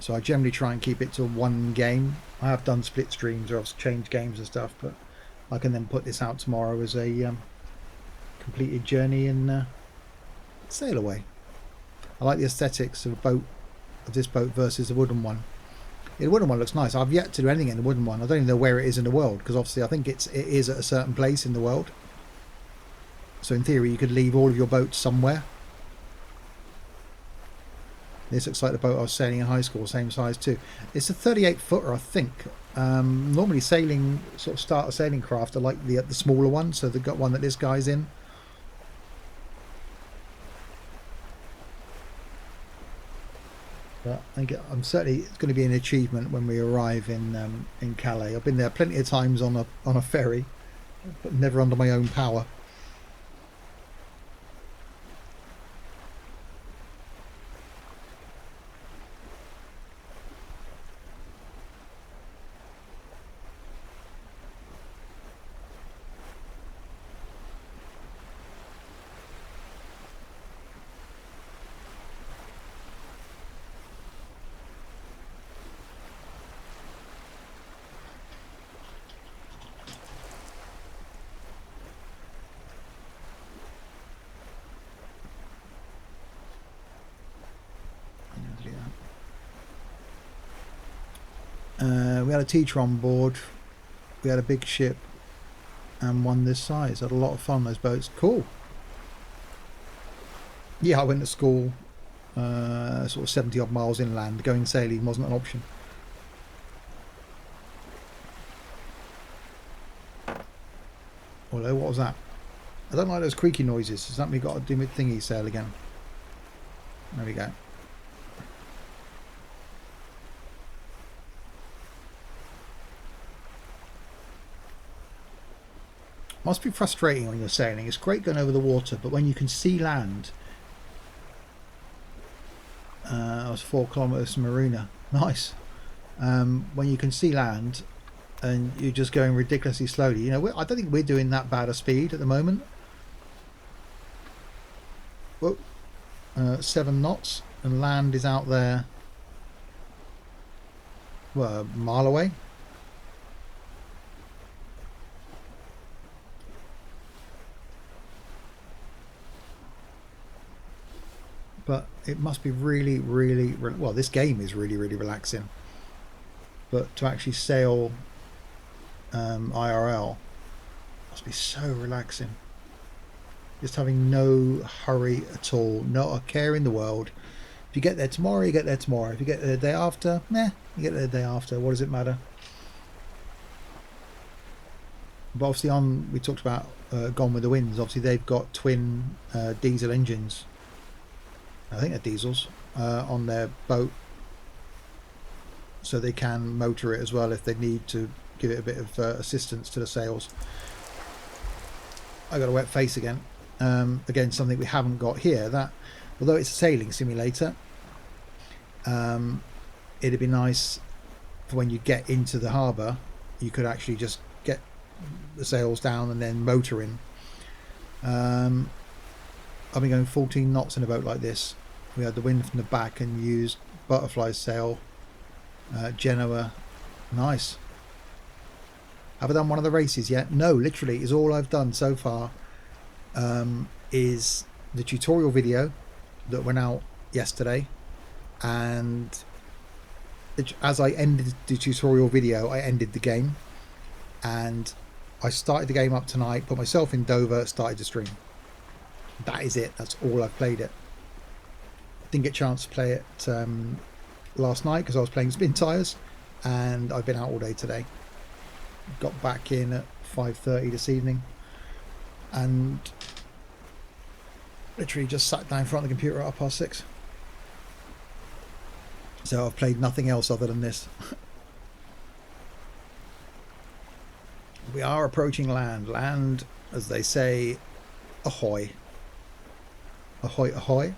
So I generally try and keep it to one game. I have done split streams or I've changed games and stuff, but I can then put this out tomorrow as a completed journey in Sailaway. I like the aesthetics of this boat versus the wooden one. Yeah, the wooden one looks nice. I've yet to do anything in the wooden one. I don't even know where it is in the world, because obviously I think it is at a certain place in the world. So in theory you could leave all of your boats somewhere. This looks like the boat I was sailing in high school, same size too. It's a 38-footer, I think. Normally starter sailing craft are like the smaller one, so they've got one that this guy's in. But I'm certainly, it's going to be an achievement when we arrive in Calais. I've been there plenty of times on a ferry, but never under my own power. We had a teacher on board. We had a big ship and one this size. Had a lot of fun, those boats. Cool. Yeah, I went to school sort of 70 odd miles inland. Going sailing wasn't an option. Although, what was that? I don't like those creaky noises. Does that mean we've got to do my thingy sail again? There we go. Must be frustrating when you're sailing. It's great going over the water, but when you can see land. I was 4 kilometers from Marina. Nice. When you can see land and you're just going ridiculously slowly. You know, I don't think we're doing that bad a speed at the moment. Whoa. 7 knots, and land is out there, well, a mile away. But it must be really, really, well, this game is really, really relaxing. But to actually sail IRL must be so relaxing. Just having no hurry at all, not a care in the world. If you get there tomorrow, you get there tomorrow. If you get there the day after, meh, you get there the day after. What does it matter? But obviously we talked about Gone with the Winds. Obviously they've got twin diesel engines. I think they're diesels on their boat, so they can motor it as well if they need to give it a bit of assistance to the sails. I got a wet face again. Again, something we haven't got here. That, although it's a sailing simulator, it'd be nice for when you get into the harbour, you could actually just get the sails down and then motor in. I've been going 14 knots in a boat like this. We had the wind from the back and used butterfly sail. Genoa, nice. Have I done one of the races yet? No, literally is all I've done so far. Is the tutorial video that went out yesterday, and as I ended the tutorial video, I ended the game, and I started the game up tonight, put myself in Dover, started to stream. That is it. That's all I've played it. Didn't get a chance to play it last night because I was playing Spin Tires, and I've been out all day today. Got back in at 5:30 this evening, and literally just sat down in front of the computer at 6:30. So I've played nothing else other than this. We are approaching land. Land, as they say, ahoy. Ahoy, ahoy.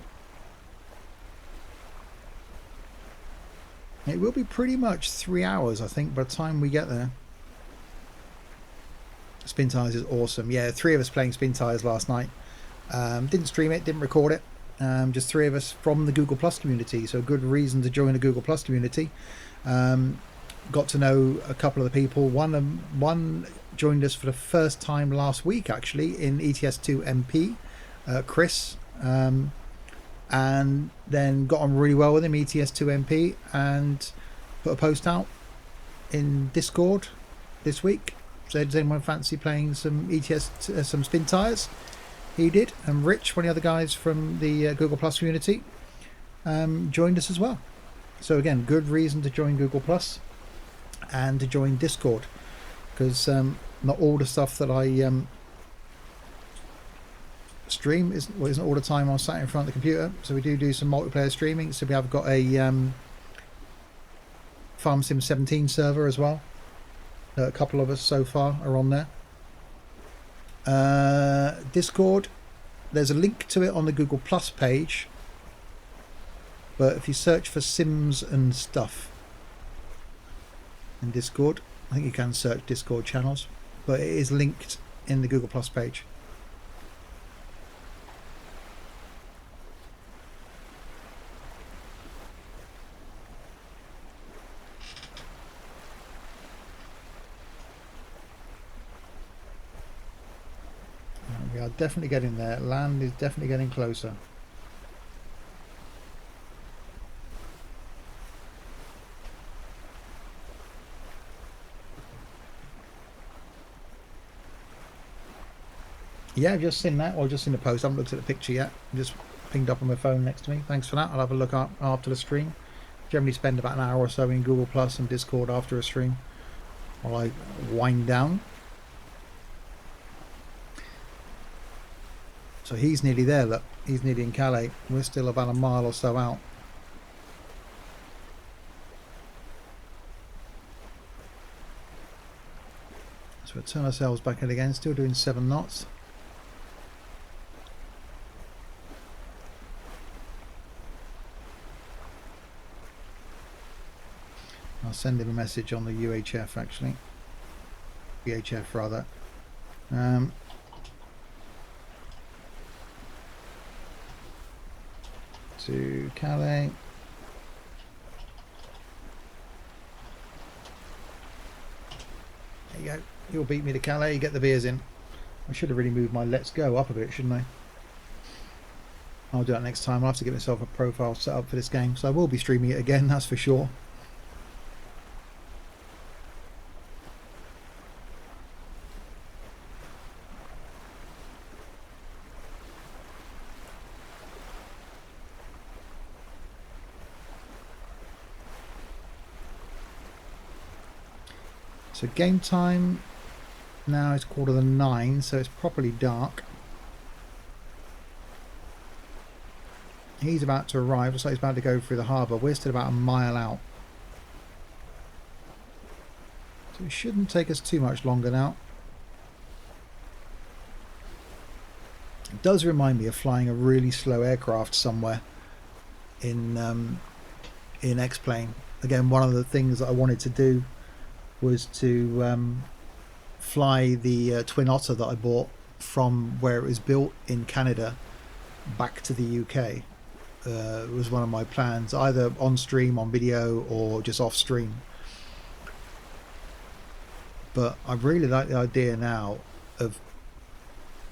It will be pretty much 3 hours, I think, by the time we get there. Spin Tires is awesome. Yeah, 3 of us playing Spin Tires last night. Didn't stream it, didn't record it. Just 3 of us from the Google Plus community. So a good reason to join the Google Plus community. Got to know a couple of the people. One joined us for the first time last week, actually, in ETS2 MP, Chris. And then got on really well with him, ETS2 MP, and put a post out in Discord this week. Said, does anyone fancy playing some some Spin Tires? He did, and Rich, one of the other guys from the Google Plus community, joined us as well. So again, good reason to join Google Plus and to join Discord, because not all the stuff that I stream isn't all the time I'm sat in front of the computer. So we do some multiplayer streaming. So we have got a Farm Sim 17 server as well. A couple of us so far are on there. Discord, there's a link to it on the Google Plus page, but if you search for Sims and Stuff in Discord, I think you can search Discord channels, but it is linked in the Google Plus page. We are definitely getting there. Land is definitely getting closer. Yeah, I've just seen that, or just seen the post. I haven't looked at the picture yet. Just pinged up on my phone next to me. Thanks for that. I'll have a look up after the stream. Generally spend about an hour or so in Google Plus and Discord after a stream while I wind down. So he's nearly there, look. He's nearly in Calais. We're still about a mile or so out. So we'll turn ourselves back in again, still doing 7 knots. I'll send him a message on the UHF actually. VHF rather. To Calais. There you go. You'll beat me to Calais, you get the beers in. I should have really moved my let's go up a bit, shouldn't I? I'll do that next time. I'll have to get myself a profile set up for this game. So I will be streaming it again, that's for sure. So game time now is 9:15, so it's properly dark. He's about to arrive, looks like he's about to go through the harbour. We're still about a mile out. So it shouldn't take us too much longer now. It does remind me of flying a really slow aircraft somewhere in X-Plane. Again, one of the things that I wanted to do was to fly the Twin Otter that I bought from where it was built in Canada back to the UK. It was one of my plans, either on stream, on video, or just off stream. But I really like the idea now of,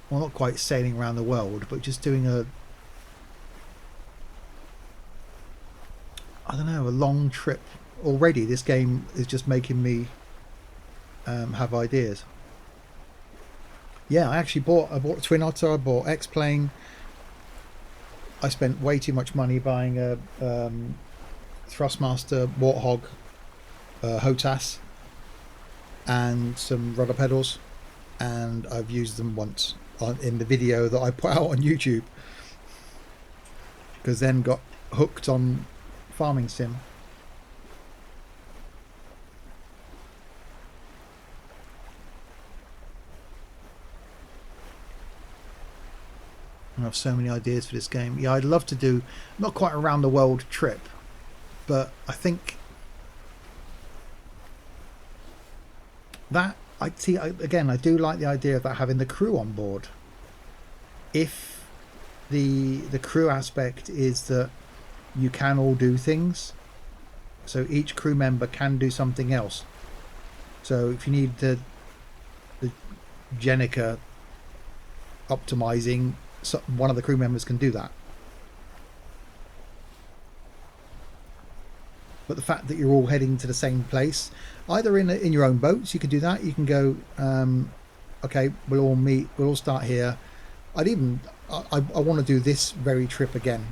well, not quite sailing around the world, but just doing a long trip. Already this game is just making me have ideas. Yeah, I bought Twin Otter, I bought X-Plane. I spent way too much money buying a Thrustmaster Warthog HOTAS and some rudder pedals, and I've used them once in the video that I put out on YouTube, because then got hooked on farming sim. I have so many ideas for this game. Yeah, I'd love to do not quite a round the world trip, but I think that I do like the idea of that, having the crew on board. If the crew aspect is that you can all do things, so each crew member can do something else. So if you need the Jenica optimizing, so one of the crew members can do that. But the fact that you're all heading to the same place, either in your own boats, you can do that. You can go, okay, we'll all meet, we'll all start here. I want to do this very trip again.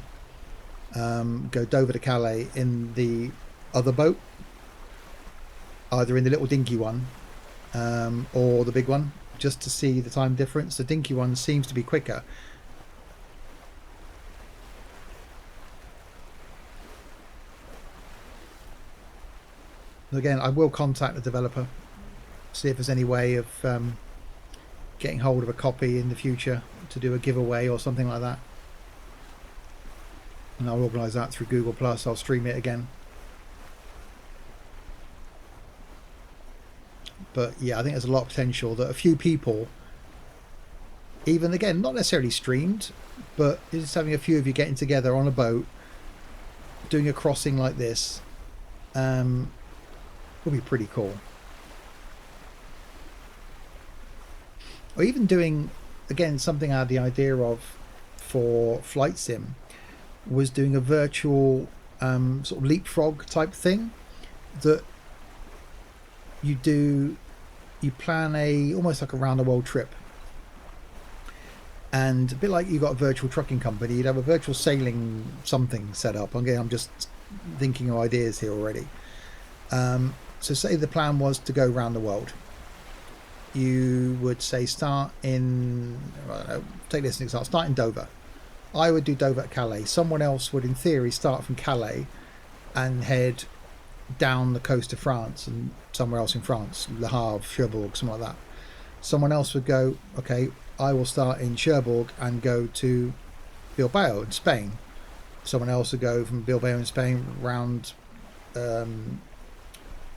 Go Dover to Calais in the other boat, either in the little dinky one or the big one, just to see the time difference. The dinky one seems to be quicker. Again, I will contact the developer, see if there's any way of getting hold of a copy in the future to do a giveaway or something like that. And I'll organise that through Google Plus. I'll stream it again. But yeah, I think there's a lot of potential that a few people, even again, not necessarily streamed, but just having a few of you getting together on a boat, doing a crossing like this, will be pretty cool. Or even doing, again, something I had the idea of for Flight Sim was doing a virtual sort of leapfrog type thing, that you plan almost like a round the world trip, And a bit like you got a virtual trucking company, you'd have a virtual sailing something set up. Again, I'm just thinking of ideas here already. So say the plan was to go around the world. You would say start in, I don't know, take this as an example, start in Dover. I would do Dover at Calais. Someone else would, in theory, start from Calais and head down the coast of France and somewhere else in France, Le Havre, Cherbourg, something like that. Someone else would go, okay, I will start in Cherbourg and go to Bilbao in Spain. Someone else would go from Bilbao in Spain round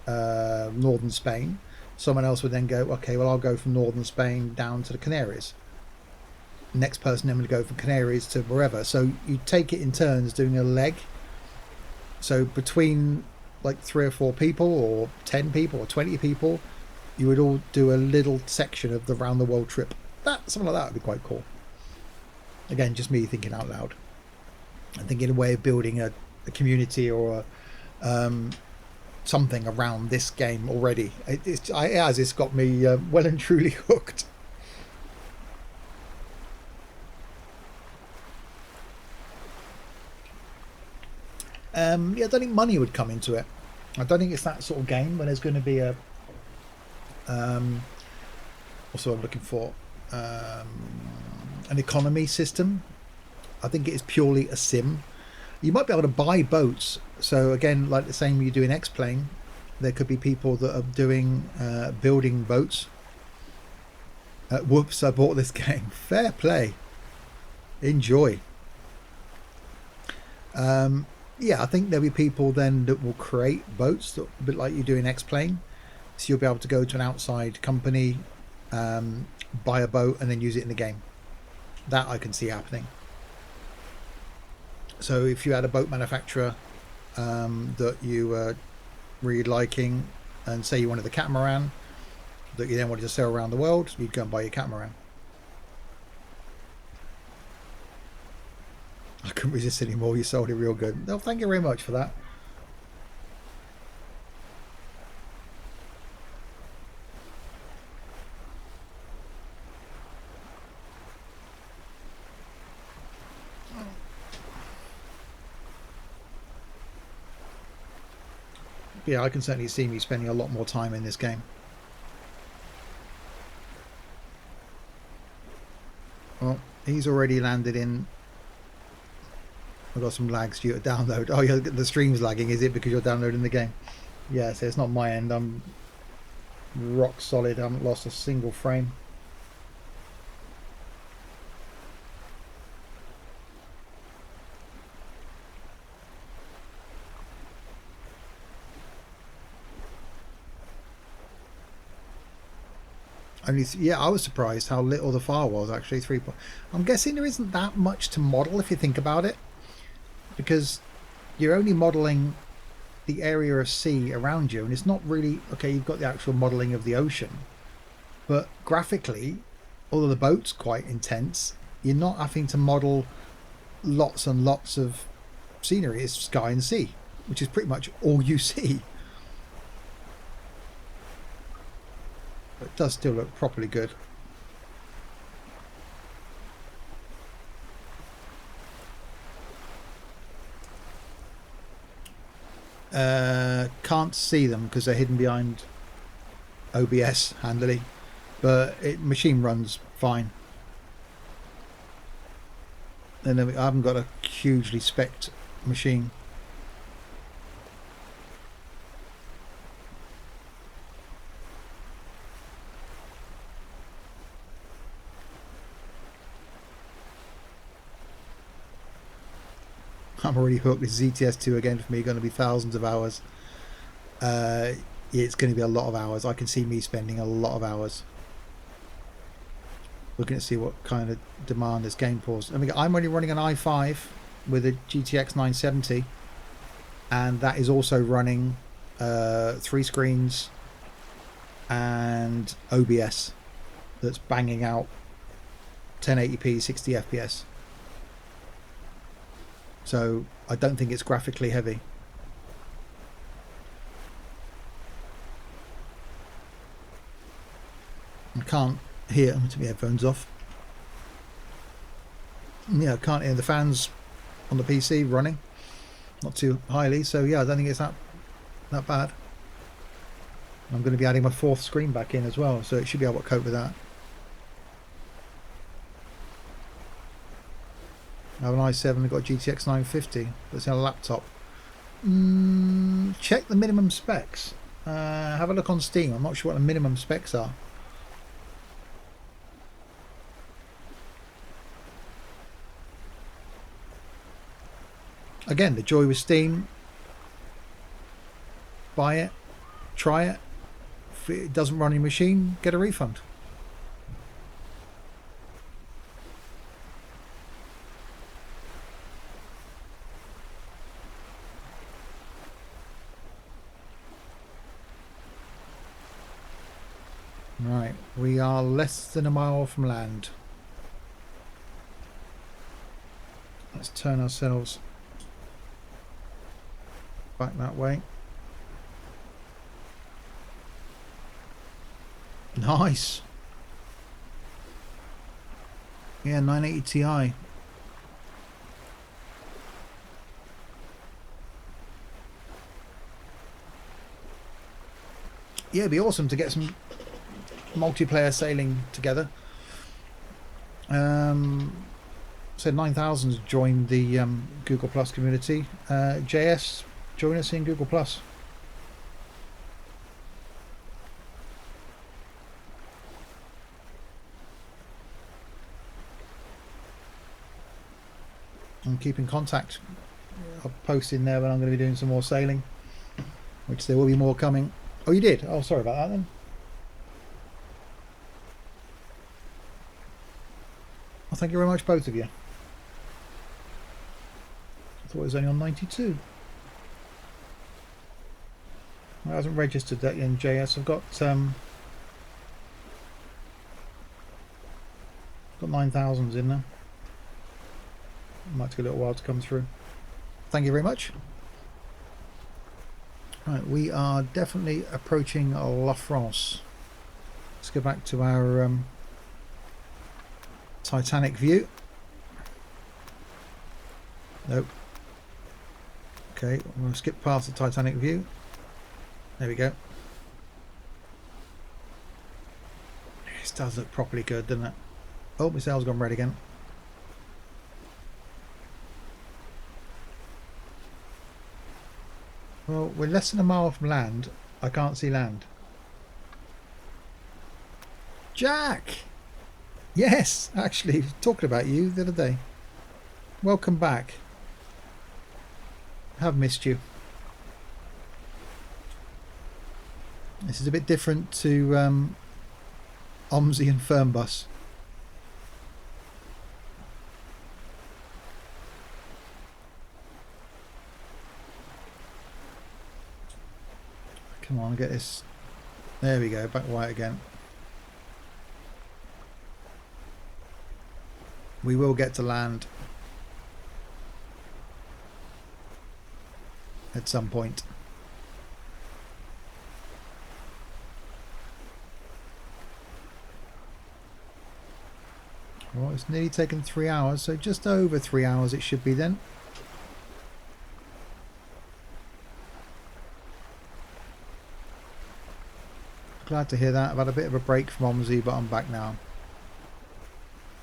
northern Spain. Someone else would then go, okay, well, I'll go from northern Spain down to the Canaries. Next person then would go from Canaries to wherever. So you take it in turns doing a leg. So between like 3 or 4 people or 10 people or 20 people, you would all do a little section of the round the world trip. Something like that would be quite cool. Again, just me thinking out loud. I'm thinking a way of building a community or something around this game already. It's got me well and truly hooked. Yeah, I don't think money would come into it. I don't think it's that sort of game where there's going to be a what's what I'm looking for, an economy system. I think it is purely a sim. You might be able to buy boats. So again, like the same you do in X-Plane, there could be people that are doing building boats. Whoops, I bought this game. Fair play. Enjoy. Yeah, I think there'll be people then that will create boats, that, a bit like you do in X-Plane. So you'll be able to go to an outside company, buy a boat, and then use it in the game. That I can see happening. So if you had a boat manufacturer that you were really liking, and say you wanted the catamaran that you then wanted to sail around the world, you'd go and buy your catamaran. I couldn't resist anymore. You sold it real good. No, thank you very much for that. Yeah, I can certainly see me spending a lot more time in this game. Well, he's already landed in. I've got some lags due to download. Oh, yeah, the stream's lagging. Is it because you're downloading the game? Yeah, so it's not my end. I'm rock solid. I haven't lost a single frame. Yeah, I was surprised how little the file was actually. I'm guessing there isn't that much to model if you think about it, because you're only modeling the area of sea around you, and it's not really okay. You've got the actual modeling of the ocean, but graphically, although the boat's quite intense, you're not having to model lots and lots of scenery. It's sky and sea, which is pretty much all you see. It does still look properly good. Can't see them because they're hidden behind OBS handily, but machine runs fine. And then I haven't got a hugely spec'd machine. I'm already hooked. This is ETS2 again for me, going to be thousands of hours. Yeah, it's going to be a lot of hours. I can see me spending a lot of hours looking to see what kind of demand this game pulls. I mean, I'm only running an i5 with a GTX 970, and that is also running 3 screens and OBS that's banging out 1080p 60 FPS. So I don't think it's graphically heavy. I can't hear. I'm going to take my headphones off. Yeah, can't hear the fans on the PC running, not too highly. So yeah, I don't think it's that bad. I'm going to be adding my fourth screen back in as well, so it should be able to cope with that. I have an i7, I've got a GTX 950, but it's on a laptop. Check the minimum specs. Have a look on Steam. I'm not sure what the minimum specs are. Again, the joy with Steam. Buy it, try it. If it doesn't run your machine, get a refund. Right, we are less than a mile from land. Let's turn ourselves back that way. Nice. Yeah, 980 Ti. Yeah, it'd be awesome to get some multiplayer sailing together. So 9000's joined the Google Plus community. JS, join us in Google Plus. And keep in contact. I'll post in there when I'm going to be doing some more sailing, which there will be more coming. Oh, you did? Oh, sorry about that then. Well, thank you very much, both of you. I thought it was only on 92. I hasn't registered that in JS. I've got 9000s in there. It might take a little while to come through. Thank you very much. Right, we are definitely approaching La France. Let's go back to our Titanic view. Nope. Okay, I'm going to skip past the Titanic view. There we go. This does look properly good, doesn't it? Oh, my sail's gone red again. Well, we're less than a mile from land. I can't see land. Jack! Yes, actually, talking about you the other day. Welcome back. Have missed you. This is a bit different to OMSI and Fernbus. Come on, get this. There we go, back white again. We will get to land at some point. Well, it's nearly taken 3 hours, so just over 3 hours it should be then. Glad to hear that. I've had a bit of a break from OMSI, but I'm back now.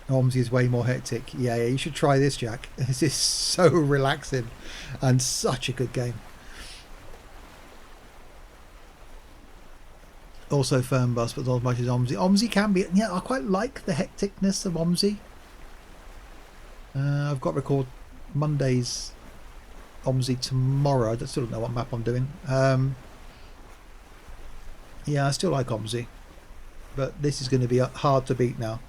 OMSI is way more hectic. Yeah, you should try this, Jack. This is so relaxing and such a good game. Also Fernbus, but not as much as OMSI. OMSI can be... Yeah, I quite like the hecticness of OMSI. I've got to record Monday's OMSI tomorrow. I still don't know what map I'm doing. Yeah, I still like OMSI, but this is going to be hard to beat now.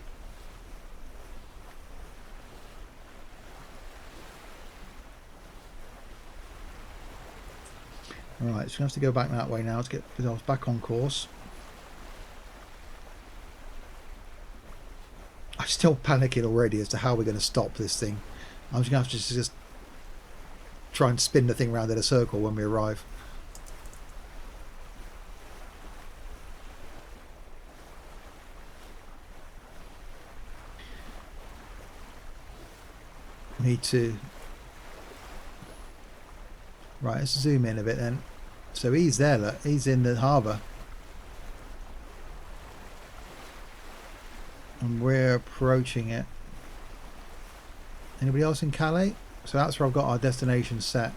Right, so we're going to have to go back that way now to get ourselves back on course. I'm still panicking already as to how we're going to stop this thing. I'm just going to have to just try and spin the thing around in a circle when we arrive. Me too. Right, let's zoom in a bit then. So he's there, look. He's in the harbour. And we're approaching it. Anybody else in Calais? So that's where I've got our destination set.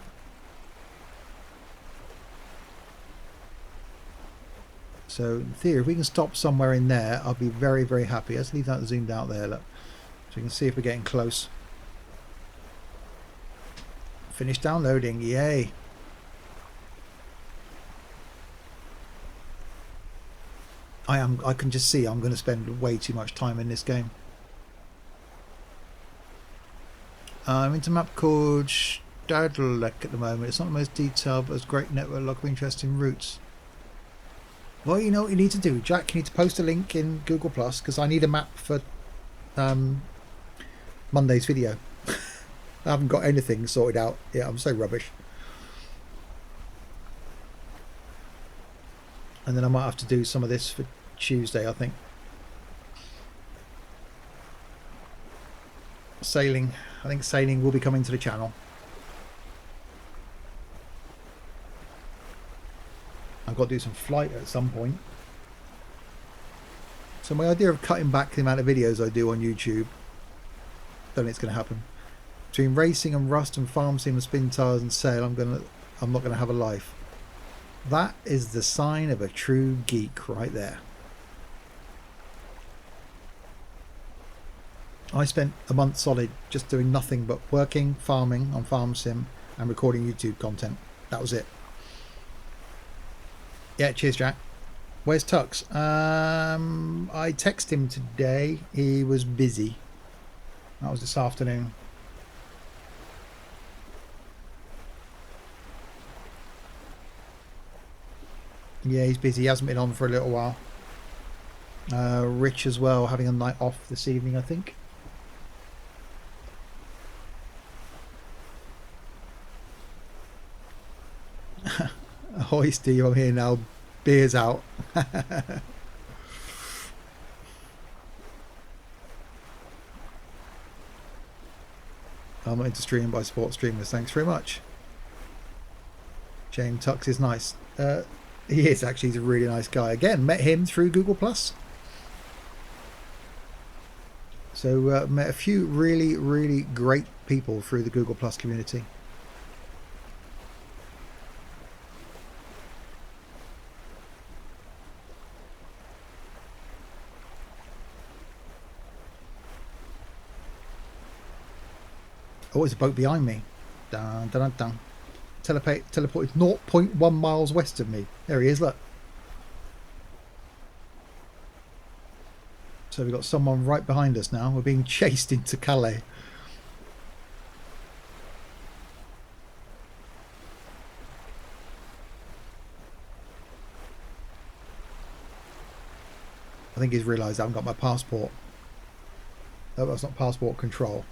So in theory, if we can stop somewhere in there, I'll be very, very happy. Let's leave that zoomed out there, look. So you can see if we're getting close. Finish downloading, yay. I can just see I'm going to spend way too much time in this game. I'm into a map called Stadlerk at the moment. It's not the most detailed, but it's a great network, lot of interesting routes. Well, you know what you need to do, Jack? You need to post a link in Google Plus because I need a map for Monday's video. I haven't got anything sorted out. Yeah, I'm so rubbish. And then I might have to do some of this for Tuesday, I think. Sailing. I think sailing will be coming to the channel. I've got to do some flight at some point. So my idea of cutting back the amount of videos I do on YouTube, don't think it's going to happen. Between racing and rust and farm sim and spin tires and sail, I'm not going to have a life. That is the sign of a true geek right there. I spent a month solid just doing nothing but working, farming on farm sim and recording YouTube content. That was it. Yeah, cheers, Jack. Where's Tux? I texted him today. He was busy. That was this afternoon. Yeah, he's busy. He hasn't been on for a little while. Rich as well, having a night off this evening, I think. Ahoy, Steve, I'm here now. Beer's out. I'm not into streaming by sports streamers. Thanks very much. James Tux is nice. He is actually. He's a really nice guy. Again, met him through Google Plus. So met a few really, really great people through the Google Plus community. Oh, there's a boat behind me. Dun, dun, dun, dun. Teleported 0.1 miles west of me. There he is, look. So we've got someone right behind us now. We're being chased into Calais. I think he's realised I haven't got my passport. Oh, that's not passport control.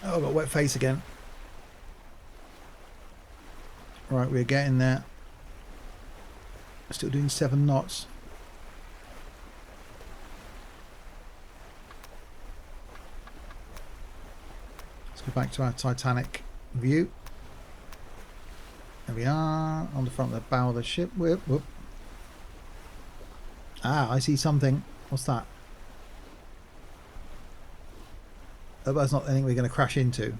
Oh, I've got a wet face again. Right, we're getting there. Still doing 7 knots. Let's go back to our Titanic view. There we are, on the front of the bow of the ship. Whoop, whoop. Ah, I see something. What's that? Oh, that's not anything we're going to crash into.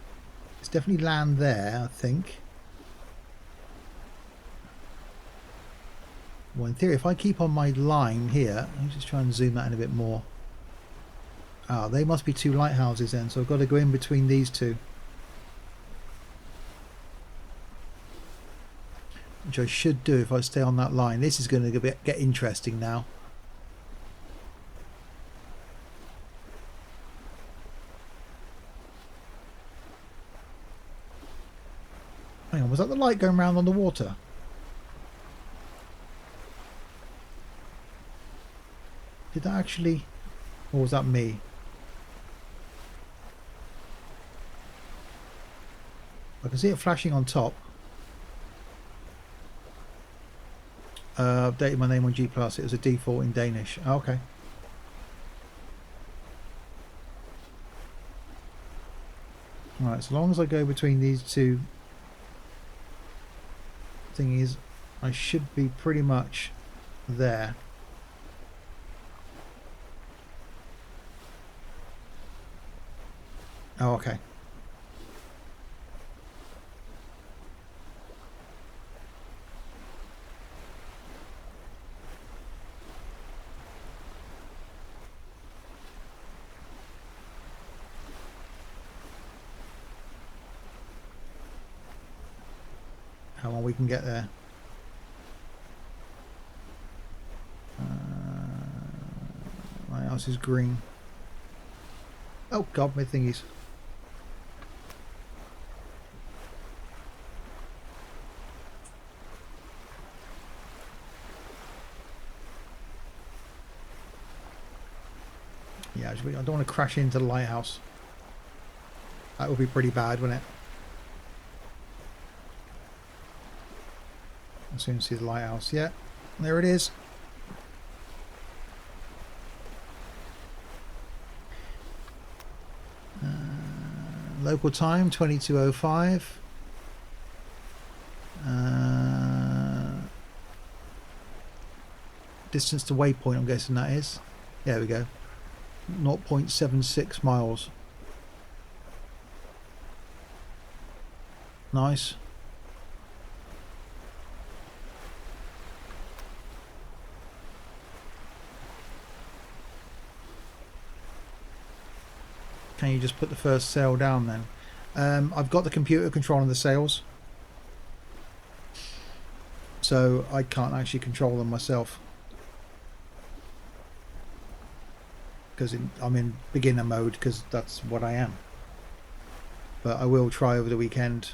It's definitely land there, I think. Well, in theory, if I keep on my line here, let me just try and zoom that in a bit more. Ah, they must be 2 lighthouses then, so I've got to go in between these 2. Which I should do if I stay on that line. This is going to get interesting now. Hang on, was that the light going round on the water? Did that actually... Or was that me? I can see it flashing on top. Updated my name on G+. It was a default in Danish. Oh, okay. Alright, so long as I go between these two thingies, I should be pretty much there. Oh, okay. How long we can get there. My house is green. Oh god, my thingies. Yeah, I don't want to crash into the lighthouse. That would be pretty bad, wouldn't it? As soon as I see the lighthouse. Yeah, there it is. Local time 22:05. Distance to waypoint, I'm guessing that is. There we go. 0.76 miles. Nice. Can you just put the first sail down then? I've got the computer controlling the sails, so I can't actually control them myself because I'm in beginner mode because that's what I am. But I will try over the weekend,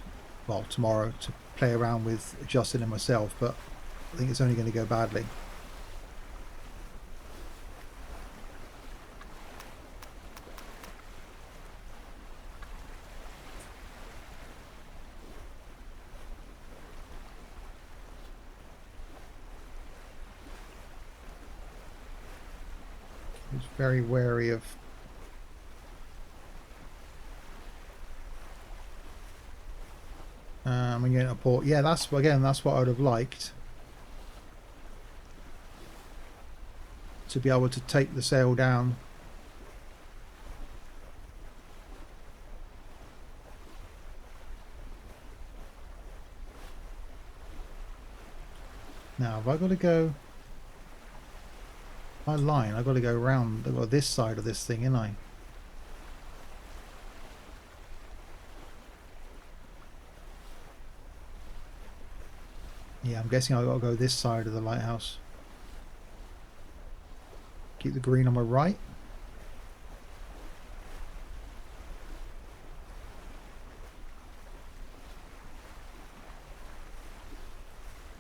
well tomorrow, to play around with adjusting it myself, but I think it's only going to go badly. Very wary of I'm getting a port. Yeah, that's what I would have liked, to be able to take the sail down. Now have I got to go by line? I've got to go around this side of this thing, ain't I? Yeah, I'm guessing I've got to go this side of the lighthouse. Keep the green on my right.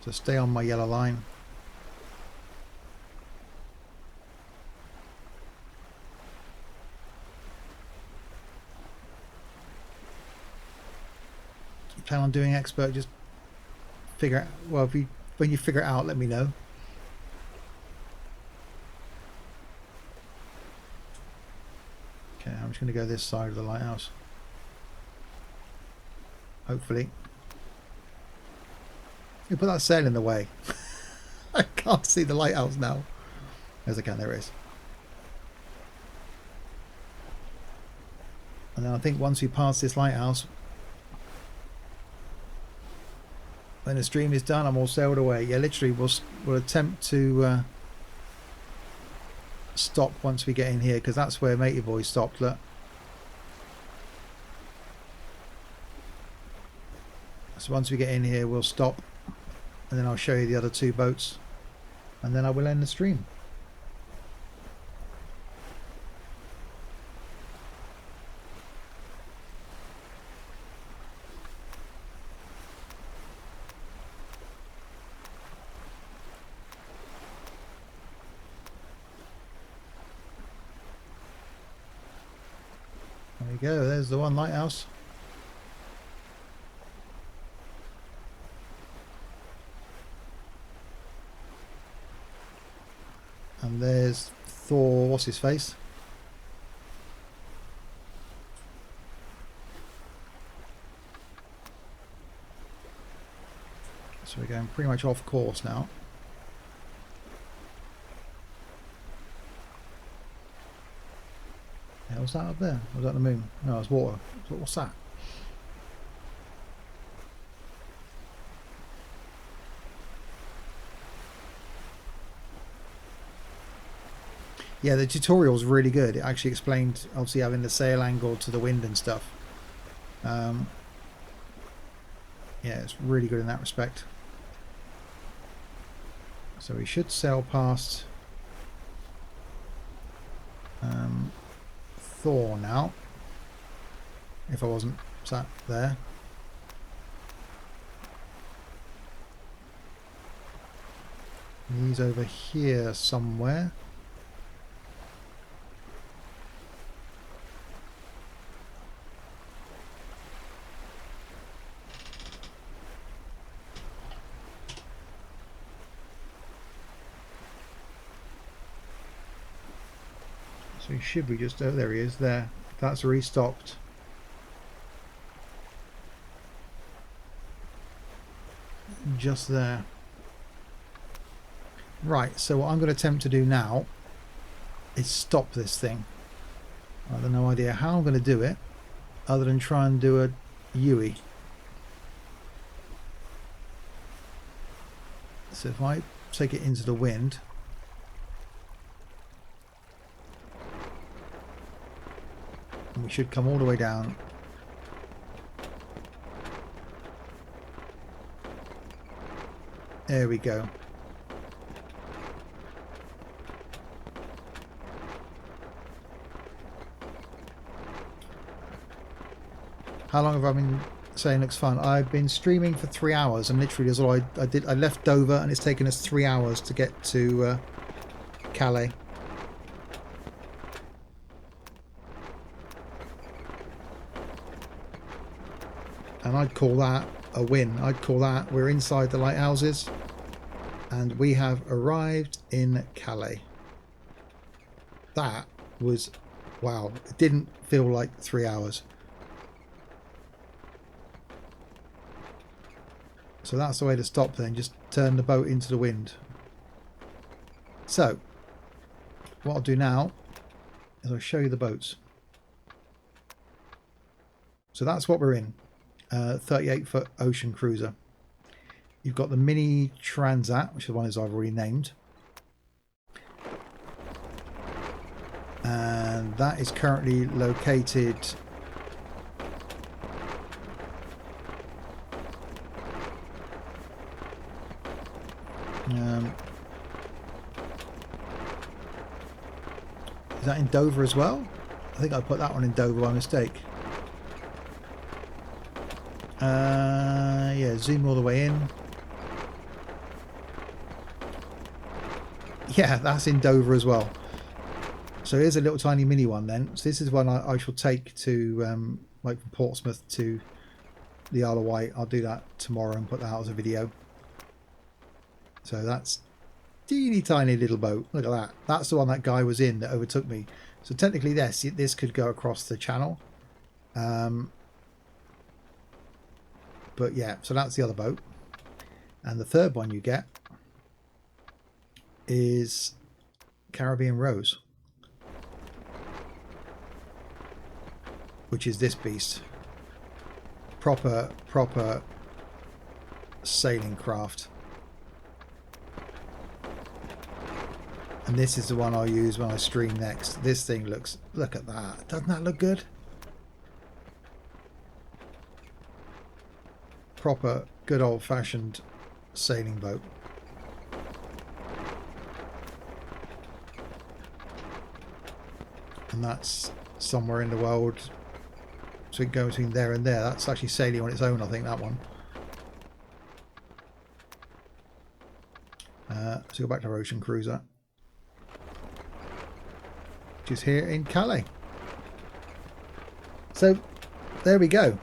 So stay on my yellow line. You plan on doing expert, just figure out, well, when you figure it out, let me know. Okay, I'm just going to go this side of the lighthouse. Hopefully. You put that sail in the way. I can't see the lighthouse now. As I can, there it is. And then I think once we pass this lighthouse, when the stream is done, I'm all sailed away. Yeah, literally, we'll attempt to stop once we get in here, because that's where Matey Boy stopped. Look. So once we get in here, we'll stop, and then I'll show you the other two boats, and then I will end the stream. go. There's the one lighthouse. And there's Thor, what's his face? So we're going pretty much off course now. Yeah, was that up there? Was that the moon? No, it's water. What's that? Yeah, the tutorial is really good. It actually explained, obviously, having the sail angle to the wind and stuff. Yeah, it's really good in that respect. So we should sail past Thor now, if I wasn't sat there. He's over here somewhere. So he should be just, oh, there he is there. That's where he stopped. Just there. Right, so what I'm going to attempt to do now is stop this thing. I have no idea how I'm going to do it other than try and do a Yui. So if I take it into the wind, we should come all the way down. There we go. How long have I been saying looks fun? I've been streaming for 3 hours, and literally that's all I did. I left Dover and it's taken us 3 hours to get to Calais. And I'd call that a win. I'd call that we're inside the lighthouses and we have arrived in Calais. That was, wow, it didn't feel like 3 hours. So that's the way to stop then, just turn the boat into the wind. So what I'll do now is I'll show you the boats. So that's what we're in. 38-foot ocean cruiser. You've got the mini Transat, which is the one as I've already named, and that is currently located is that in Dover as well? I think I put that one in Dover by mistake. Yeah, zoom all the way in. Yeah, that's in Dover as well. So here's a little tiny mini one then. So this is one I shall take to like from Portsmouth to the Isle of Wight. I'll do that tomorrow and put that out as a video. So that's teeny tiny little boat. Look at that. That's the one that guy was in that overtook me. So technically this could go across the channel. But yeah, so that's the other boat. And the third one you get is Caribbean Rose, which is this beast. Proper sailing craft. And this is the one I'll use when I stream next. This thing looks, look at that. Doesn't that look good? Proper good old-fashioned sailing boat. And that's somewhere in the world, so it can go between there and there. That's actually sailing on its own, I think, that one. So go back to our ocean cruiser, which is here in Calais. So there we go.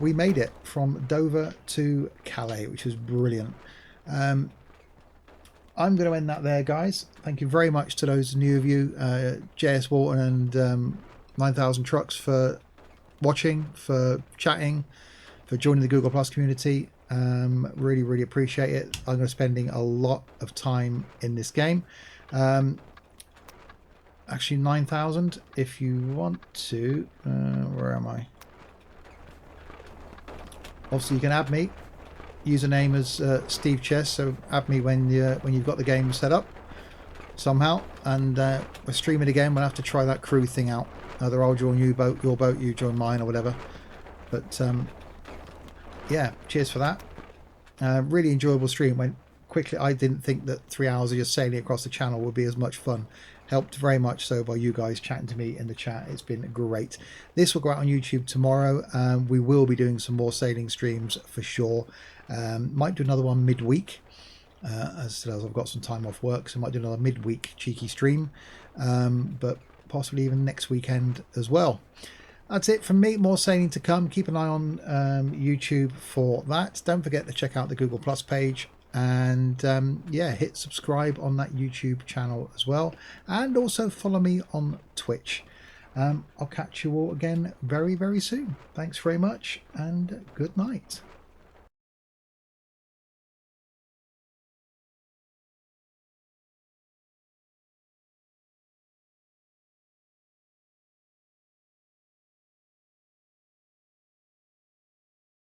We made it from Dover to Calais, which was brilliant. I'm going to end that there, guys. Thank you very much to those new of you, JS Walton and 9000 Trucks, for watching, for chatting, for joining the Google Plus community. Really appreciate it. I'm going to be spending a lot of time in this game. Actually 9000 if you want to. Where am I? Obviously you can add me. Username is Steve Chess, so add me when you've got the game set up somehow, and we're streaming again. We'll have to try that crew thing out. Either I'll join your boat, you join mine, or whatever. But yeah, cheers for that. Really enjoyable stream. Went quickly. I didn't think that 3 hours of just sailing across the channel would be as much fun. Helped very much so by you guys chatting to me in the chat. It's been great. This will go out on YouTube tomorrow. We will be doing some more sailing streams for sure. Might do another one midweek, as I've got some time off work, so might do another midweek cheeky stream, but possibly even next weekend as well. That's it from me. More sailing to come. Keep an eye on YouTube for that. Don't forget to check out the Google Plus page, and yeah, hit subscribe on that YouTube channel as well, and also follow me on Twitch. I'll catch you all again very soon. Thanks very much, and good night.